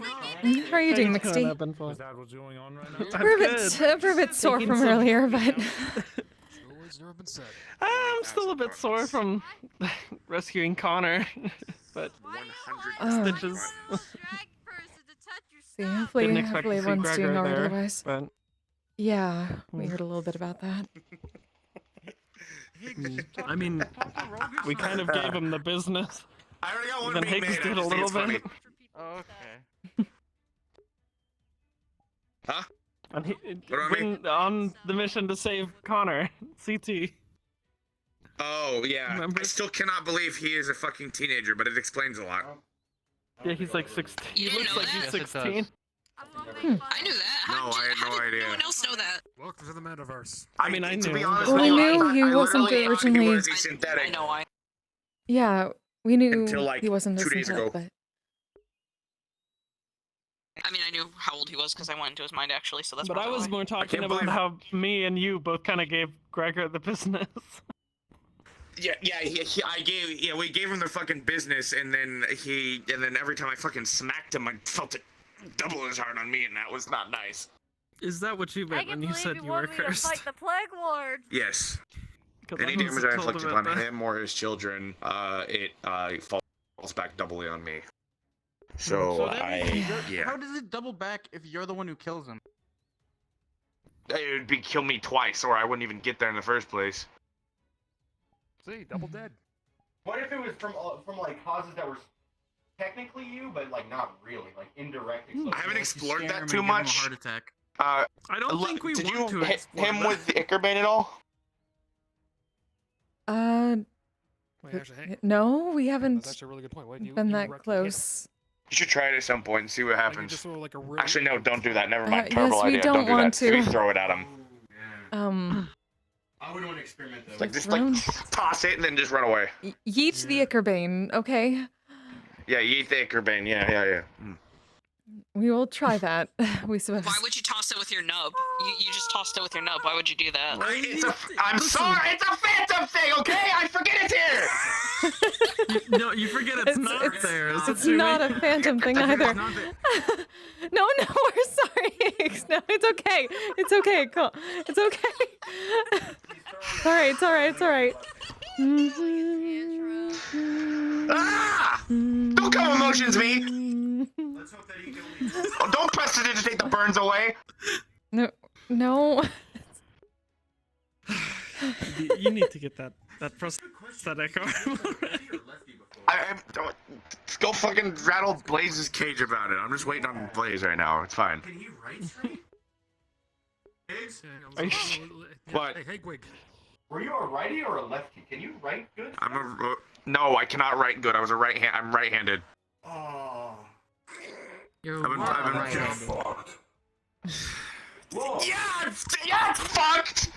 How are you doing, Misty? Is that what's going on right now? We're a bit sore from earlier, but... Words never been said. I'm still a bit sore from rescuing Connor, but stitches. See, hopefully, Didn't expect to see everyone's doing Gregor alright there, otherwise. but Yeah, we heard a little bit about that. I mean, we kind of gave him the business. I already got one Then being Higgs made. did I a just think little it's funny. bit. Okay. Huh? And he, What do I mean? on the mission to save Connor, CT. Oh, yeah. Remember? I still cannot believe he is a fucking teenager, but it explains a lot. Yeah, he's like 16. He looks like he's 16. I knew that. No, I had no idea. No one else know that. Welcome to the metaverse. I mean, I to knew. be honest Well, with we you, knew I he wasn't literally thought originally... He was a synthetic. I know. Yeah, we knew Until, like, he wasn't a 2 days synthetic, ago. but... I mean, I knew how old he was because I went into his mind actually, so that's. But I probably was why. more talking can't about believe- how me and you both kind of gave Gregor the business. we gave him the fucking business, and then every time I fucking smacked him, I felt it double as hard on me, and that was not nice. Is that what you I meant can when you said believe you were want me to cursed? fight the plague lord. Yes. 'Cause Any I was damage I told inflicted about on that. him or his children, it falls back doubly on me. So How does it double back if you're the one who kills him? It would be kill me twice, or I wouldn't even get there in the first place. See, double dead. What if it was from like causes that were technically you, but like not really, like indirect explosions? I haven't explored scare him that and too give him a much. heart attack. I don't think we did want you to hit explore him that. with the Ickerbane at all? Wait, actually, No, we that's haven't actually a really good point. Wait, you been you that directly hit him. close. You should try it at some point and see what happens. just sort of like a real- Actually, no, don't do that. Never mind. yes, Terrible we idea. don't do want that. Maybe to. throw it at him. I wouldn't want to experiment though. Like just like toss it and then just run away. Yeet the Ickerbane, okay? Yeah, you eat the Ickerbane. Yeah. We will try that. We suppose. Why would you toss it with your nub? You just tossed it with your nub. Why would you do that? I'm sorry. It's a phantom thing. Okay, I forget it's here. No, you forget it's not there. Is It's it, not Jimmy? a phantom thing either. No, we're sorry, Higgs. No, it's okay. It's okay. Cool. It's okay. It's all right. It's all right. It's all right. Ah! Don't come emotions me. Oh, don't prestidigitate the burns away. No. You need to get that prosthetic arm. Let's go fucking rattle Blaze's cage about it. I'm just waiting on Blaze right now. It's fine. Can he write straight? What? Hey, Gwig. Were you a righty or a lefty? Can you write good? No, I cannot write good. I'm right-handed. Oh. You're I've been Get fucked. Yeah, it's fucked.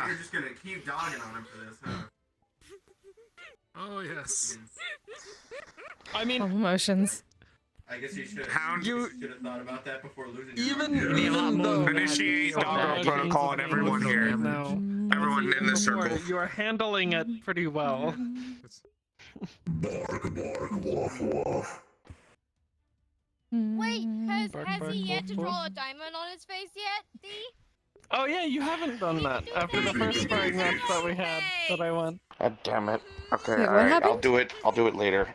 You're just gonna keep dogging on him for this, huh? Oh yes. I mean, emotions. I guess you should have thought about that before losing your Even though initiate doggo protocol on everyone here. Everyone in this circle. You are handling it pretty well. Bark, woof, woof. Wait, has Bark, he yet bark, to bark. draw a diamond on his face yet, Dee? Oh yeah, you haven't done that after the first sparring match that we had that I won. God damn it. Okay, Wait, what alright, happened? I'll do it later.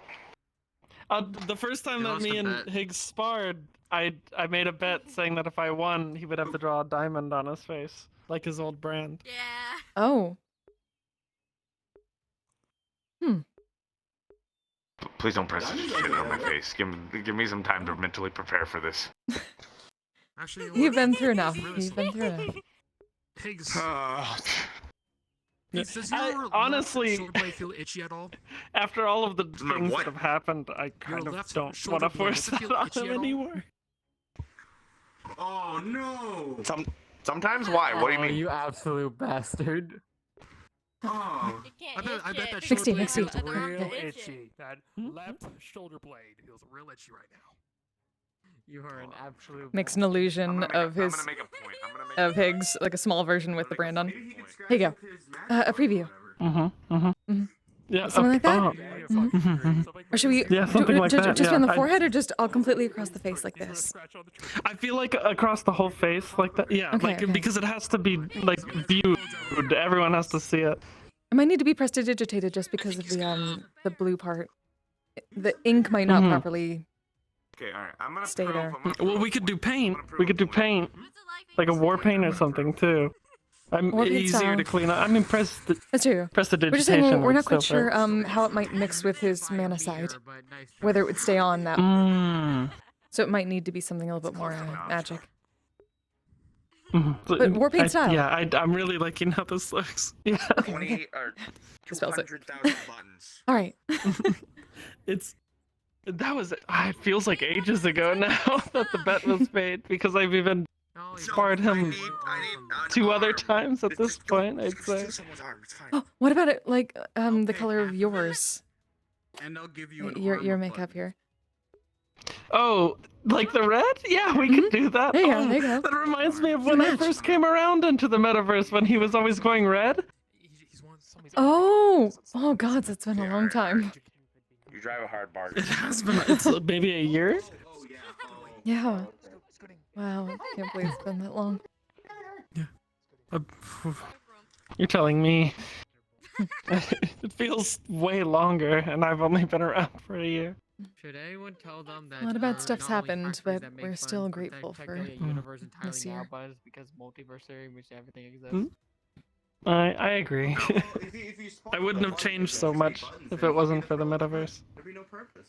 The first time that lost me a and bet. Higgs sparred, I made a bet saying that if I won, he would have to draw a diamond on his face, like his old brand. Yeah. Oh. Please don't press shit on my face. Give me some time to mentally prepare for this. Actually, You've been through enough. You've been through enough. Higgs. Yeah. Does I- your honestly, left shoulder blade feel itchy at all? After all of the things what? that have happened, I kind Your of left don't want shoulder to blade, force does it that feel on itchy him at all? anymore. Oh no! Sometimes why? What do you mean? You absolute bastard. Oh. I bet that Misty, shoulder blade Misty. feels real itchy. That left shoulder blade feels real itchy right now. You are an absolute. Makes an illusion of his of Higgs, like a small version with the brand on. Here you go. A preview. Yeah, Something like that? Mhm. Or should we Yeah, something like that. just yeah. on the forehead or just all completely across the face like this? I feel like across the whole face, like that. Yeah, Okay, like okay. because it has to be like viewed. Everyone has to see it. It might need to be prestidigitated just because of the blue part. The ink might not Mhm. properly Okay, alright. I'm gonna stay there. Well, we could do paint. We could do paint, like a war paint or something too. I'm War paint easier style. to clean up. I mean, That's true. prestidigitation. We're just saying we're would not quite still sure work. how it might mix with his mana side, whether it would stay on that. So it might need to be something a little bit more magic. Mhm. But war paint style. Yeah, I'm really liking how this looks. Yeah. 20 or Spells it. 200,000 buttons. All right. It feels like ages ago now that the bet was made because I've even sparred him 2 other times at this point, I'd say. Oh, what about it like the color of yours? And I'll give you an Your makeup here. Oh, like the red? Yeah, we could do that. There you go, Oh, there you go. That reminds me of when I first came around into the metaverse when he was always going red. Oh! Oh god, that's been a long time. You drive a hard bargain. It has been. It's maybe a year. Yeah. Wow, I can't believe it's been that long. You're telling me. It feels way longer, and I've only been around for a year. Should anyone tell them that A lot of bad there are stuff's not only happened, factories but that make we're fun, still but grateful they're for technically a universe entirely this now year. buzzed because multiverse in which everything exists. Hmm? I agree. I wouldn't have changed so much if it wasn't for the metaverse. There'd be no purpose.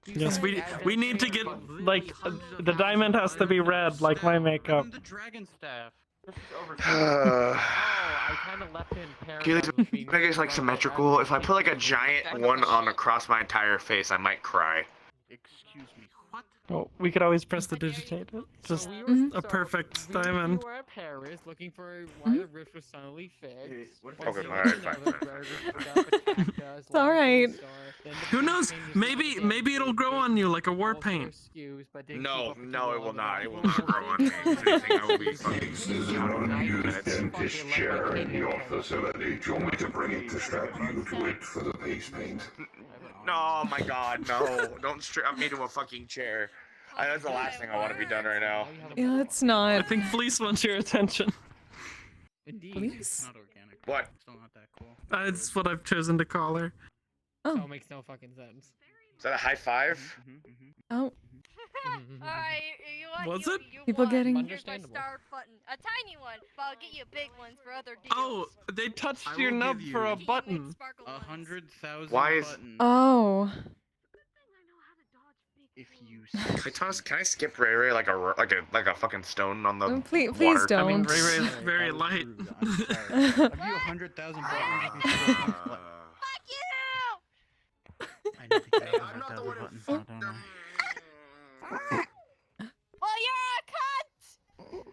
Yes, we need to get like the diamond has to be red like my makeup. The dragon staff. This is over. Uh, I kind of left it in Can you paradise. make it like symmetrical? If I put like a giant one on across my entire face, I might cry. Excuse me. What? Well, we could always press the digitate it. Just a perfect diamond. We were at Paris looking for why the rift was suddenly fixed. Okay, alright, fine. It's alright. Who knows? Maybe it'll grow on you like a war paint. No, it will not. It will not grow on me. If anything, I will be fucking There's an unused dentist chair in your facility. Do you want me to bring it to strap you to it for the face paint? No, oh my god, no. Don't strap me to a fucking chair. That's the last thing I want to be done right now. Yeah, it's not. I think Fleece wants your attention. Indeed. Please? Not organic. What? Still not that cool. That's what I've chosen to call her. Oh. It makes no fucking sense. Is that a high five? Oh. Alright, you want Was you, it? you People won. getting- Here's my star button. A tiny one, but I'll get you big ones for other deals. Oh, they touched your nub for a button. 100,000 Why is- buttons. Oh. If you Can I skip Ray Ray like a fucking stone on the Oh, please water? don't. I mean, Ray Ray is very light. I'll give you 100,000 buttons if you still think Fuck you! I need to get 100,000 buttons now, don't I? Well, you're a cunt!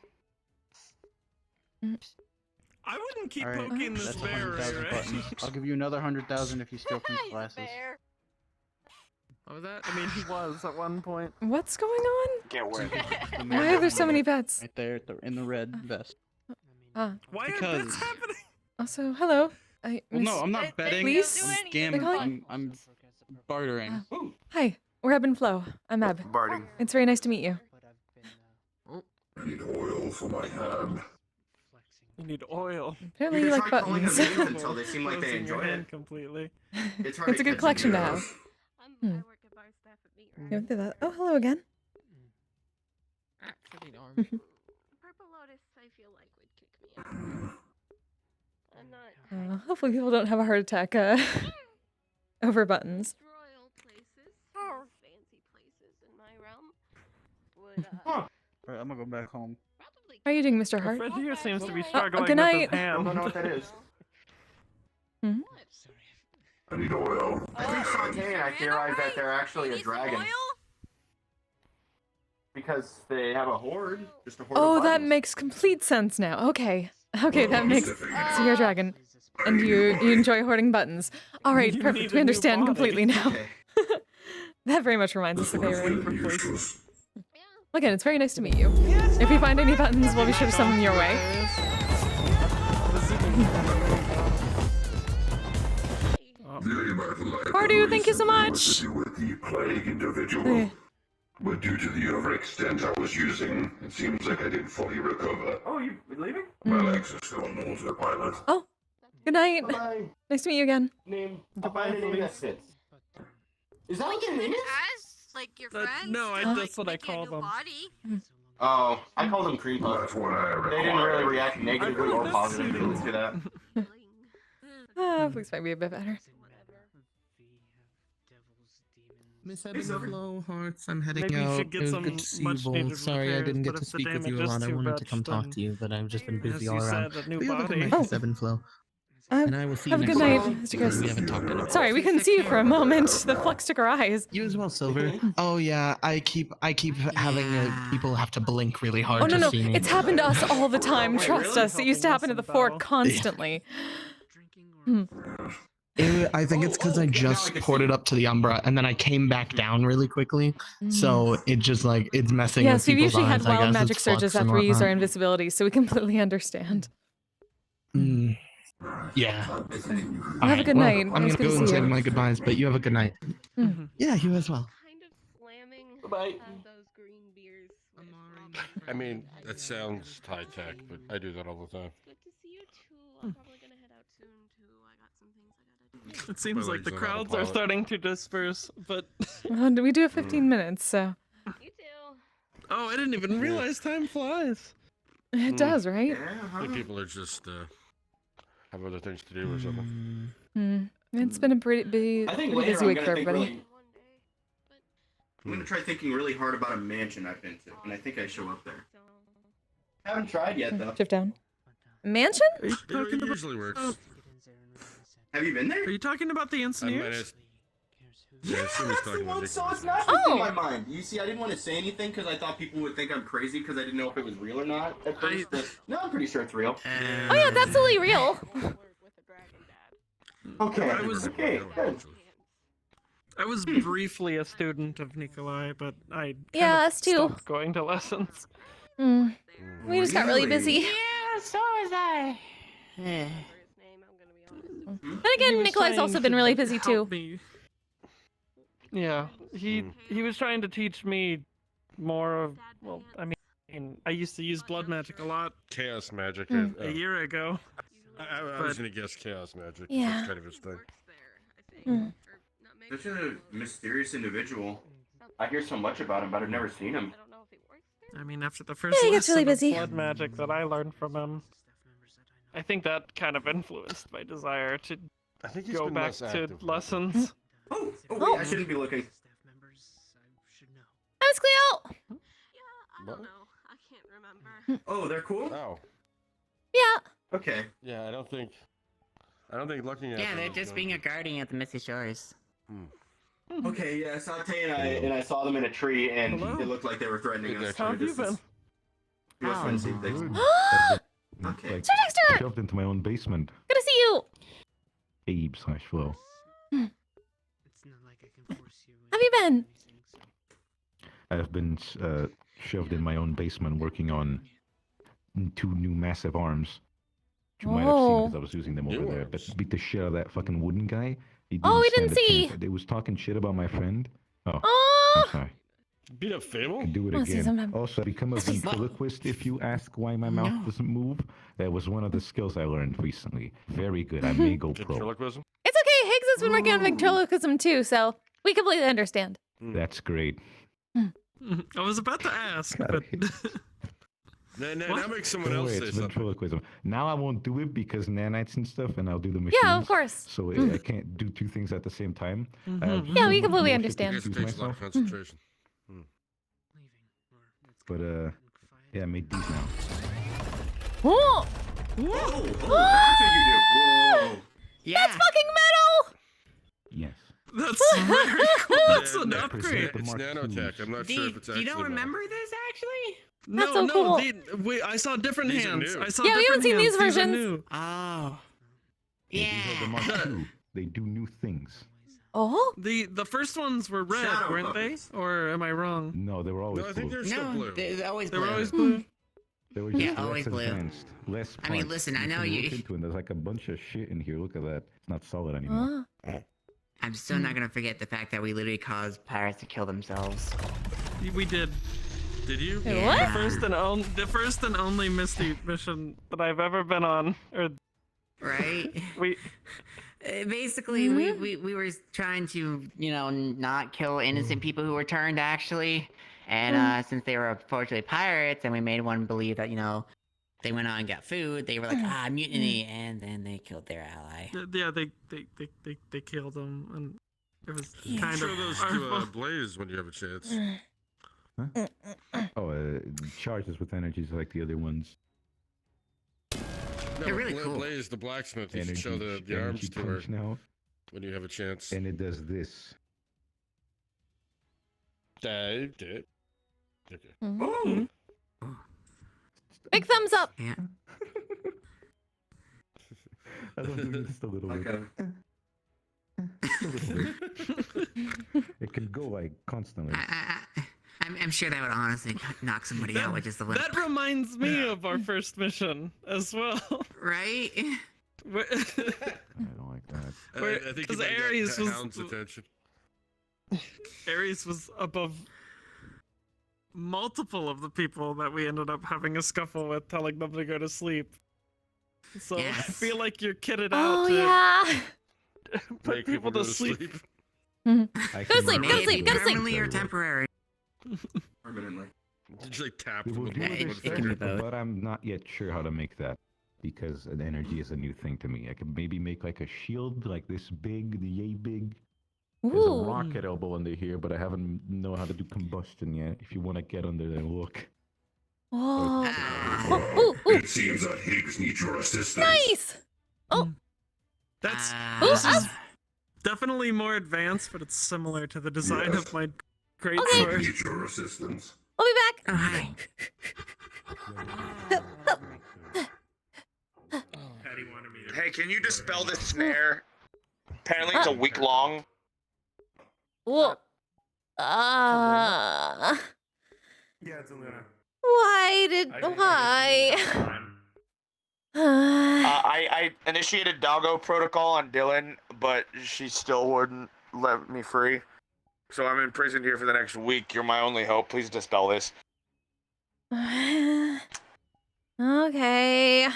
I wouldn't keep Alright, poking this that's bear, 100,000 Ray. buttons. I'll give you another 100,000 if you still think glasses. Bear. What was that? I mean, he was at one point. What's going on? Can't win. Why are there so many pets? Right there, in the red vest. Ah. Why are Because- this happening? Also, hello. Well, no, I'm not betting. Please? I'm They're gambling. calling- I'm bartering. Hi, we're Ebb and Flow. I'm Ebb. Barding. It's very nice to meet you. I need oil for my hand. You need oil. Apparently you like buttons. until they seem like they Closing your enjoy hand it. completely. It's hard It's to a good catch collection to them. have. You went through that. Oh, hello again. Freaking arm. Purple Lotus, I feel like would kick me out. I'm not. Hopefully people don't have a heart attack over buttons. Royal places, or fancy places in my realm, would Alright, I'm gonna go back home. How are you doing, Mr. Our Hart? friend here seems to be struggling good with his night. hand. I don't know what that is. Hmm? I need oil. I think Shantae and I theorized that they're actually a dragon. Because they have a horde. Just a horde Oh, of that buttons. makes complete sense now. Okay. Okay, that makes... So you're a dragon. And you enjoy hoarding buttons. Alright, You perfect. need We a new understand body. completely now. Okay. That very much reminds us of Aaron. Useless. Again, it's very nice to meet you. If we find any buttons, we'll be sure to send them your way. Pardu, thank you so much! With the plague individual. Okay. But due to the overextent I was using, it seems like I didn't fully recover. Oh, you leaving? My legs are still on autopilot. Oh, good night. Bye. Nice to meet you again. Name. I'll find a name that fits. Is that what your name is? As, like, your friends? No, to, that's what I make you a call new them. Body? Oh, I called them cream puff. That's what I They didn't really require. react negatively or positively to that. Please might be a bit better. Miss Ebb and Flow Hearts, I'm heading Maybe you out. should get It was some good to see you much both. needed Sorry I repairs, didn't but get to if the speak with you damage a is lot. I too wanted to much, come talk then to you, but I've just been busy as all you around. said, a new But you have a good body. night, Miss Ebb and Flow. And I will see you Have a next good night, time, Mr. because Chris. we haven't talked in a while. Sorry, we couldn't see you for a moment. The flux took our eyes. You as well, Silver. Oh yeah, I keep having people have to blink really hard Oh, no, to no. see me. It's happened to us all the time. Wait, Trust really? us. It used to happen to the fort constantly. I think it's because I just ported up to the Umbra and then I came back down really quickly, so it just like it's messing Yes, with we've people's usually had eyes. I wild guess magic it's surges flux and after we use our whatnot. invisibility, so we completely understand. Mm. Yeah. Have a good night. I'm It's gonna good go to and see say you. my goodbyes, but you have a good night. Mm. Yeah, you as well. Bye. Those green beers. I mean, that sounds high tech, but I do that all the time. Good to see you too. I'm probably gonna head out soon too. I got some things I gotta do. It seems My like the legs on crowds are autopilot. starting to disperse, but We do have 15 minutes, so You too. oh, I didn't even realize time flies. it does, right? I think people are just have other things to do or something. It's been a pretty I think pretty later busy I'm week gonna for think everybody. really. I'm gonna try thinking really hard about a mansion I've been to, and I think I show up there. Haven't tried yet though. Shift down. Mansion? Are you talking It about? usually works. Have you been there? Are you talking about the engineers? Yeah, Yeah, she was that's the talking one. about So it's Nicholas. not Oh. in my mind. You see, I didn't want to say anything because I thought people would think I'm crazy because I didn't know if it was real or not at first. But no, I'm pretty sure it's real. Oh yeah, it's absolutely real. Okay. I was- Okay. Good. I was briefly a student of Nikolai, but I Yeah, us too. stopped going to lessons. We just got really busy. Yeah, so was I. Then He again, was Nikolai's trying also to been really busy too. help me. Yeah, he was trying to teach me more of. Well, I mean, I used to use blood magic a lot Chaos magic. a year ago. I was gonna guess chaos magic. Yeah. That's kind of his thing. Such a mysterious individual. I hear so much about him, but I've never seen him. I mean, after the first he gets lesson really of busy. blood magic that I learned from him, I think that kind of influenced my desire to I think he's go been back less to active. lessons. Oh, wait, I shouldn't be looking. Hi, Miss Cleo. I don't know. I can't remember. Oh, they're cool? Oh. Yeah. Okay. Yeah, I don't think looking at Yeah, them they're is just gonna- being a guardian at the Misty Shores. Okay, yeah, Sante and I saw them in a tree, and Hello? it looked like they were threatening us. How have you been? He was trying to see things. Okay. Sir Dexter! Shoved into my own basement. Good to see you. Abe/Flo. Have you been? I've been shoved in my own basement working on 2 new massive arms. Which you might have seen because I was using them over there. But beat the shit out of that fucking wooden guy. He Oh, we stand didn't a see. chance. They was talking shit about my friend. Oh, Oh. I'm sorry. Beat up Fable? Do it Wanna see again. sometime. Also, I become a ventriloquist if you ask why my mouth doesn't move. That was one of the skills I learned recently. Very good. I may go pro. Ventriloquism? It's okay. Higgs has been working on ventriloquism too, so we completely understand. That's great. I was about to ask, but Now make someone Don't else worry, say it's something. ventriloquism. Now I won't do it because nanites and stuff, and I'll do the machines. Yeah, of course. So I can't do 2 things at the same time. Yeah, we completely More shit understand. to It excuse takes a lot of myself. concentration. But yeah, I made these now. Oh, Whoa! Oh, that's what you do. Whoa! Yeah. that's fucking metal. Yes. that's very cool. That's an Yeah, upgrade. the It's Mark nanotech. IIs. I'm not sure if it's actually You don't metal. remember this actually? That's No, so cool. wait, I saw different These are hands. new. I saw Yeah, we haven't different seen hands. these are versions. new. Oh. These are the Yeah. Mark II. They do new things. Oh, The first ones were red, Shadow weren't they? puppets. Or am I wrong? No, they were always No, I think blue. they're still No, blue. they're always They blue. were always blue. They were just Yeah, less always blue. advanced, less I mean, parts. listen, I You know can you- look into it, there's like a bunch of shit in here. Look at that. It's not solid anymore. I'm still not gonna forget the fact that we literally caused pirates to kill themselves. We did. Did you? Wait, what? The first and only Misty mission that I've ever been on. Or Right? we. Basically, we were trying to, not kill innocent people who were turned, actually. And since they were unfortunately pirates, and we made one believe that, they went on and got food, they were like, mutiny, and then they killed their ally. Yeah, they killed them, and it was I'm kind sure of those our two fault. blaze when you have a chance. Oh, charges with energies like the other ones. No, They're really Bla- cool. Blaze, the blacksmith, you should show the energy arms to her punch now. when you have a chance. And it does this. Okay. Okay. Oh! Big thumbs up. Yeah. I don't do just a little bit. Okay. Just a little bit. It can go like constantly. I'm sure that would honestly knock somebody out with just a little. That reminds me of our first mission as well. Right? Where- I don't like that. I think you Because might have Aries got was Hound's attention. Aries was above multiple of the people that we ended up having a scuffle with, telling them to go to sleep. So I Yes. feel like you're kitted Oh out to yeah. put Make people go to sleep. Go to I sleep. can Go to sleep. Go to sleep. Permanently or temporary? Permanently. Just like tap It them will with do one this, it can be both. but I'm not yet sure how to make that because the energy is a new thing to me. I could maybe make like a shield like this big, yay big. There's a Ooh. rocket elbow under here, but I haven't know how to do combustion yet. If you want to get under there and look. Oh. It Ooh, ooh. seems that Higgs needs your assistance. Nice. Oh. That's This this is definitely more advanced, but it's similar to the design of my great Okay. sword. Need your assistance. I'll be back. Oh, hi. Patty wanted me to. Hey, can you dispel this snare? Apparently it's a week long. Whoa. Yeah, it's a Luna. Why? I initiated doggo protocol on Dylan, but she still wouldn't let me free. So I'm in prison here for the next week. You're my only hope. Please dispel this. Okay. Okay.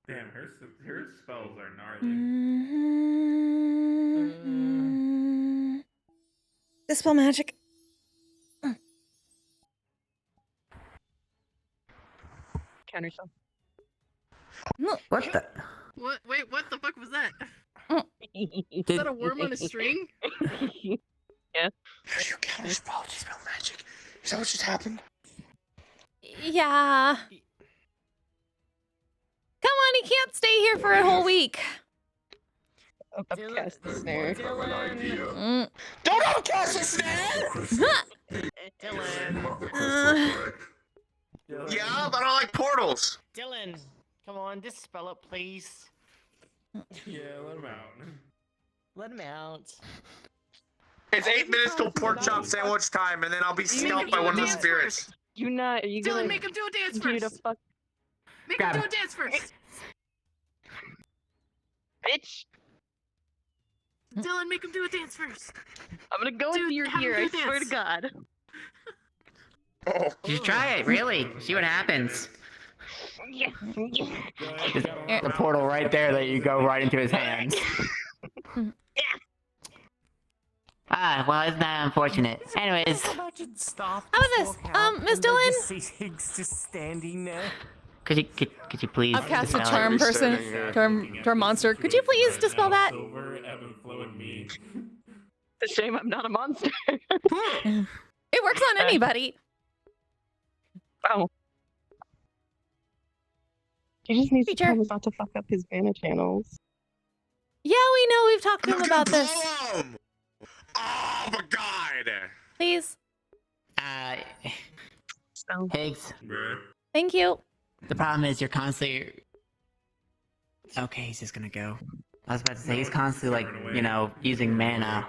Damn, her spells are gnarly. Dispel magic. Counter spell. No. What the? What? Wait, what the fuck was that? Is Did- that a worm on a string? Yeah. How do you counterspell dispel magic? Is that what just happened? Yeah. Come on, he can't stay here for a whole week. Upcast the snare. Mm. Don't upcast the snare! Yeah, but I like portals. Dylan, come on, dispel it, please. Yeah, let him out. Let him out. It's 8 minutes till pork chop sandwich time, and then I'll be scalped by one of the spirits. You not? Are you Dylan, gonna make him do a dance continue to first. fuck, Make Grab him do him. a dance first. bitch? Dylan, make him do a dance first. I'm gonna go Dude, into your have him ear. do I a swear to dance. God. Just try it, really. See what happens. The portal right there that you go right into his hands. Ah, well, isn't that unfortunate? Anyways. How about this? Miss Dylan? Higgs just standing there. Could you please I've cast a dispel charm it? person, charm monster. Could you please dispel that? Silver, ebb and flow, and me. It's a shame I'm not a monster. It works on anybody. Oh. He just needs to Feature. tell me not to fuck up his mana channels. Yeah, we know. We've talked to him about this. Oh my god! Please. Higgs. Thank you. The problem is you're constantly. Okay, he's just gonna go. I was about to say he's constantly using mana.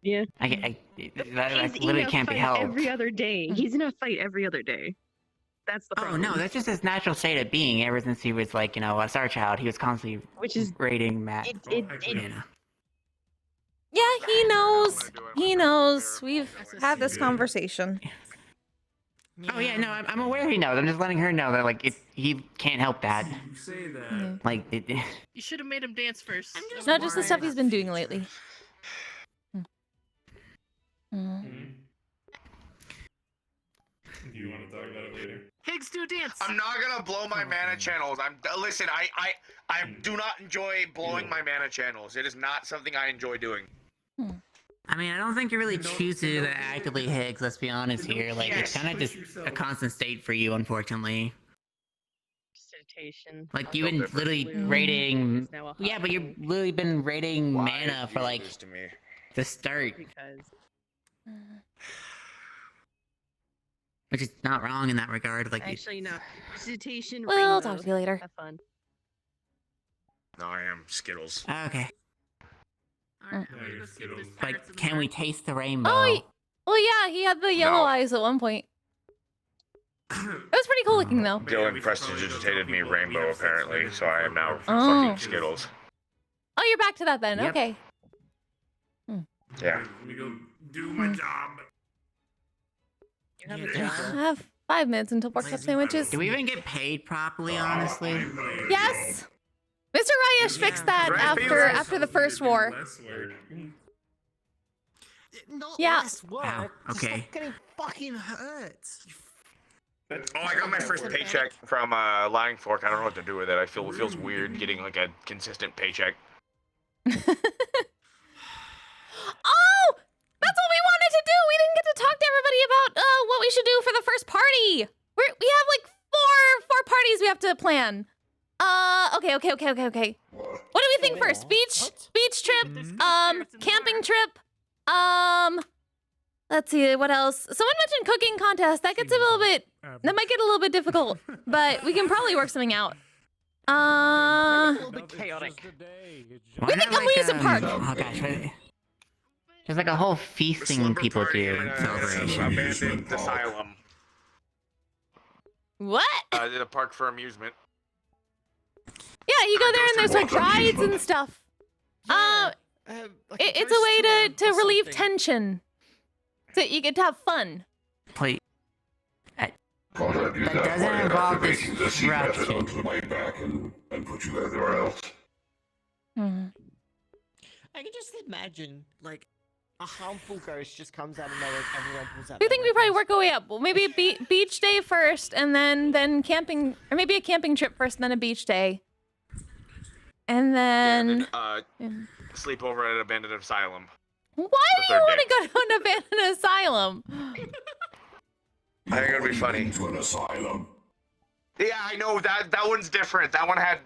Yeah. I He's literally in a can't be fight helped. every other day. He's in a fight every other day. That's the Oh problem. no, that's just his natural state of being. Ever since he was a star child, he was constantly raiding mana. Yeah, he knows. He knows. We've had this conversation. Oh yeah, no, I'm aware he knows. I'm just letting her know that he can't help that. You say that. You should have made him dance first. I'm just Not just the stuff he's been doing lately. Do you want to talk about it later? Higgs, do a dance. I'm not gonna blow my mana channels. Listen. I do not enjoy blowing my mana channels. It is not something I enjoy doing. I mean, I don't think you really choose to do that actively, Higgs. Let's be honest here. It's kind of just a constant state for you, unfortunately. Dissertation. You've been literally raiding. Yeah, but you've literally been raiding mana for the start. Because. Which is not wrong in that regard. Actually, no. Dissertation. We'll rainbow. talk to you later. Have fun. No, I am Skittles. Okay. Alright, I'm gonna go see if there's pirates in the Can we park. taste the rainbow? Oh, Well, yeah, he had the yellow eyes at one point. It was pretty cool looking, though. Dylan prestidigitated me rainbow, apparently, so I am now Oh. fucking Skittles. Oh, you're back to that then. Yep. Okay. Yeah. Let me go do my job. You have a I job? have 5 minutes until pork chop sandwiches. Do we even get paid properly, honestly? Yes! Mr. Ryesh fixed that after the first war. Not Yeah. less work. Ow, Just okay. stop getting fucking hurt. Oh, I got my first paycheck from Lying Fork. I don't know what to do with it. It feels weird getting like a consistent paycheck. Oh! That's what we wanted to do! We didn't get to talk to everybody about what we should do for the first party! We have like four parties we have to plan. Okay. What do we think first? Beach trip, camping trip, let's see, what else? Someone mentioned cooking contest. That gets a little bit, that might get a little bit difficult, but we can probably work something out. A little bit chaotic. We think amusement park. Oh gosh, wait. There's like a whole feasting people do in celebration. Abandoned asylum. What? The park for amusement. Yeah, you go there and there's like rides and stuff. It's a way to relieve tension. So you get to have fun. Wait. Can't I do That that doesn't by involve activating the seat method destruction. onto my back and put you everywhere else? I can just imagine, like, a harmful ghost just comes out of nowhere and everyone pulls out. I think we probably work our way up. Well, maybe a beach day first, and then camping, or maybe a camping trip first, and then a beach day, and then. Sleep over at an abandoned asylum. Why do you want to go to an abandoned asylum? I think it'd be funny. To an asylum. Yeah, I know that one's different. That one had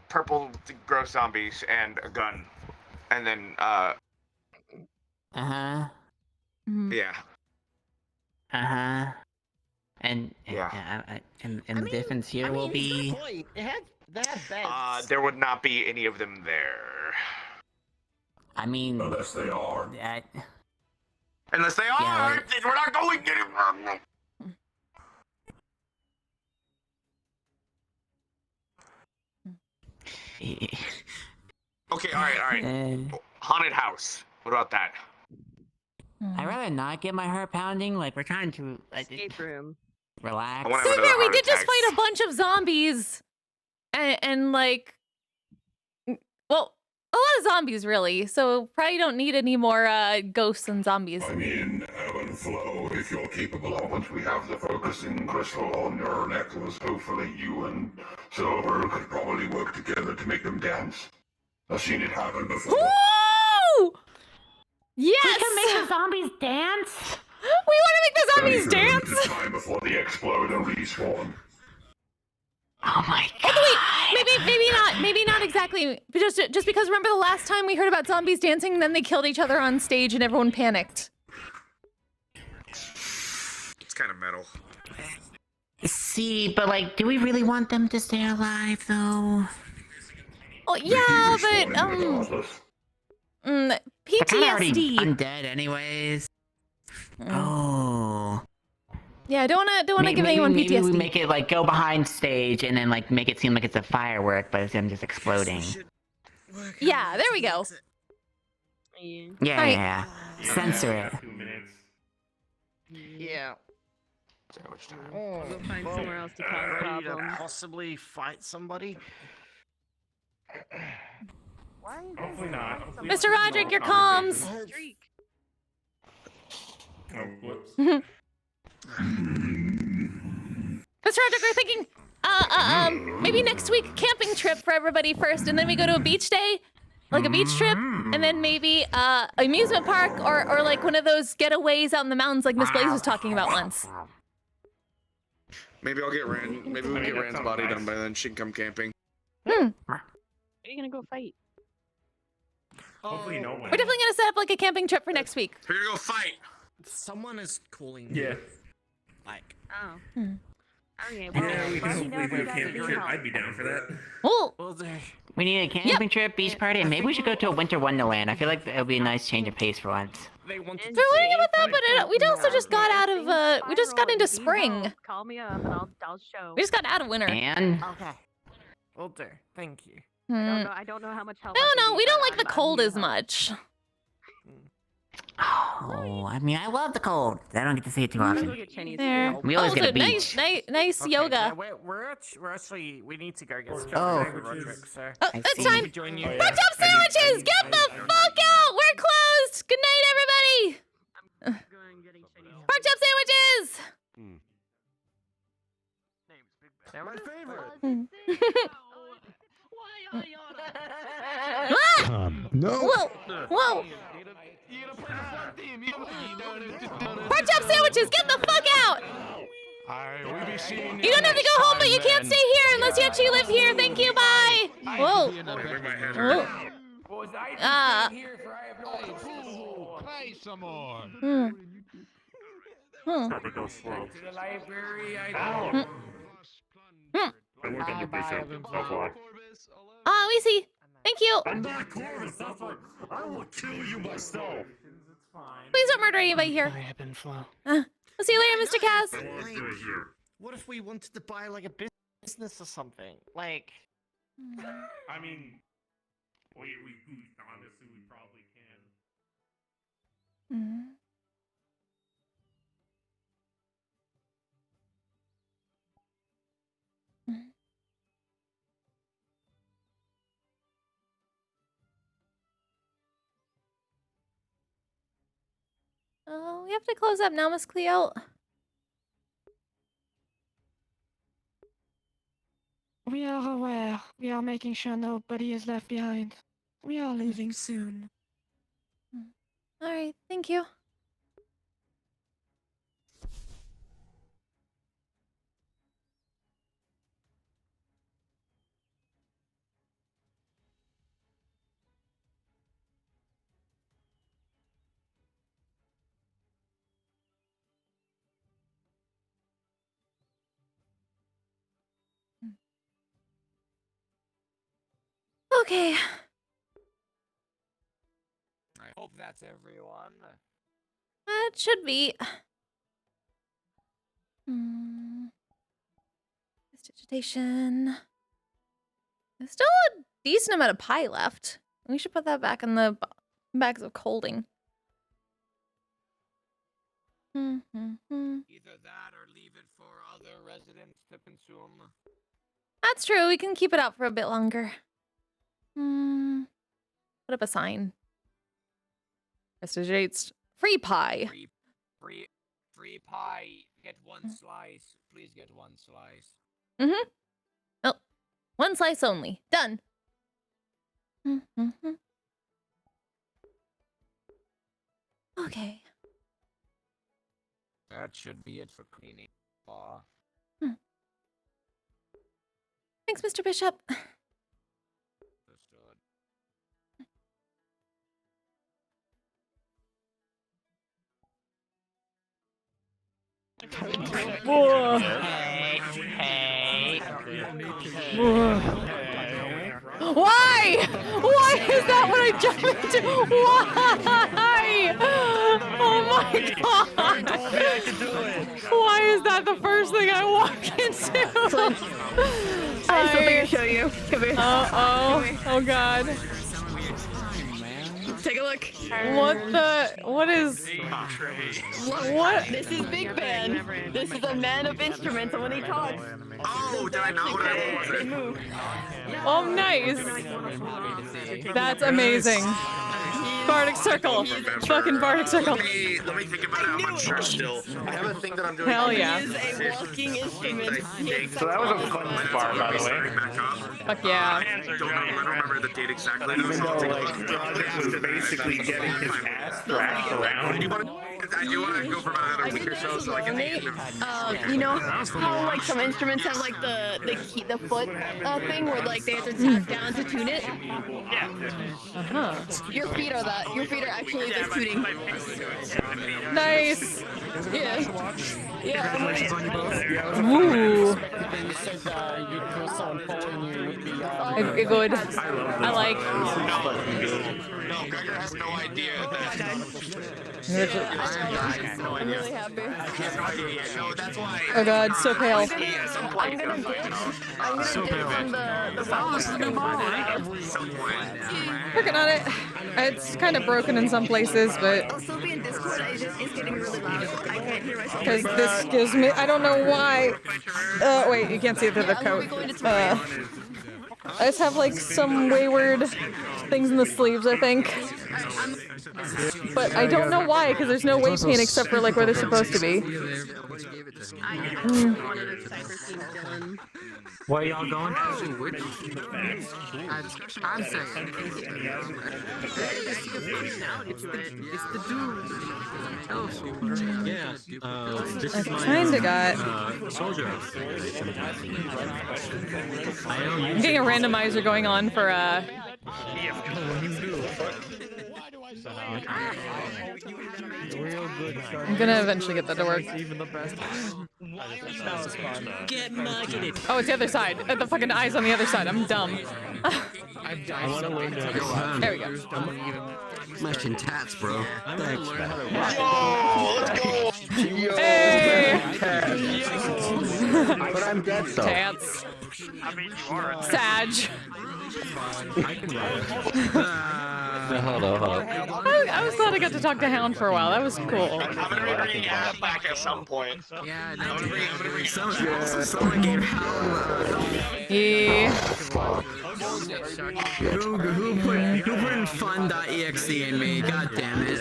purple gross zombies and a gun, and then Yeah. And yeah. And the difference here will be. They had beds. There would not be any of them there. I mean, unless they are. Unless they are, then we're not going anywhere. Okay, all right. Haunted house. What about that? I'd rather not get my heart pounding. Like we're trying to escape room. Relax. I wanna To have be fair, another we heart did just attack. fight a bunch of zombies, and like, well, a lot of zombies really. So probably don't need any more ghosts and zombies. I mean, ebb and flow, if you're capable of it. We have the focusing crystal on your necklace. Hopefully you and Silver could probably work together to make them dance. I've seen it happen before. Woo! Yes! We can make the zombies dance. We want to make the zombies dance. The time before they explode and respawn. Oh my god! Wait, maybe not exactly. But just because remember the last time we heard about zombies dancing, and then they killed each other on stage, and everyone panicked. It's kind of metal. See, but like, do we really want them to stay alive though? Oh yeah, but They're kinda already PTSD. undead, anyways. Oh. Yeah, don't wanna give anyone maybe PTSD. we make it like go behind stage and then like make it seem like it's a firework, but it's them just exploding. Yeah, there we go. Yeah. Censor it. Yeah. We'll find well, somewhere else to cause ready to problems. possibly fight somebody. Hopefully not. Mr. Roderick, your comms. Oh, whoops. Mr. Roderick, we're thinking, maybe next week camping trip for everybody first, and then we go to a beach day, like a beach trip, and then maybe amusement park or like one of those getaways out in the mountains, like Miss Blaze was talking about once. Maybe I'll get Rand. Maybe we'll get Rand's body done by then. She can come camping. Are you gonna go fight? Hopefully no one. We're definitely gonna set up like a camping trip for next week. We're gonna go fight. Someone is calling. Yeah. Like. Oh. Okay, Yeah, we can let me know hopefully if do you a guys camping need trip. help. I'd be down for that. Oh. We need a camping trip, beach party, and maybe we should go to a winter wonderland. I feel like it would be a nice change of pace for once. they wanted If to we want to see get with that, it, but we also just got out of we just got into If you need spring. help, call me up and I'll show. We just got out of winter. And Okay. Will do. Thank you. I don't know how much help. No, I can be, we don't but like the I'm cold here as to help. much. oh, I mean, I love the cold. I don't get to see it too often. There. We always get a nice, beach. nice Okay, yoga. now we're actually we need to go get stuff Oh. for Roderick, so Oh, I it's see. time. join you. Pork chop sandwiches! Get the fuck out! We're closed! Good night, everybody! Pork chop sandwiches! My favorite. Ah! No. Whoa! Whoa! Pork chop sandwiches! Get the fuck out! You don't have to go home, but you can't stay here unless you actually live here. Thank you. Bye. Whoa. Whoa. Ah. Play some more. Hmm. Had to go slow. To the library, Hmm. Hmm. I work on the bishop. How far? We see. Thank you. I'm not Corvus. That's what I will kill you myself. Please don't murder anybody here. I have been flow. We'll see you later, Mr. Cass. What if we wanted to buy like a business or something? Like, I mean, we honestly we probably can. Mm-hmm. Oh, we have to close up now, Miss Cleo. We are aware. We are making sure nobody is left behind. We are leaving soon. All right, thank you. Okay. I hope that's everyone. It should be. Digitation. There's still a decent amount of pie left. We should put that back in the bags of colding. Either that or leave it for other residents to consume. That's true. We can keep it out for a bit longer. Put up a sign. Prestigiates free pie. Free pie. Get one slice. Please get one slice. Mm-hmm. Oh, one slice only. Done. Okay. That should be it for cleaning. Thanks, Mr. Bishop. Why? Why is that what I jumped into? Why? Oh my god! Why is that the first thing I walk into? I have something to show you. Come here. Oh god. Take a look. What is... What? This is Big Ben. This is a man of instruments, and when he talks... Oh, did I not what I wanted? Oh, nice. That's amazing. Bardic Circle. Fucking Bardic Circle. Let me think about it. I'm unsure still. I have a thing that I'm doing. Hell yeah. He is a walking instrument. So that was a fun bar, by the way. Fuck yeah. I don't remember the date exactly. Even though, like, Roderick was basically getting his ass thrashed around. I do want to go for about another week or so I can You know how like some instruments have like the key, the foot thing where like they have to tap down to tune it? Uh-huh. Your feet are that. Your feet are actually just tuning. Nice. Yeah. Congratulations on you both. Ooh. You said you'd feel someone following you would be Good. I like. No, Gregor has no idea that. I'm really happy. He has no idea. No, that's why. Oh god, so pale. I'm gonna dig from the Working on it. It's kind of broken in some places, but Also, being Discord, it's getting really loud. I can't hear myself. because this gives me, I don't know why. Wait, you can't see it through the coat. I just have like some wayward things in the sleeves, I think. But I don't know why, because there's no weight paint except for like where they're supposed to be. Where y'all going? I'm saying. It's the dude. Yeah. This I is my kinda got. soldier. I'm getting a randomizer going on for I'm gonna eventually get that to work. Get marketed. Oh, it's the other side. The fucking eyes on the other side. I'm dumb. I want to learn how to There we go. Smashing tats, bro. Thanks. Hey! But I'm dead though. Tats. I mean, you are. Sag. Hold on. I was glad I got to talk to Hound for a while. That was cool. I'm gonna be bringing Adam back at some point. Yeah, I'm gonna bring someone gave Yeah. Who put in fun.exe in me? God damn it.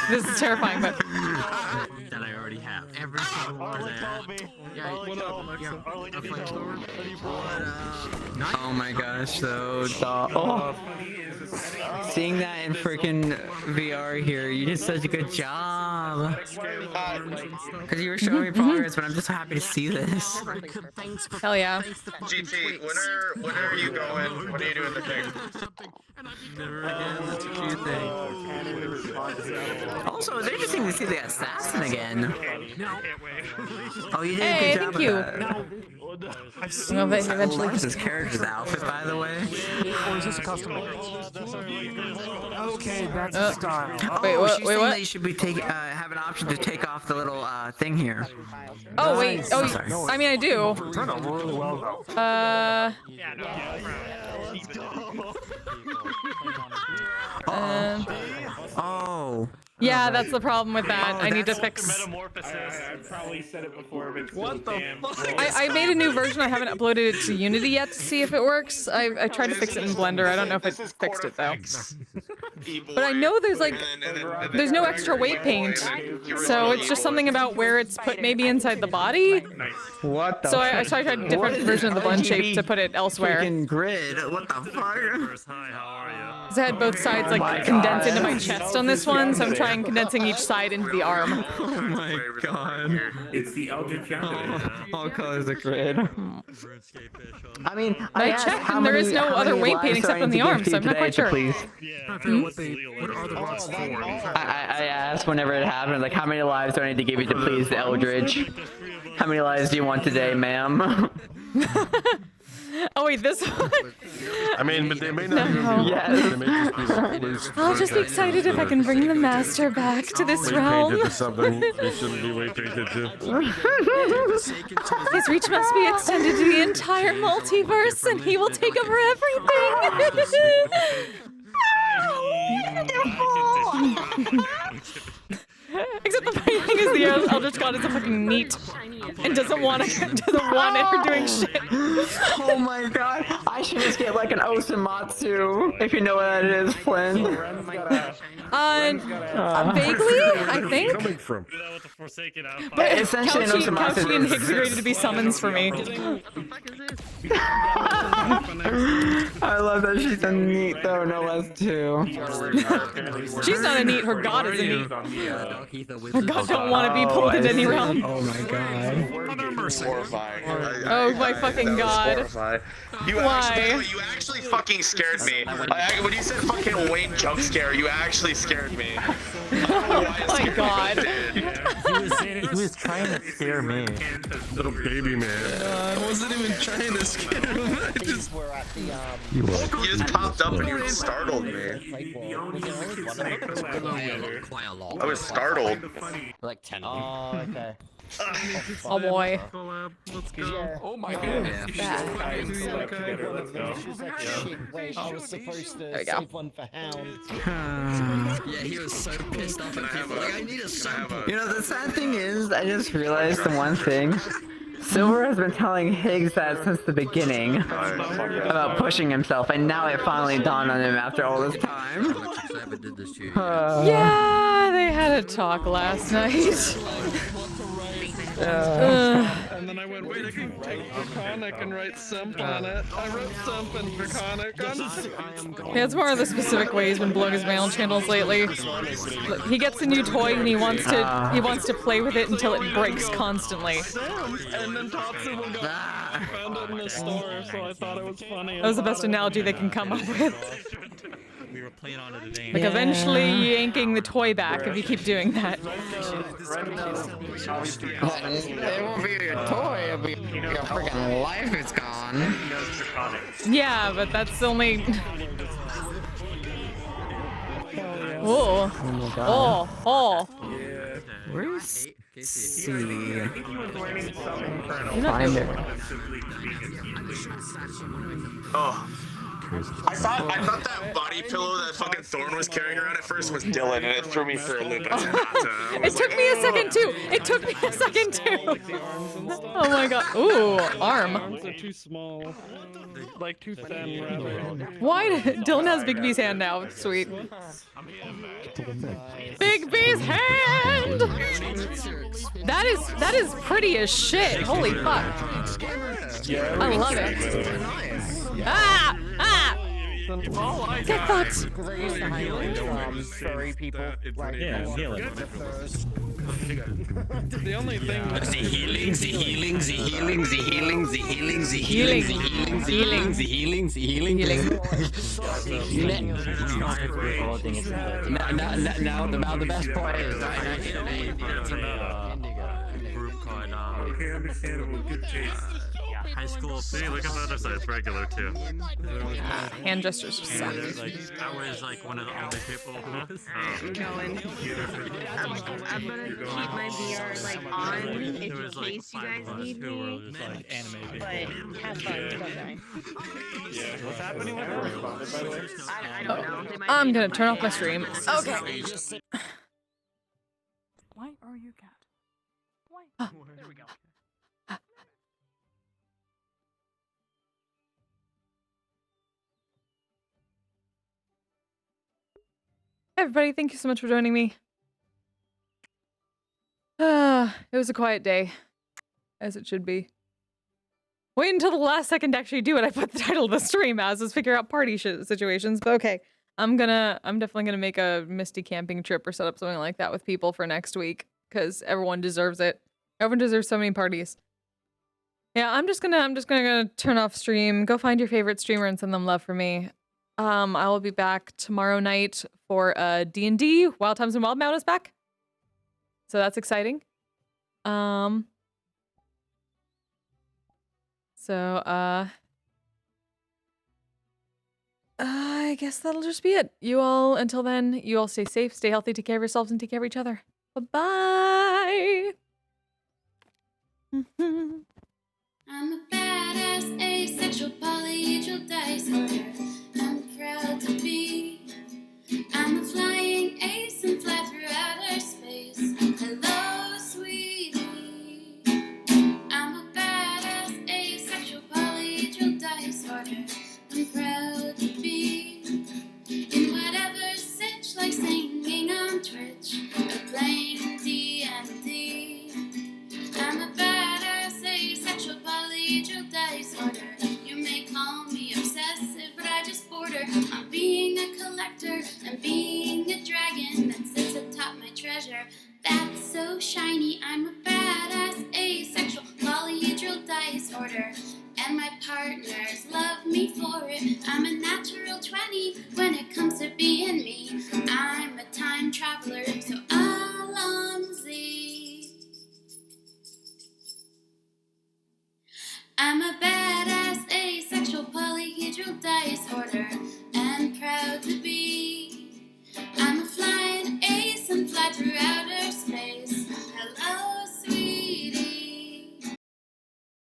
This is terrifying, but that I already have. Every single one of that. Oh my gosh, so seeing that in freaking VR here, you did such a good job. Because you were showing me progress, but I'm just happy to see this. Hell yeah. GT, when are you going? What are you doing the thing? Never again. That's a cute thing. Also, it's interesting to see the assassin again. Oh, you did a Hey, good job thank you. with that. I've seen that eventually. Loves his character's outfit, by the way. Or is this a custom? Okay, that's a style. Wait, what? She's Wait, saying what? that you should be have an option to take off the little thing here. Oh wait. Oh, Sorry. I mean I do. Turned out really well though. Oh. Yeah, that's the problem with that. I need to fix. Metamorphosis. I've probably said it before, but what the fuck? I made a new version. I haven't uploaded it to Unity yet to see if it works. I tried to fix it in Blender. I don't know if it fixed it though. But I know there's like there's no extra weight paint, so it's just something about where it's put maybe inside the body. What the? So I tried a different version of the blend shape to put it elsewhere. Freaking grid. What the fuck? Hi, how are you? Because I had both sides like condensed into my chest on this one, so I'm trying condensing each side into the arm. Oh my god. It's the Eldritch Candidate. All colors of grid. I mean, I checked and there is no other weight paint except on the arm, so I'm not quite sure. What are the rods for? I asked whenever it happened, like, how many lives do I need to give you to please the Eldritch? How many lives do you want today, ma'am? Oh wait, this one? I mean, but they may not even be Yes. they may just be like loose. I'll just be excited if I can bring the master back to this Weight realm. painted to something they shouldn't be weight painted to. His reach must be extended to the entire multiverse, and he will take over everything. Except the funny thing is the Eldritch God is a fucking neat and doesn't want her doing shit. Oh my god, I should just get like an Osamatsu, if you know what that is, Flynn. Vaguely, I think. Coming from. But Essentially, an Osamatsu Couchy and Higgs agreed to be summons for me. I love that she's a neat though, no less too. She's not a neat, her god is a neat. Her god don't want to be pulled into any realm. Oh my god. Horrifying. Oh my fucking that was god. horrifying. You Why? actually fucking scared me. When you said fucking Wayne jump scare, you actually scared me. Oh my god. He was trying to scare me. Little baby man. I wasn't even trying to scare him. I just... You just popped up and you startled me. I was startled. Like 10 of them. Oh, okay. Oh boy. Let's go. Oh my goodness. Wait, I was supposed to There we go. save one for Hound. Yeah, he was so pissed off at people. Like, I need a sample. You know, the sad thing is, I just realized the one thing. Silver has been telling Higgs that since the beginning about pushing himself, and now it finally dawned on him after all this time. Yeah, they had a talk last night. And then I went, wait, I can take Draconic and write Simp on it. I wrote Simp and Draconic on it. Yeah, it's more of the specific way he's been blowing his mail channels lately. Look, he gets a new toy and he wants to play with it until it breaks constantly. And then Tatsu will go, I found it in the store, so I thought it was funny. That was the best analogy they can come up with. We were playing on it today. Like eventually yanking the toy back if you keep doing that. It won't be your toy, it'll be your freaking life is gone. Yeah, but that's only... Whoa. Oh, oh. Where's C? Find it. Oh. I thought that body pillow that fucking Thorn was carrying around at first was Dylan, and it threw me for a loop. It took me a second too. It took me a second too. Oh my god. Ooh, arm. Arms are too small. Like too thin, rather. Why? Dylan has Big B's hand now. Sweet. Big B's hand. That is pretty as shit. Holy fuck. I love it. Ah! Ah! Get fucked! Because I used to heal furry people. Like, healing. The only thing The healing, the healing, the healing, the healing, the healing, the healing, the healing, the healing, the healing, the healing, Now the best part is Group called okay, understandable. Good chase. High school. See, look at the other side. It's regular too. Hand gestures just suck. I was like one of the only people who was Going. I'm gonna keep my VR like on in case you guys need me. But have fun, don't die. What's happening with her? I don't know. They might I'm be gonna my turn off my VR. stream. Okay. Why are you cat? Why? There we go. Hey everybody, thank you so much for joining me. It was a quiet day, as it should be. Wait until the last second to actually do what I put the title of the stream as, is figure out party situations, but okay. I'm definitely gonna make a Misty camping trip or set up something like that with people for next week, because everyone deserves it. Everyone deserves so many parties. Yeah, I'm just gonna turn off stream, go find your favorite streamer and send them love for me. I will be back tomorrow night for D&D. Wild Times and Wild Mount is back. So that's exciting. I guess that'll just be it. You all, until then, you all stay safe, stay healthy, take care of yourselves, and take care of each other. Bye-bye! I'm a badass, asexual, polyhedral dice holder. I'm proud to be. I'm a flying ace and fly through outer space. Hello, sweetie. I'm a badass, asexual, polyhedral dice holder. I'm proud to be in whatever sitch, like singing on Twitch or playing D&D. I'm a badass, asexual, polyhedral dice holder. You may call me obsessive, but I just border on being a collector and being a dragon. anywhere.